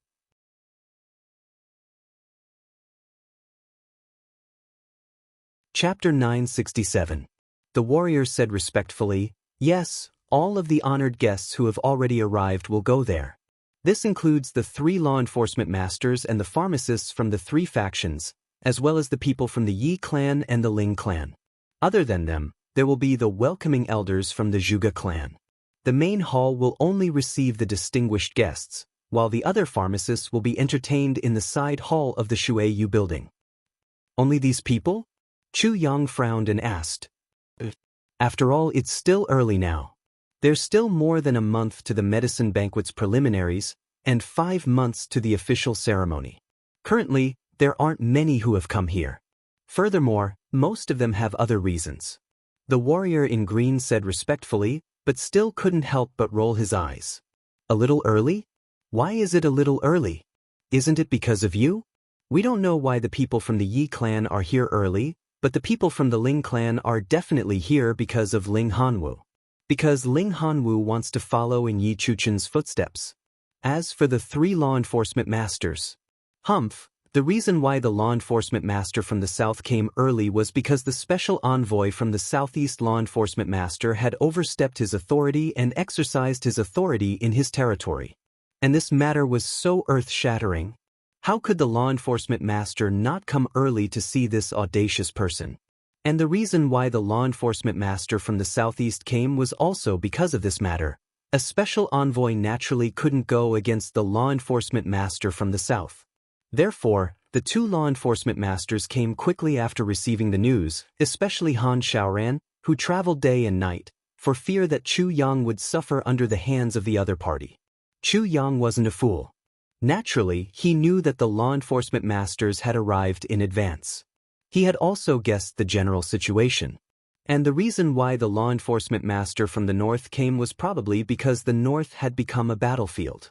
Chapter 967. The warrior said respectfully, Yes, all of the honored guests who have already arrived will go there. This includes the 3 law enforcement masters and the pharmacists from the 3 factions, as well as the people from the Yi clan and the Ling clan. Other than them, there will be the welcoming elders from the Zhuge clan. The main hall will only receive the distinguished guests, while the other pharmacists will be entertained in the side hall of the Shuiyu building. Only these people? Chu Yang frowned and asked. After all, it's still early now. There's still more than a month to the medicine banquet's preliminaries, and 5 months to the official ceremony. Currently, there aren't many who have come here. Furthermore, most of them have other reasons. The warrior in green said respectfully, but still couldn't help but roll his eyes. A little early? Why is it a little early? Isn't it because of you? We don't know why the people from the Yi clan are here early, but the people from the Ling clan are definitely here because of Ling Hanwu. Because Ling Hanwu wants to follow in Yi Chuchen's footsteps. As for the 3 law enforcement masters, the reason why the law enforcement master from the south came early was because the special envoy from the southeast law enforcement master had overstepped his authority and exercised his authority in his territory. And this matter was so earth-shattering. How could the law enforcement master not come early to see this audacious person? And the reason why the law enforcement master from the southeast came was also because of this matter. A special envoy naturally couldn't go against the law enforcement master from the south. Therefore, the 2 law enforcement masters came quickly after receiving the news, especially Han Xiaoran, who traveled day and night, for fear that Chu Yang would suffer under the hands of the other party. Chu Yang wasn't a fool. Naturally, he knew that the law enforcement masters had arrived in advance. He had also guessed the general situation. And the reason why the law enforcement master from the north came was probably because the north had become a battlefield.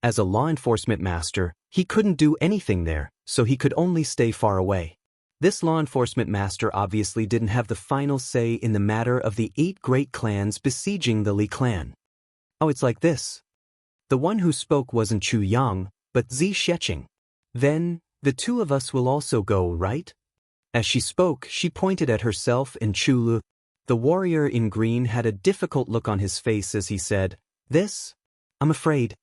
As a law enforcement master, he couldn't do anything there, so he could only stay far away. This law enforcement master obviously didn't have the final say in the matter of the 8 great clans besieging the Li clan. Oh, it's like this. The one who spoke wasn't Chu Yang, but Zi Sheqing. Then, the 2 of us will also go, right? As she spoke, she pointed at herself and Chu Lu. The warrior in green had a difficult look on his face as he said, "This? I'm afraid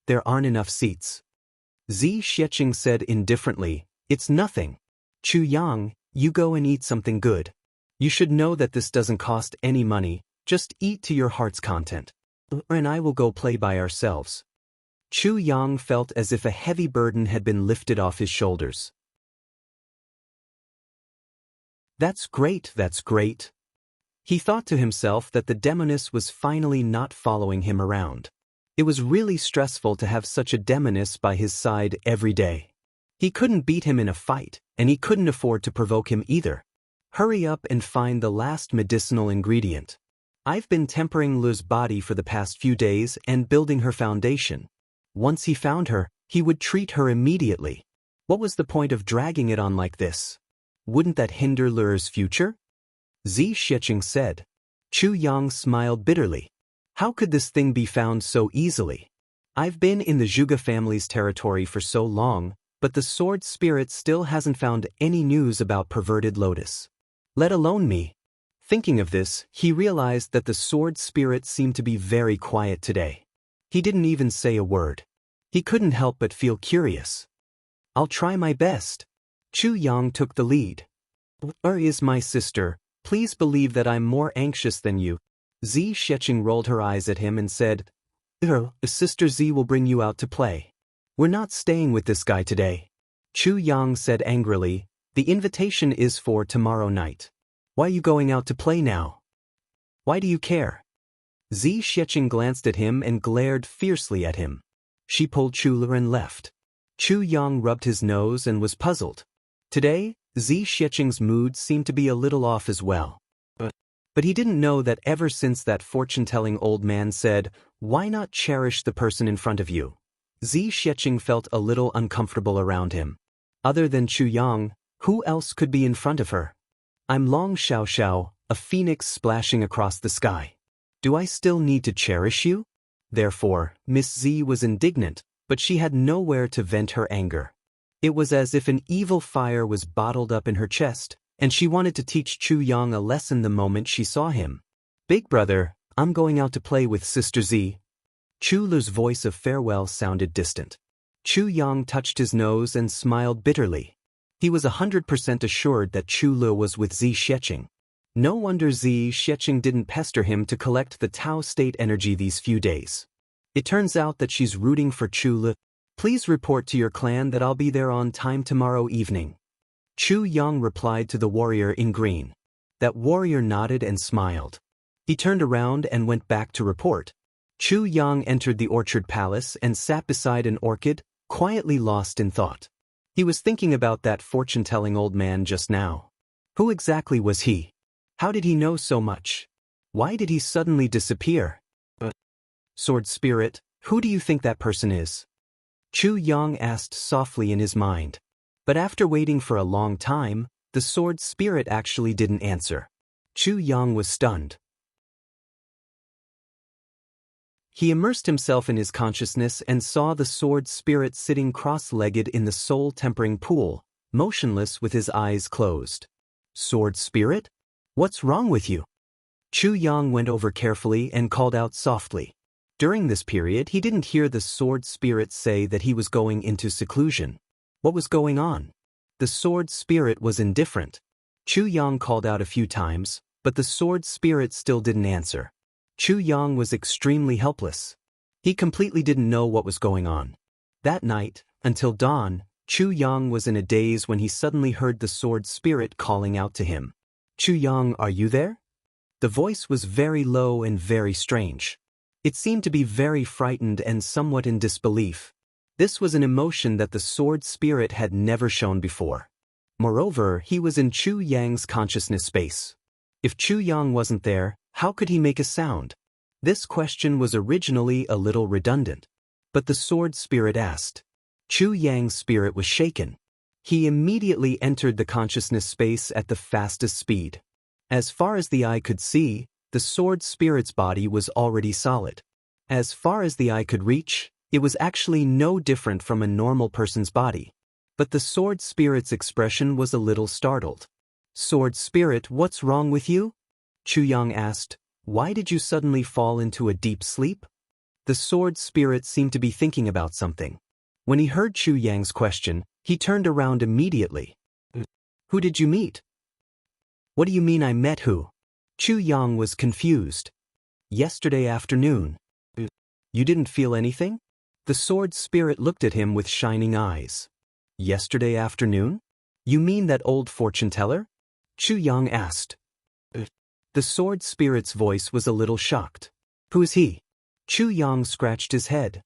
there aren't enough seats." Zi Sheqing said indifferently, "It's nothing. Chu Yang, you go and eat something good. You should know that this doesn't cost any money, just eat to your heart's content. And I will go play by ourselves." Chu Yang felt as if a heavy burden had been lifted off his shoulders. That's great, that's great. He thought to himself that the demoness was finally not following him around. It was really stressful to have such a demoness by his side every day. He couldn't beat him in a fight, and he couldn't afford to provoke him either. Hurry up and find the last medicinal ingredient. I've been tempering Lu's body for the past few days and building her foundation. Once he found her, he would treat her immediately. What was the point of dragging it on like this? Wouldn't that hinder Lu's future? Zi Sheqing said. Chu Yang smiled bitterly. How could this thing be found so easily? I've been in the Zhuge family's territory for so long, but the sword spirit still hasn't found any news about perverted lotus. Let alone me. Thinking of this, he realized that the sword spirit seemed to be very quiet today. He didn't even say a word. He couldn't help but feel curious. I'll try my best. Chu Yang took the lead. Where is my sister? Please believe that I'm more anxious than you. Zi Sheqing rolled her eyes at him and said, Sister Zi will bring you out to play. We're not staying with this guy today. Chu Yang said angrily, the invitation is for tomorrow night. Why are you going out to play now? Why do you care? Zi Sheqing glanced at him and glared fiercely at him. She pulled Chu Lu and left. Chu Yang rubbed his nose and was puzzled. Today, Zi Sheqing's mood seemed to be a little off as well. But he didn't know that ever since that fortune-telling old man said, why not cherish the person in front of you? Zi Sheqing felt a little uncomfortable around him. Other than Chu Yang, who else could be in front of her? I'm Long Xiao Xiao, a phoenix splashing across the sky. Do I still need to cherish you? Therefore, Miss Zi was indignant, but she had nowhere to vent her anger. It was as if an evil fire was bottled up in her chest, and she wanted to teach Chu Yang a lesson the moment she saw him. Big brother, I'm going out to play with Sister Zi. Chu Lu's voice of farewell sounded distant. Chu Yang touched his nose and smiled bitterly. He was 100% assured that Chu Lu was with Zi Sheqing. No wonder Zi Sheqing didn't pester him to collect the Tao state energy these few days. It turns out that she's rooting for Chu Lu. Please report to your clan that I'll be there on time tomorrow evening. Chu Yang replied to the warrior in green. That warrior nodded and smiled. He turned around and went back to report. Chu Yang entered the orchard palace and sat beside an orchid, quietly lost in thought. He was thinking about that fortune-telling old man just now. Who exactly was he? How did he know so much? Why did he suddenly disappear? Sword Spirit, who do you think that person is? Chu Yang asked softly in his mind. But after waiting for a long time, the Sword Spirit actually didn't answer. Chu Yang was stunned. He immersed himself in his consciousness and saw the Sword Spirit sitting cross-legged in the soul-tempering pool, motionless with his eyes closed. Sword Spirit? What's wrong with you? Chu Yang went over carefully and called out softly. During this period, he didn't hear the Sword Spirit say that he was going into seclusion. What was going on? The Sword Spirit was indifferent. Chu Yang called out a few times, but the Sword Spirit still didn't answer. Chu Yang was extremely helpless. He completely didn't know what was going on. That night, until dawn, Chu Yang was in a daze when he suddenly heard the Sword Spirit calling out to him. Chu Yang, are you there? The voice was very low and very strange. It seemed to be very frightened and somewhat in disbelief. This was an emotion that the Sword Spirit had never shown before. Moreover, he was in Chu Yang's consciousness space. If Chu Yang wasn't there, how could he make a sound? This question was originally a little redundant. But the Sword Spirit asked. Chu Yang's spirit was shaken. He immediately entered the consciousness space at the fastest speed. As far as the eye could see, the Sword Spirit's body was already solid. As far as the eye could reach, it was actually no different from a normal person's body. But the Sword Spirit's expression was a little startled. Sword Spirit, what's wrong with you? Chu Yang asked. Why did you suddenly fall into a deep sleep? The Sword Spirit seemed to be thinking about something. When he heard Chu Yang's question, he turned around immediately. Who did you meet? What do you mean I met who? Chu Yang was confused. Yesterday afternoon. You didn't feel anything? The Sword Spirit looked at him with shining eyes. Yesterday afternoon? You mean that old fortune-teller? Chu Yang asked. The Sword Spirit's voice was a little shocked. Who is he? Chu Yang scratched his head.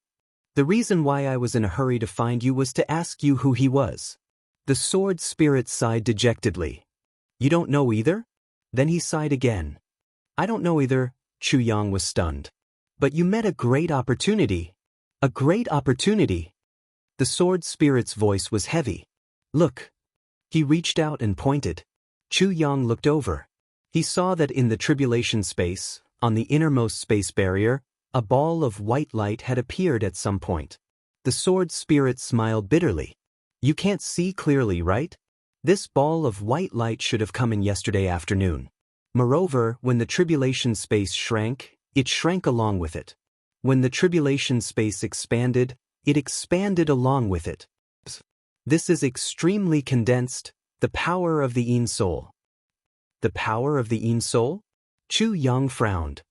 The reason why I was in a hurry to find you was to ask you who he was. The Sword Spirit sighed dejectedly. You don't know either? Then he sighed again. I don't know either. Chu Yang was stunned. But you met a great opportunity. A great opportunity. The Sword Spirit's voice was heavy. Look. He reached out and pointed. Chu Yang looked over. He saw that in the tribulation space, on the innermost space barrier, a ball of white light had appeared at some point. The Sword Spirit smiled bitterly. You can't see clearly, right? This ball of white light should have come in yesterday afternoon. Moreover, when the tribulation space shrank, it shrank along with it. When the tribulation space expanded, it expanded along with it. This is extremely condensed, the power of the Yin Soul. The power of the Yin Soul? Chu Yang frowned.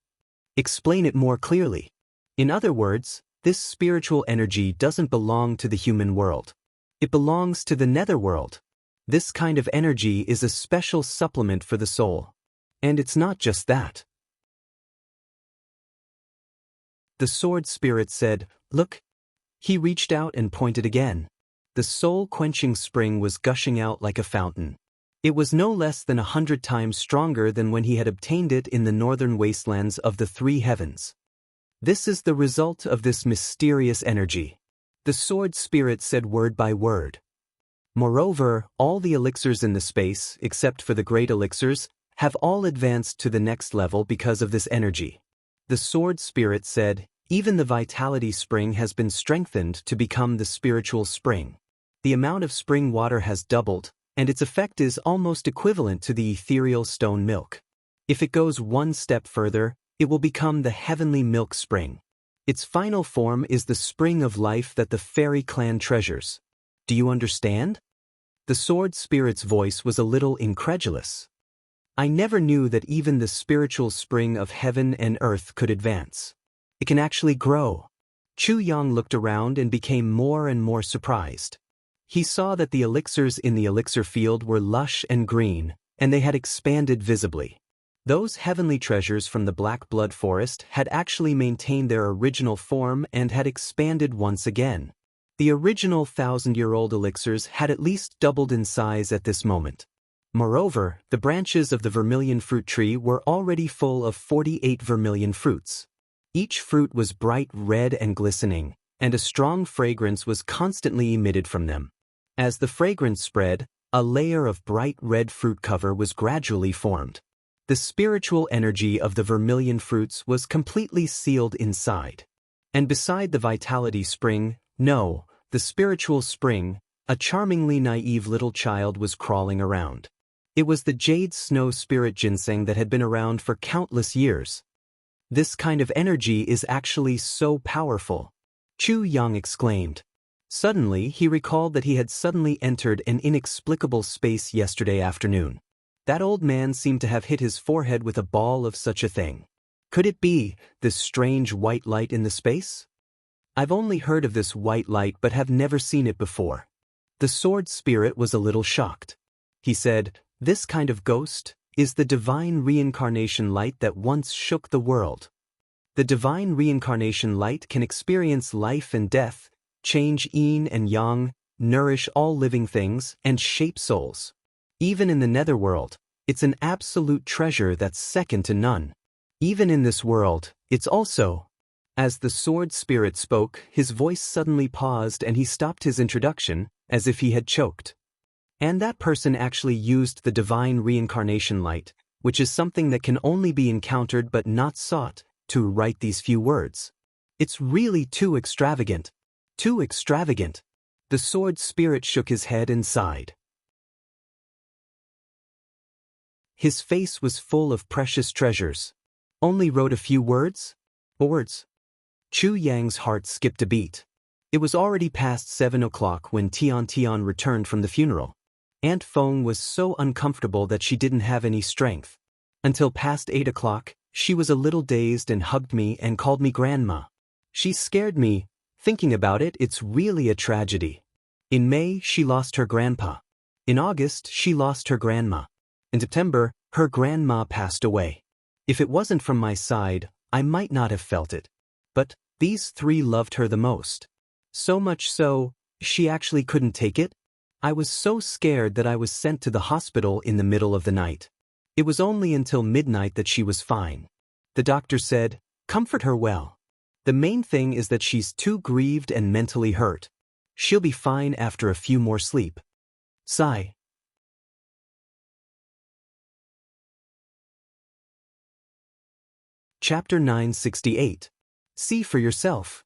Explain it more clearly. In other words, this spiritual energy doesn't belong to the human world. It belongs to the netherworld. This kind of energy is a special supplement for the soul. And it's not just that. The Sword Spirit said, Look. He reached out and pointed again. The soul-quenching spring was gushing out like a fountain. It was no less than 100 times stronger than when he had obtained it in the northern wastelands of the three heavens. This is the result of this mysterious energy. The Sword Spirit said word by word. Moreover, all the elixirs in the space, except for the great elixirs, have all advanced to the next level because of this energy. The Sword Spirit said, even the vitality spring has been strengthened to become the spiritual spring. The amount of spring water has doubled, and its effect is almost equivalent to the ethereal stone milk. If it goes one step further, it will become the heavenly milk spring. Its final form is the spring of life that the fairy clan treasures. Do you understand? The Sword Spirit's voice was a little incredulous. I never knew that even the spiritual spring of heaven and earth could advance. It can actually grow. Chu Yang looked around and became more and more surprised. He saw that the elixirs in the elixir field were lush and green, and they had expanded visibly. Those heavenly treasures from the Black Blood Forest had actually maintained their original form and had expanded once again. The original 1,000-year-old elixirs had at least doubled in size at this moment. Moreover, the branches of the vermilion fruit tree were already full of 48 vermilion fruits. Each fruit was bright red and glistening, and a strong fragrance was constantly emitted from them. As the fragrance spread, a layer of bright red fruit cover was gradually formed. The spiritual energy of the vermilion fruits was completely sealed inside. And beside the vitality spring, no, the spiritual spring, a charmingly naive little child was crawling around. It was the jade snow spirit ginseng that had been around for countless years. This kind of energy is actually so powerful, Chu Yang exclaimed. Suddenly, he recalled that he had suddenly entered an inexplicable space yesterday afternoon. That old man seemed to have hit his forehead with a ball of such a thing. Could it be this strange white light in the space? I've only heard of this white light but have never seen it before. The sword spirit was a little shocked. He said, "This kind of ghost is the divine reincarnation light that once shook the world. The divine reincarnation light can experience life and death, change yin and yang, nourish all living things, and shape souls. Even in the netherworld, it's an absolute treasure that's second to none. Even in this world, it's also—" As the sword spirit spoke, his voice suddenly paused and he stopped his introduction, as if he had choked. And that person actually used the divine reincarnation light, which is something that can only be encountered but not sought, to write these few words. It's really too extravagant. Too extravagant. The sword spirit shook his head and sighed. His face was full of precious treasures. Only wrote a few words? Words? Chu Yang's heart skipped a beat. It was already past 7 o'clock when Tian returned from the funeral. Aunt Feng was so uncomfortable that she didn't have any strength. Until past 8 o'clock, she was a little dazed and hugged me and called me grandma. She scared me. Thinking about it, it's really a tragedy. In May, she lost her grandpa. In August, she lost her grandma. In September, her grandma passed away. If it wasn't from my side, I might not have felt it. But these three loved her the most. So much so, she actually couldn't take it. I was so scared that I was sent to the hospital in the middle of the night. It was only until midnight that she was fine. The doctor said, "Comfort her well. The main thing is that she's too grieved and mentally hurt. She'll be fine after a few more sleep." Sigh. Chapter 968. See for yourself.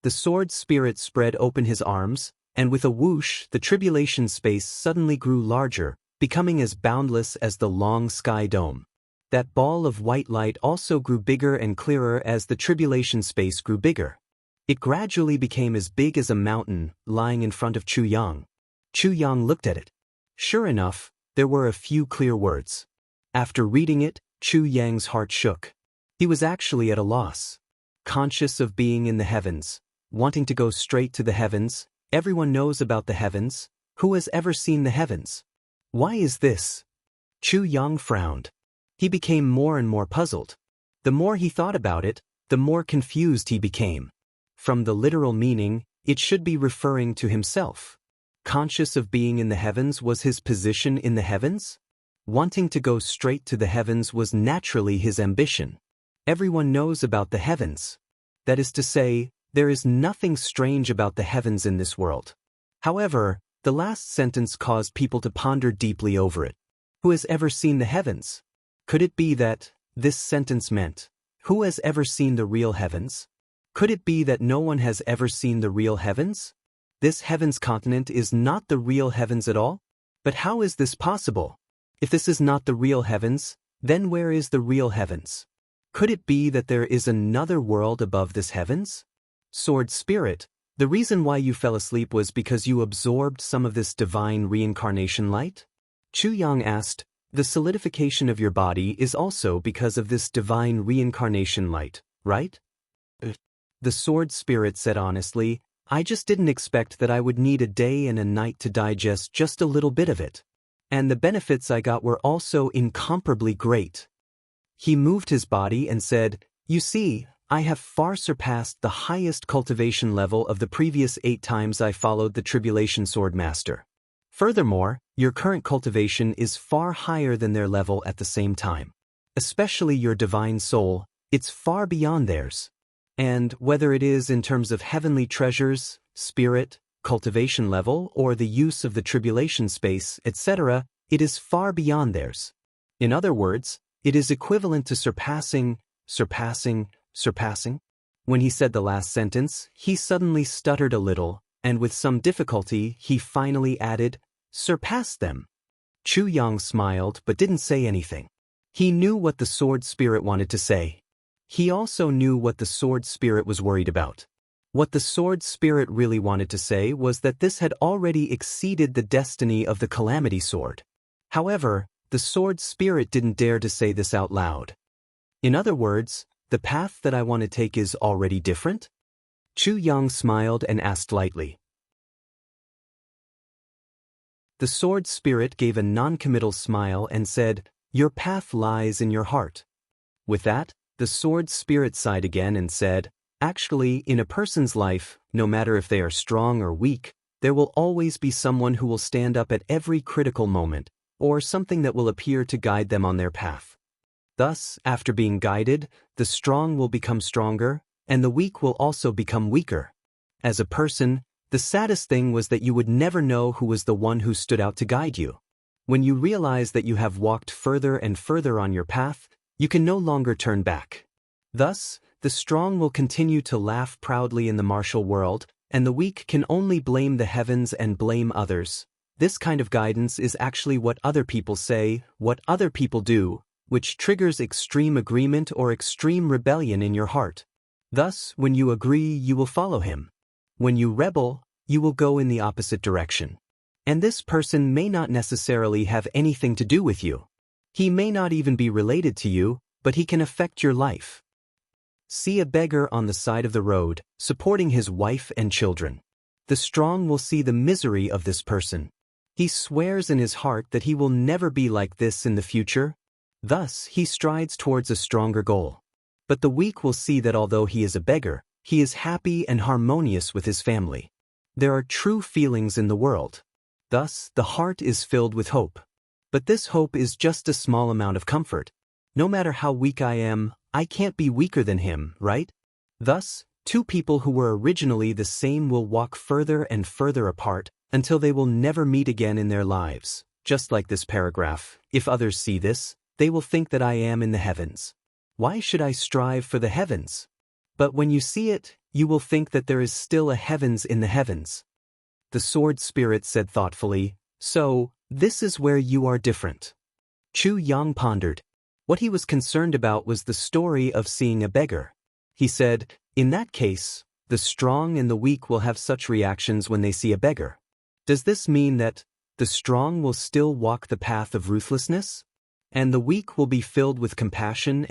The sword spirit spread open his arms, and with a whoosh, the tribulation space suddenly grew larger, becoming as boundless as the long sky dome. That ball of white light also grew bigger and clearer as the tribulation space grew bigger. It gradually became as big as a mountain, lying in front of Chu Yang. Chu Yang looked at it. Sure enough, there were a few clear words. After reading it, Chu Yang's heart shook. He was actually at a loss. Conscious of being in the heavens, wanting to go straight to the heavens. Everyone knows about the heavens. Who has ever seen the heavens? Why is this? Chu Yang frowned. He became more and more puzzled. The more he thought about it, the more confused he became. From the literal meaning, it should be referring to himself. Conscious of being in the heavens was his position in the heavens? Wanting to go straight to the heavens was naturally his ambition. Everyone knows about the heavens. That is to say, there is nothing strange about the heavens in this world. However, the last sentence caused people to ponder deeply over it. Who has ever seen the heavens? Could it be that this sentence meant, who has ever seen the real heavens? Could it be that no one has ever seen the real heavens? This heavens continent is not the real heavens at all? But how is this possible? If this is not the real heavens, then where is the real heavens? Could it be that there is another world above this heavens? Sword Spirit, the reason why you fell asleep was because you absorbed some of this divine reincarnation light? Chu Yang asked, the solidification of your body is also because of this divine reincarnation light, right? The Sword Spirit said honestly, I just didn't expect that I would need a day and a night to digest just a little bit of it. And the benefits I got were also incomparably great. He moved his body and said, "You see, I have far surpassed the highest cultivation level of the previous 8 times I followed the Tribulation Sword Master. Furthermore, your current cultivation is far higher than their level at the same time. Especially your divine soul, it's far beyond theirs. And whether it is in terms of heavenly treasures, spirit, cultivation level, or the use of the tribulation space, etc., it is far beyond theirs. In other words, it is equivalent to surpassing. When he said the last sentence, he suddenly stuttered a little, and with some difficulty, he finally added, surpass them. Chu Yang smiled but didn't say anything. He knew what the sword spirit wanted to say. He also knew what the sword spirit was worried about. What the sword spirit really wanted to say was that this had already exceeded the destiny of the Calamity Sword. However, the sword spirit didn't dare to say this out loud. In other words, the path that I want to take is already different? Chu Yang smiled and asked lightly. The sword spirit gave a non-committal smile and said, your path lies in your heart. With that, the sword spirit sighed again and said, actually, in a person's life, no matter if they are strong or weak, there will always be someone who will stand up at every critical moment, or something that will appear to guide them on their path. Thus, after being guided, the strong will become stronger, and the weak will also become weaker. As a person, the saddest thing was that you would never know who was the one who stood out to guide you. When you realize that you have walked further and further on your path, you can no longer turn back. Thus, the strong will continue to laugh proudly in the martial world, and the weak can only blame the heavens and blame others. This kind of guidance is actually what other people say, what other people do, which triggers extreme agreement or extreme rebellion in your heart. Thus, when you agree, you will follow him. When you rebel, you will go in the opposite direction. And this person may not necessarily have anything to do with you. He may not even be related to you, but he can affect your life. See a beggar on the side of the road, supporting his wife and children. The strong will see the misery of this person. He swears in his heart that he will never be like this in the future. Thus, he strides towards a stronger goal. But the weak will see that although he is a beggar, he is happy and harmonious with his family. There are true feelings in the world. Thus, the heart is filled with hope. But this hope is just a small amount of comfort. No matter how weak I am, I can't be weaker than him, right? Thus, two people who were originally the same will walk further and further apart until they will never meet again in their lives. Just like this paragraph, if others see this, they will think that I am in the heavens. Why should I strive for the heavens? But when you see it, you will think that there is still a heavens in the heavens. The sword spirit said thoughtfully, so, this is where you are different. Chu Yang pondered. What he was concerned about was the story of seeing a beggar. He said, in that case, the strong and the weak will have such reactions when they see a beggar. Does this mean that the strong will still walk the path of ruthlessness? And the weak will be filled with compassion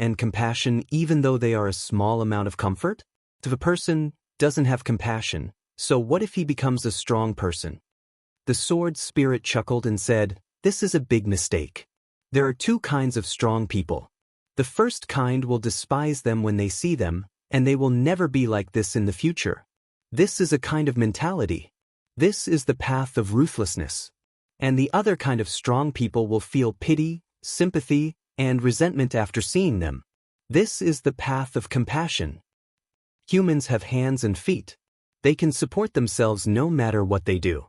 even though they are a small amount of comfort? If a person doesn't have compassion, so what if he becomes a strong person? The sword spirit chuckled and said, this is a big mistake. There are two kinds of strong people. The first kind will despise them when they see them, and they will never be like this in the future. This is a kind of mentality. This is the path of ruthlessness. And the other kind of strong people will feel pity, sympathy, and resentment after seeing them. This is the path of compassion. Humans have hands and feet. They can support themselves no matter what they do.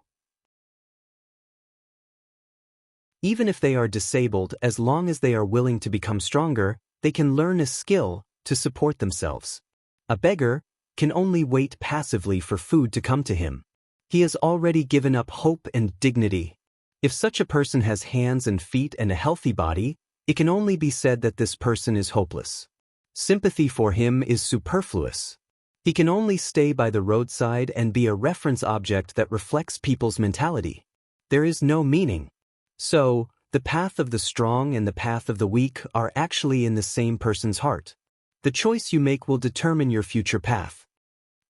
Even if they are disabled, as long as they are willing to become stronger, they can learn a skill to support themselves. A beggar can only wait passively for food to come to him. He has already given up hope and dignity. If such a person has hands and feet and a healthy body, it can only be said that this person is hopeless. Sympathy for him is superfluous. He can only stay by the roadside and be a reference object that reflects people's mentality. There is no meaning. So, the path of the strong and the path of the weak are actually in the same person's heart. The choice you make will determine your future path.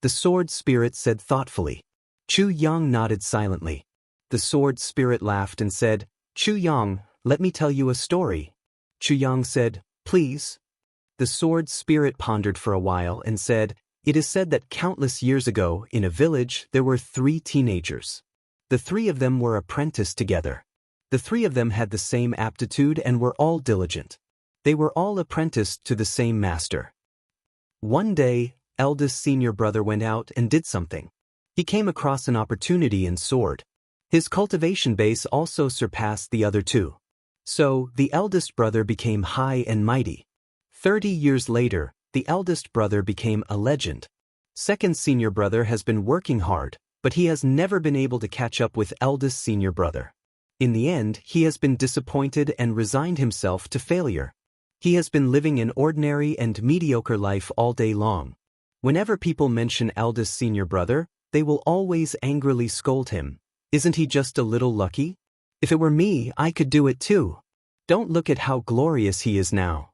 The sword spirit said thoughtfully. Chu Yang nodded silently. The sword spirit laughed and said, Chu Yang, let me tell you a story. Chu Yang said, please? The sword spirit pondered for a while and said, "It is said that countless years ago, in a village, there were 3 teenagers. The 3 of them were apprenticed together. The 3 of them had the same aptitude and were all diligent. They were all apprenticed to the same master. One day, eldest senior brother went out and did something. He came across an opportunity and soared. His cultivation base also surpassed the other 2. So, the eldest brother became high and mighty. 30 years later, the eldest brother became a legend. Second senior brother has been working hard, but he has never been able to catch up with eldest senior brother. In the end, he has been disappointed and resigned himself to failure. He has been living an ordinary and mediocre life all day long. Whenever people mention eldest senior brother, they will always angrily scold him. Isn't he just a little lucky? If it were me, I could do it too. Don't look at how glorious he is now.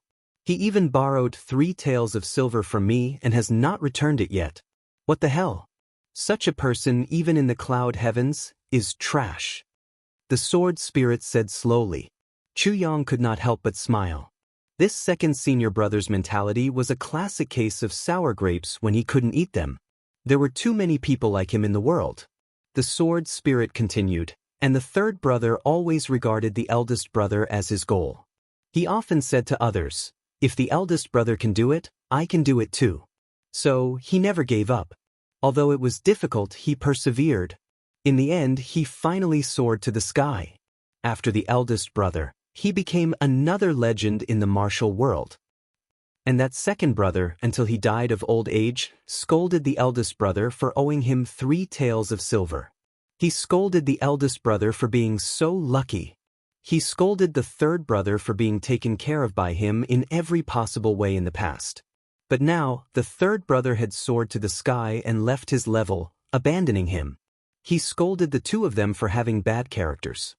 He even borrowed 3 taels of silver from me and has not returned it yet. What the hell? Such a person, even in the cloud heavens, is trash." The sword spirit said slowly. Chu Yang could not help but smile. This second senior brother's mentality was a classic case of sour grapes when he couldn't eat them. There were too many people like him in the world. The sword spirit continued, and the third brother always regarded the eldest brother as his goal. He often said to others, "If the eldest brother can do it, I can do it too." So, he never gave up. Although it was difficult, he persevered. In the end, he finally soared to the sky. After the eldest brother, he became another legend in the martial world. And that second brother, until he died of old age, scolded the eldest brother for owing him 3 taels of silver. He scolded the eldest brother for being so lucky. He scolded the third brother for being taken care of by him in every possible way in the past. But now, the third brother had soared to the sky and left his level, abandoning him. He scolded the 2 of them for having bad characters.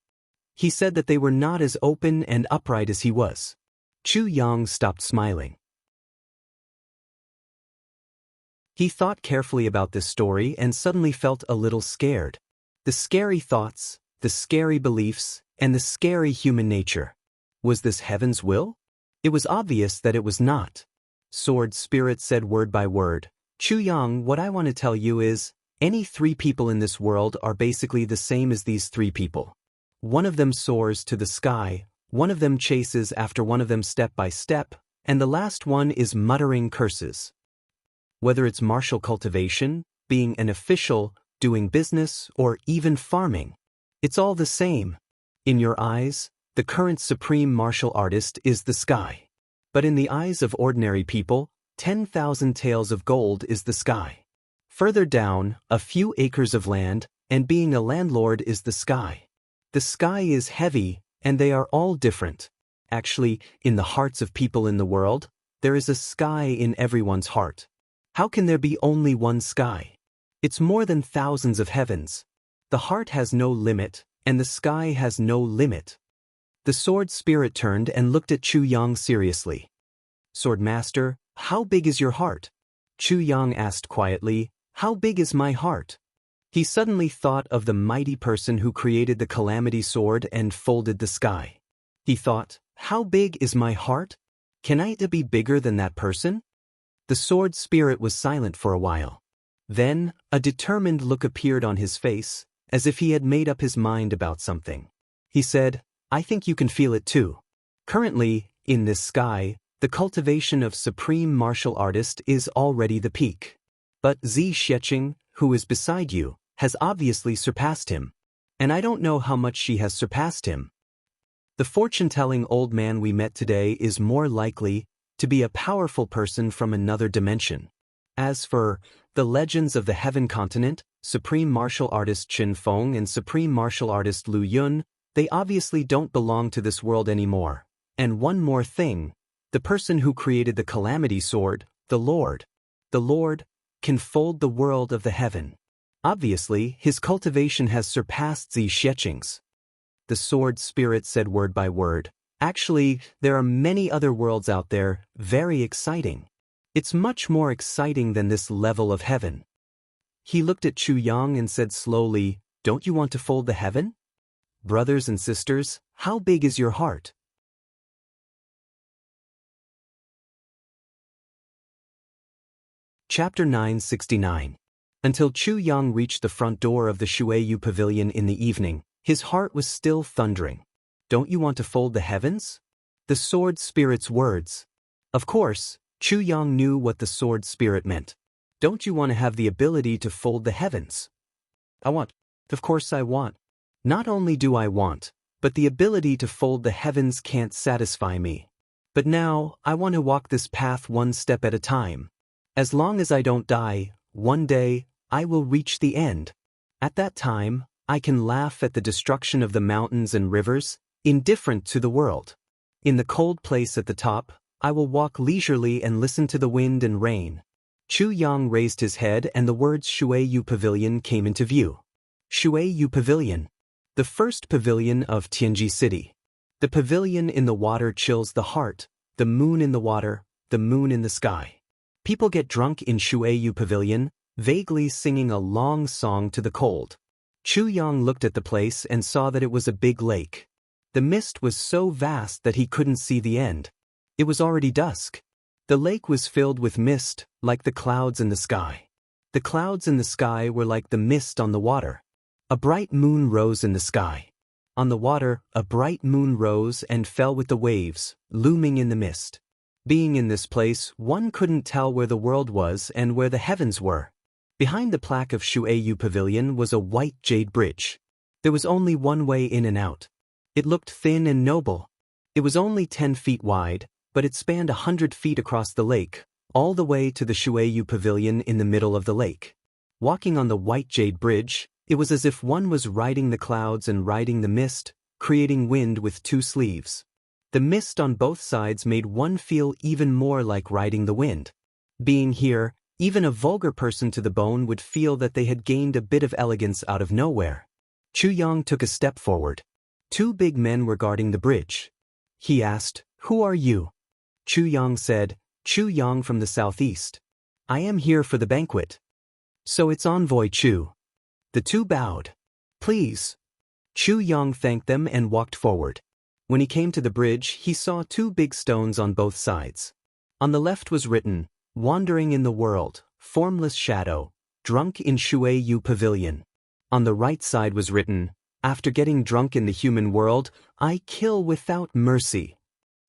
He said that they were not as open and upright as he was. Chu Yang stopped smiling. He thought carefully about this story and suddenly felt a little scared. The scary thoughts, the scary beliefs, and the scary human nature. Was this heaven's will? It was obvious that it was not. Sword Spirit said word by word, "Chu Yang, what I want to tell you is, any 3 people in this world are basically the same as these 3 people. One of them soars to the sky, one of them chases after one of them step by step, and the last one is muttering curses. Whether it's martial cultivation, being an official, doing business, or even farming, it's all the same. In your eyes, the current supreme martial artist is the sky. But in the eyes of ordinary people, 10,000 taels of gold is the sky. Further down, a few acres of land, and being a landlord is the sky. The sky is heavy, and they are all different. Actually, in the hearts of people in the world, there is a sky in everyone's heart. How can there be only one sky? It's more than thousands of heavens. The heart has no limit, and the sky has no limit." The sword spirit turned and looked at Chu Yang seriously. "Sword Master, how big is your heart?" Chu Yang asked quietly, "How big is my heart?" He suddenly thought of the mighty person who created the calamity sword and folded the sky. He thought, "How big is my heart? Can I be bigger than that person?" The sword spirit was silent for a while. Then, a determined look appeared on his face, as if he had made up his mind about something. He said, "I think you can feel it too. Currently, in this sky, the cultivation of supreme martial artist is already the peak. But Zi Xiecheng, who is beside you, has obviously surpassed him. And I don't know how much she has surpassed him. The fortune-telling old man we met today is more likely to be a powerful person from another dimension. As for the legends of the Heaven Continent, Supreme Martial Artist Qin Feng and Supreme Martial Artist Lu Yun, they obviously don't belong to this world anymore. And one more thing, the person who created the Calamity Sword, the Lord, can fold the world of the heaven. Obviously, his cultivation has surpassed Zi Xiecheng's." The sword spirit said word by word, "Actually, there are many other worlds out there, very exciting. It's much more exciting than this level of heaven." He looked at Chu Yang and said slowly, "Don't you want to fold the heaven? Brothers and sisters, how big is your heart?" Chapter 969. Until Chu Yang reached the front door of the Shueyu Pavilion in the evening, his heart was still thundering. Don't you want to fold the heavens? The sword spirit's words. Of course, Chu Yang knew what the sword spirit meant. Don't you want to have the ability to fold the heavens? I want. Of course I want. Not only do I want, but the ability to fold the heavens can't satisfy me. But now, I want to walk this path one step at a time. As long as I don't die, one day, I will reach the end. At that time, I can laugh at the destruction of the mountains and rivers, indifferent to the world. In the cold place at the top, I will walk leisurely and listen to the wind and rain. Chu Yang raised his head and the words Shueyu Pavilion came into view. Shueyu Pavilion. The first pavilion of Tianji City. The pavilion in the water chills the heart, the moon in the water, the moon in the sky. People get drunk in Shueyu Pavilion, vaguely singing a long song to the cold. Chu Yang looked at the place and saw that it was a big lake. The mist was so vast that he couldn't see the end. It was already dusk. The lake was filled with mist, like the clouds in the sky. The clouds in the sky were like the mist on the water. A bright moon rose in the sky. On the water, a bright moon rose and fell with the waves, looming in the mist. Being in this place, one couldn't tell where the world was and where the heavens were. Behind the plaque of Shueyu Pavilion was a white jade bridge. There was only one way in and out. It looked thin and noble. It was only 10 feet wide, but it spanned 100 feet across the lake, all the way to the Shueyu Pavilion in the middle of the lake. Walking on the white jade bridge, it was as if one was riding the clouds and riding the mist, creating wind with two sleeves. The mist on both sides made one feel even more like riding the wind. Being here, even a vulgar person to the bone would feel that they had gained a bit of elegance out of nowhere. Chu Yang took a step forward. Two big men were guarding the bridge. He asked, "Who are you?" Chu Yang said, "Chu Yang from the southeast. I am here for the banquet." "So it's Envoy Chu." The two bowed. "Please." Chu Yang thanked them and walked forward. When he came to the bridge, he saw two big stones on both sides. On the left was written, "Wandering in the world, formless shadow, drunk in Shueyu Pavilion." On the right side was written, "After getting drunk in the human world, I kill without mercy."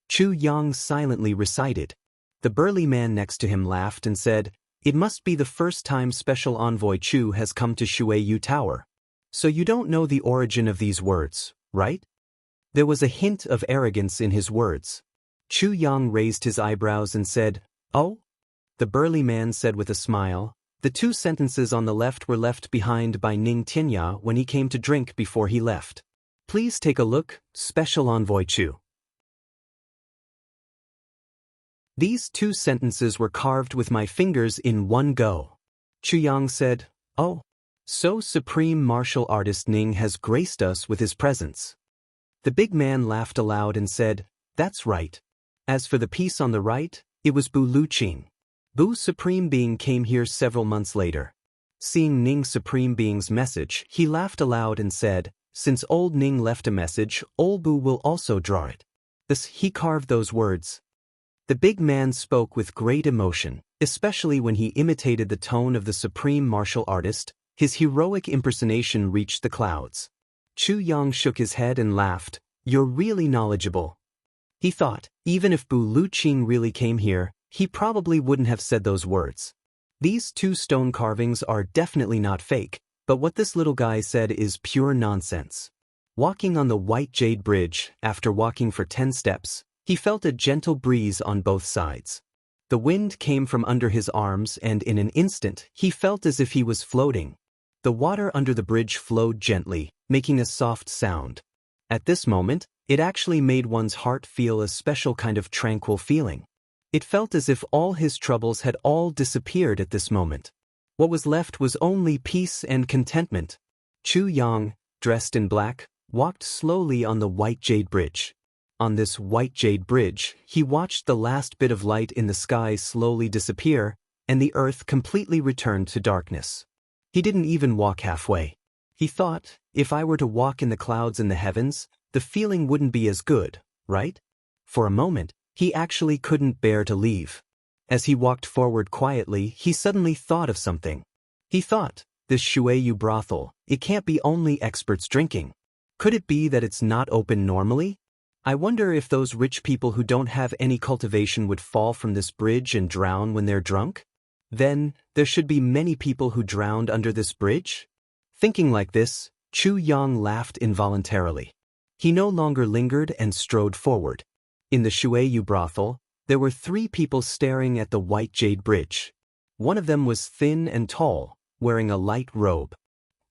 Chu Yang silently recited. The burly man next to him laughed and said, "It must be the first time Special Envoy Chu has come to Shueyu Tower. So you don't know the origin of these words, right?" There was a hint of arrogance in his words. Chu Yang raised his eyebrows and said, "Oh?" The burly man said with a smile, "The two sentences on the left were left behind by Ning Tianya when he came to drink before he left. Please take a look, Special Envoy Chu." These two sentences were carved with my fingers in one go. Chu Yang said, "Oh, so Supreme Martial Artist Ning has graced us with his presence." The big man laughed aloud and said, "That's right. As for the piece on the right, it was Bu Luqing. Bu Supreme Being came here several months later. Seeing Ning Supreme Being's message, he laughed aloud and said, 'Since old Ning left a message, old Bu will also draw it.' Thus he carved those words." The big man spoke with great emotion, especially when he imitated the tone of the supreme martial artist. His heroic impersonation reached the clouds. Chu Yang shook his head and laughed. "You're really knowledgeable." He thought, even if Bu Luqing really came here, he probably wouldn't have said those words. These two stone carvings are definitely not fake, but what this little guy said is pure nonsense. Walking on the white jade bridge, after walking for 10 steps, he felt a gentle breeze on both sides. The wind came from under his arms and in an instant, he felt as if he was floating. The water under the bridge flowed gently, making a soft sound. At this moment, it actually made one's heart feel a special kind of tranquil feeling. It felt as if all his troubles had all disappeared at this moment. What was left was only peace and contentment. Chu Yang, dressed in black, walked slowly on the white jade bridge. On this white jade bridge, he watched the last bit of light in the sky slowly disappear, and the earth completely returned to darkness. He didn't even walk halfway. He thought, if I were to walk in the clouds in the heavens, the feeling wouldn't be as good, right? For a moment, he actually couldn't bear to leave. As he walked forward quietly, he suddenly thought of something. He thought, this Shueyu brothel, it can't be only experts drinking. Could it be that it's not open normally? I wonder if those rich people who don't have any cultivation would fall from this bridge and drown when they're drunk? Then, there should be many people who drowned under this bridge? Thinking like this, Chu Yang laughed involuntarily. He no longer lingered and strode forward. In the Shueyu brothel, there were 3 people staring at the white jade bridge. One of them was thin and tall, wearing a light robe.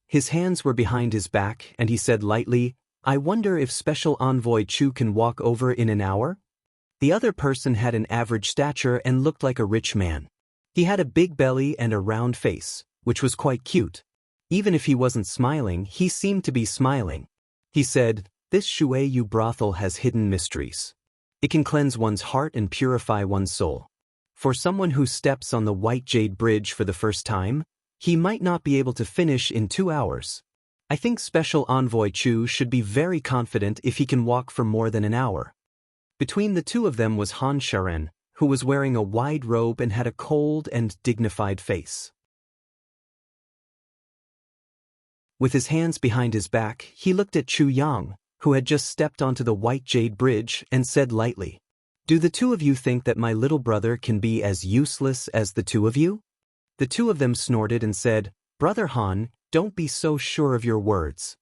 His hands were behind his back and he said lightly, I wonder if Special Envoy Chu can walk over in an hour? The other person had an average stature and looked like a rich man. He had a big belly and a round face, which was quite cute. Even if he wasn't smiling, he seemed to be smiling. He said, this Shueyu brothel has hidden mysteries. It can cleanse one's heart and purify one's soul. For someone who steps on the white jade bridge for the first time, he might not be able to finish in 2 hours. I think Special Envoy Chu should be very confident if he can walk for more than an hour. Between the two of them was Han Shaoren, who was wearing a wide robe and had a cold and dignified face. With his hands behind his back, he looked at Chu Yang, who had just stepped onto the white jade bridge, and said lightly, do the two of you think that my little brother can be as useless as the two of you? The two of them snorted and said, Brother Han, don't be so sure of your words.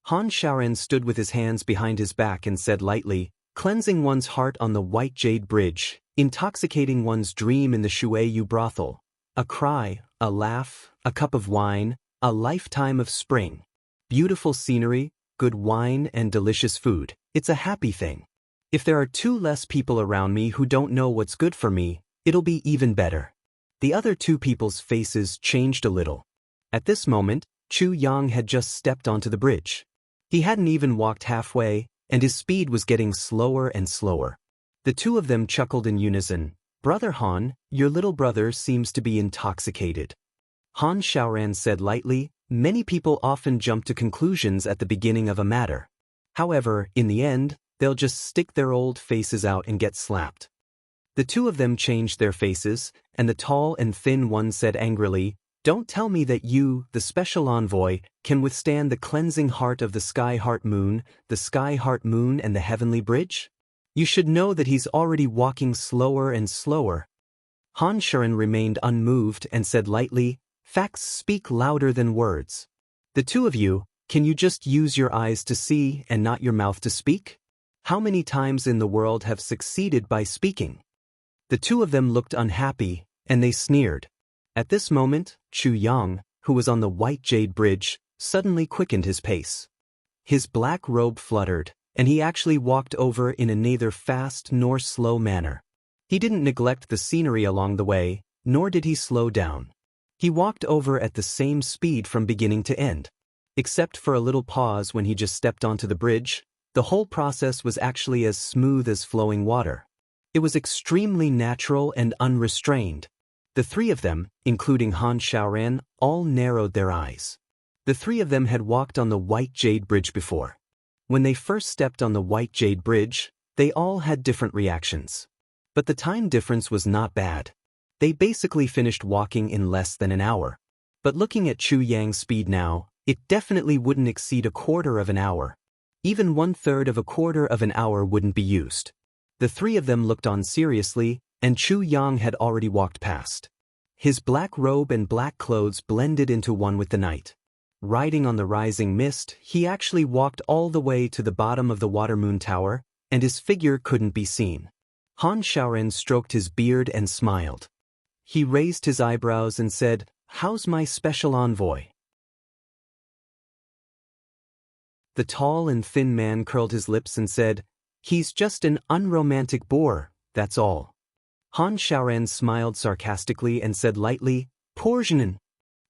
Han Shaoren stood with his hands behind his back and said lightly, cleansing one's heart on the white jade bridge, intoxicating one's dream in the Shueyu brothel, a cry, a laugh, a cup of wine, a lifetime of spring, beautiful scenery, good wine and delicious food, it's a happy thing. If there are 2 less people around me who don't know what's good for me, it'll be even better. The other 2 people's faces changed a little. At this moment, Chu Yang had just stepped onto the bridge. He hadn't even walked halfway, and his speed was getting slower and slower. The 2 of them chuckled in unison, Brother Han, your little brother seems to be intoxicated. Han Shaoren said lightly, many people often jump to conclusions at the beginning of a matter. However, in the end, they'll just stick their old faces out and get slapped. The 2 of them changed their faces, and the tall and thin one said angrily, don't tell me that you, the special envoy, can withstand the cleansing heart of the Sky Heart Moon and the Heavenly Bridge? You should know that he's already walking slower and slower. Han Shaoren remained unmoved and said lightly, facts speak louder than words. The 2 of you, can you just use your eyes to see and not your mouth to speak? How many times in the world have succeeded by speaking? The 2 of them looked unhappy, and they sneered. At this moment, Chu Yang, who was on the white jade bridge, suddenly quickened his pace. His black robe fluttered, and he actually walked over in a neither fast nor slow manner. He didn't neglect the scenery along the way, nor did he slow down. He walked over at the same speed from beginning to end. Except for a little pause when he just stepped onto the bridge, the whole process was actually as smooth as flowing water. It was extremely natural and unrestrained. The 3 of them, including Han Shaoren, all narrowed their eyes. The 3 of them had walked on the white jade bridge before. When they first stepped on the white jade bridge, they all had different reactions. But the time difference was not bad. They basically finished walking in less than an hour. But looking at Chu Yang's speed now, it definitely wouldn't exceed a quarter of an hour. Even 1/3 of a quarter of an hour wouldn't be used. The 3 of them looked on seriously, and Chu Yang had already walked past. His black robe and black clothes blended into one with the night. Riding on the rising mist, he actually walked all the way to the bottom of the Water Moon Tower, and his figure couldn't be seen. Han Shaoren stroked his beard and smiled. He raised his eyebrows and said, how's my special envoy? The tall and thin man curled his lips and said, he's just an unromantic bore, that's all. Han Shaoren smiled sarcastically and said lightly, Porjinen.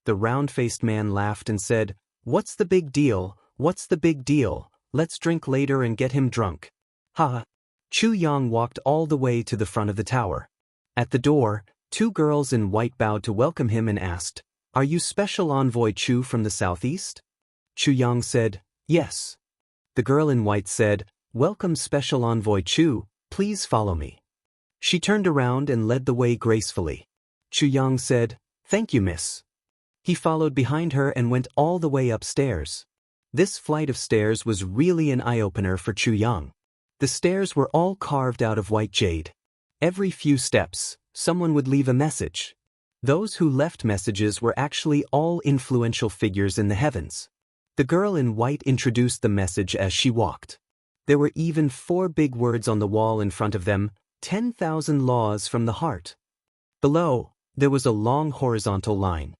The round-faced man laughed and said, what's the big deal, what's the big deal, let's drink later and get him drunk. Ha! Chu Yang walked all the way to the front of the tower. At the door, 2 girls in white bowed to welcome him and asked, are you Special Envoy Chu from the southeast? Chu Yang said, yes. The girl in white said, welcome Special Envoy Chu, please follow me. She turned around and led the way gracefully. Chu Yang said, "Thank you, miss." He followed behind her and went all the way upstairs. This flight of stairs was really an eye-opener for Chu Yang. The stairs were all carved out of white jade. Every few steps, someone would leave a message. Those who left messages were actually all influential figures in the heavens. The girl in white introduced the message as she walked. There were even 4 big words on the wall in front of them, 10,000 laws from the heart. Below, there was a long horizontal line.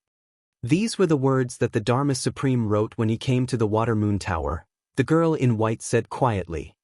These were the words that the Dharma Supreme wrote when he came to the Water Moon Tower. The girl in white said quietly.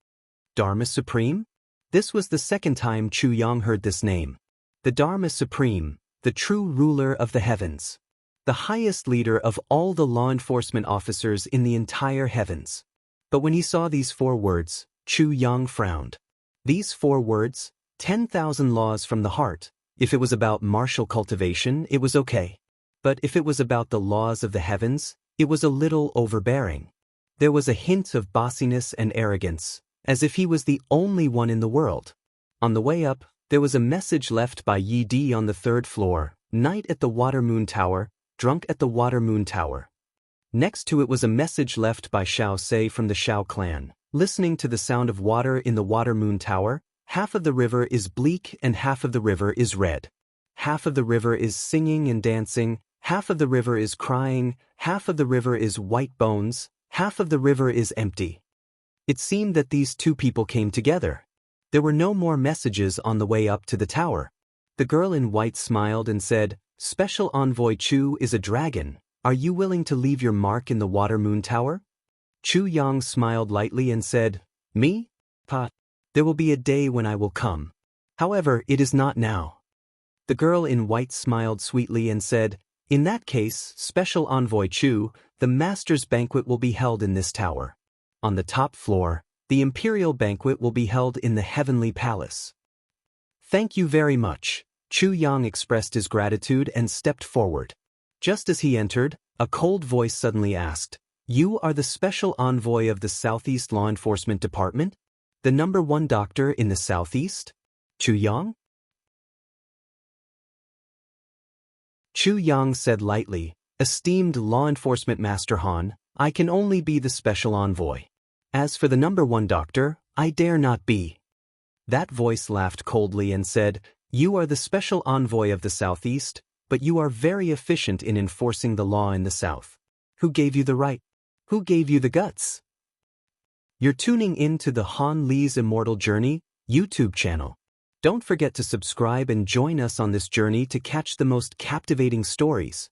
Dharma Supreme? This was the second time Chu Yang heard this name. The Dharma Supreme, the true ruler of the heavens. The highest leader of all the law enforcement officers in the entire heavens. But when he saw these 4 words, Chu Yang frowned. These 4 words, 10,000 laws from the heart, if it was about martial cultivation, it was okay. But if it was about the laws of the heavens, it was a little overbearing. There was a hint of bossiness and arrogance, as if he was the only one in the world. On the way up, there was a message left by Yi Di on the 3rd floor, night at the Water Moon Tower, drunk at the Water Moon Tower. Next to it was a message left by Xiao Se from the Xiao clan, listening to the sound of water in the Water Moon Tower. Half of the river is bleak and half of the river is red. Half of the river is singing and dancing, half of the river is crying, half of the river is white bones, half of the river is empty. It seemed that these 2 people came together. There were no more messages on the way up to the tower. The girl in white smiled and said, Special Envoy Chu is a dragon. Are you willing to leave your mark in the Water Moon Tower? Chu Yang smiled lightly and said, Me? Pa. There will be a day when I will come. However, it is not now. The girl in white smiled sweetly and said, In that case, Special Envoy Chu, the Master's banquet will be held in this tower. On the top floor, the imperial banquet will be held in the heavenly palace. Thank you very much. Chu Yang expressed his gratitude and stepped forward. Just as he entered, a cold voice suddenly asked, You are the special envoy of the Southeast Law Enforcement Department? The number 1 doctor in the Southeast? Chu Yang? Chu Yang said lightly, Esteemed Law Enforcement Master Han, I can only be the special envoy. As for the number 1 doctor, I dare not be. That voice laughed coldly and said, You are the special envoy of the Southeast, but you are very efficient in enforcing the law in the South. Who gave you the right? Who gave you the guts? You're tuning in to the Han Li's Immortal Journey YouTube channel. Don't forget to subscribe and join us on this journey to catch the most captivating stories.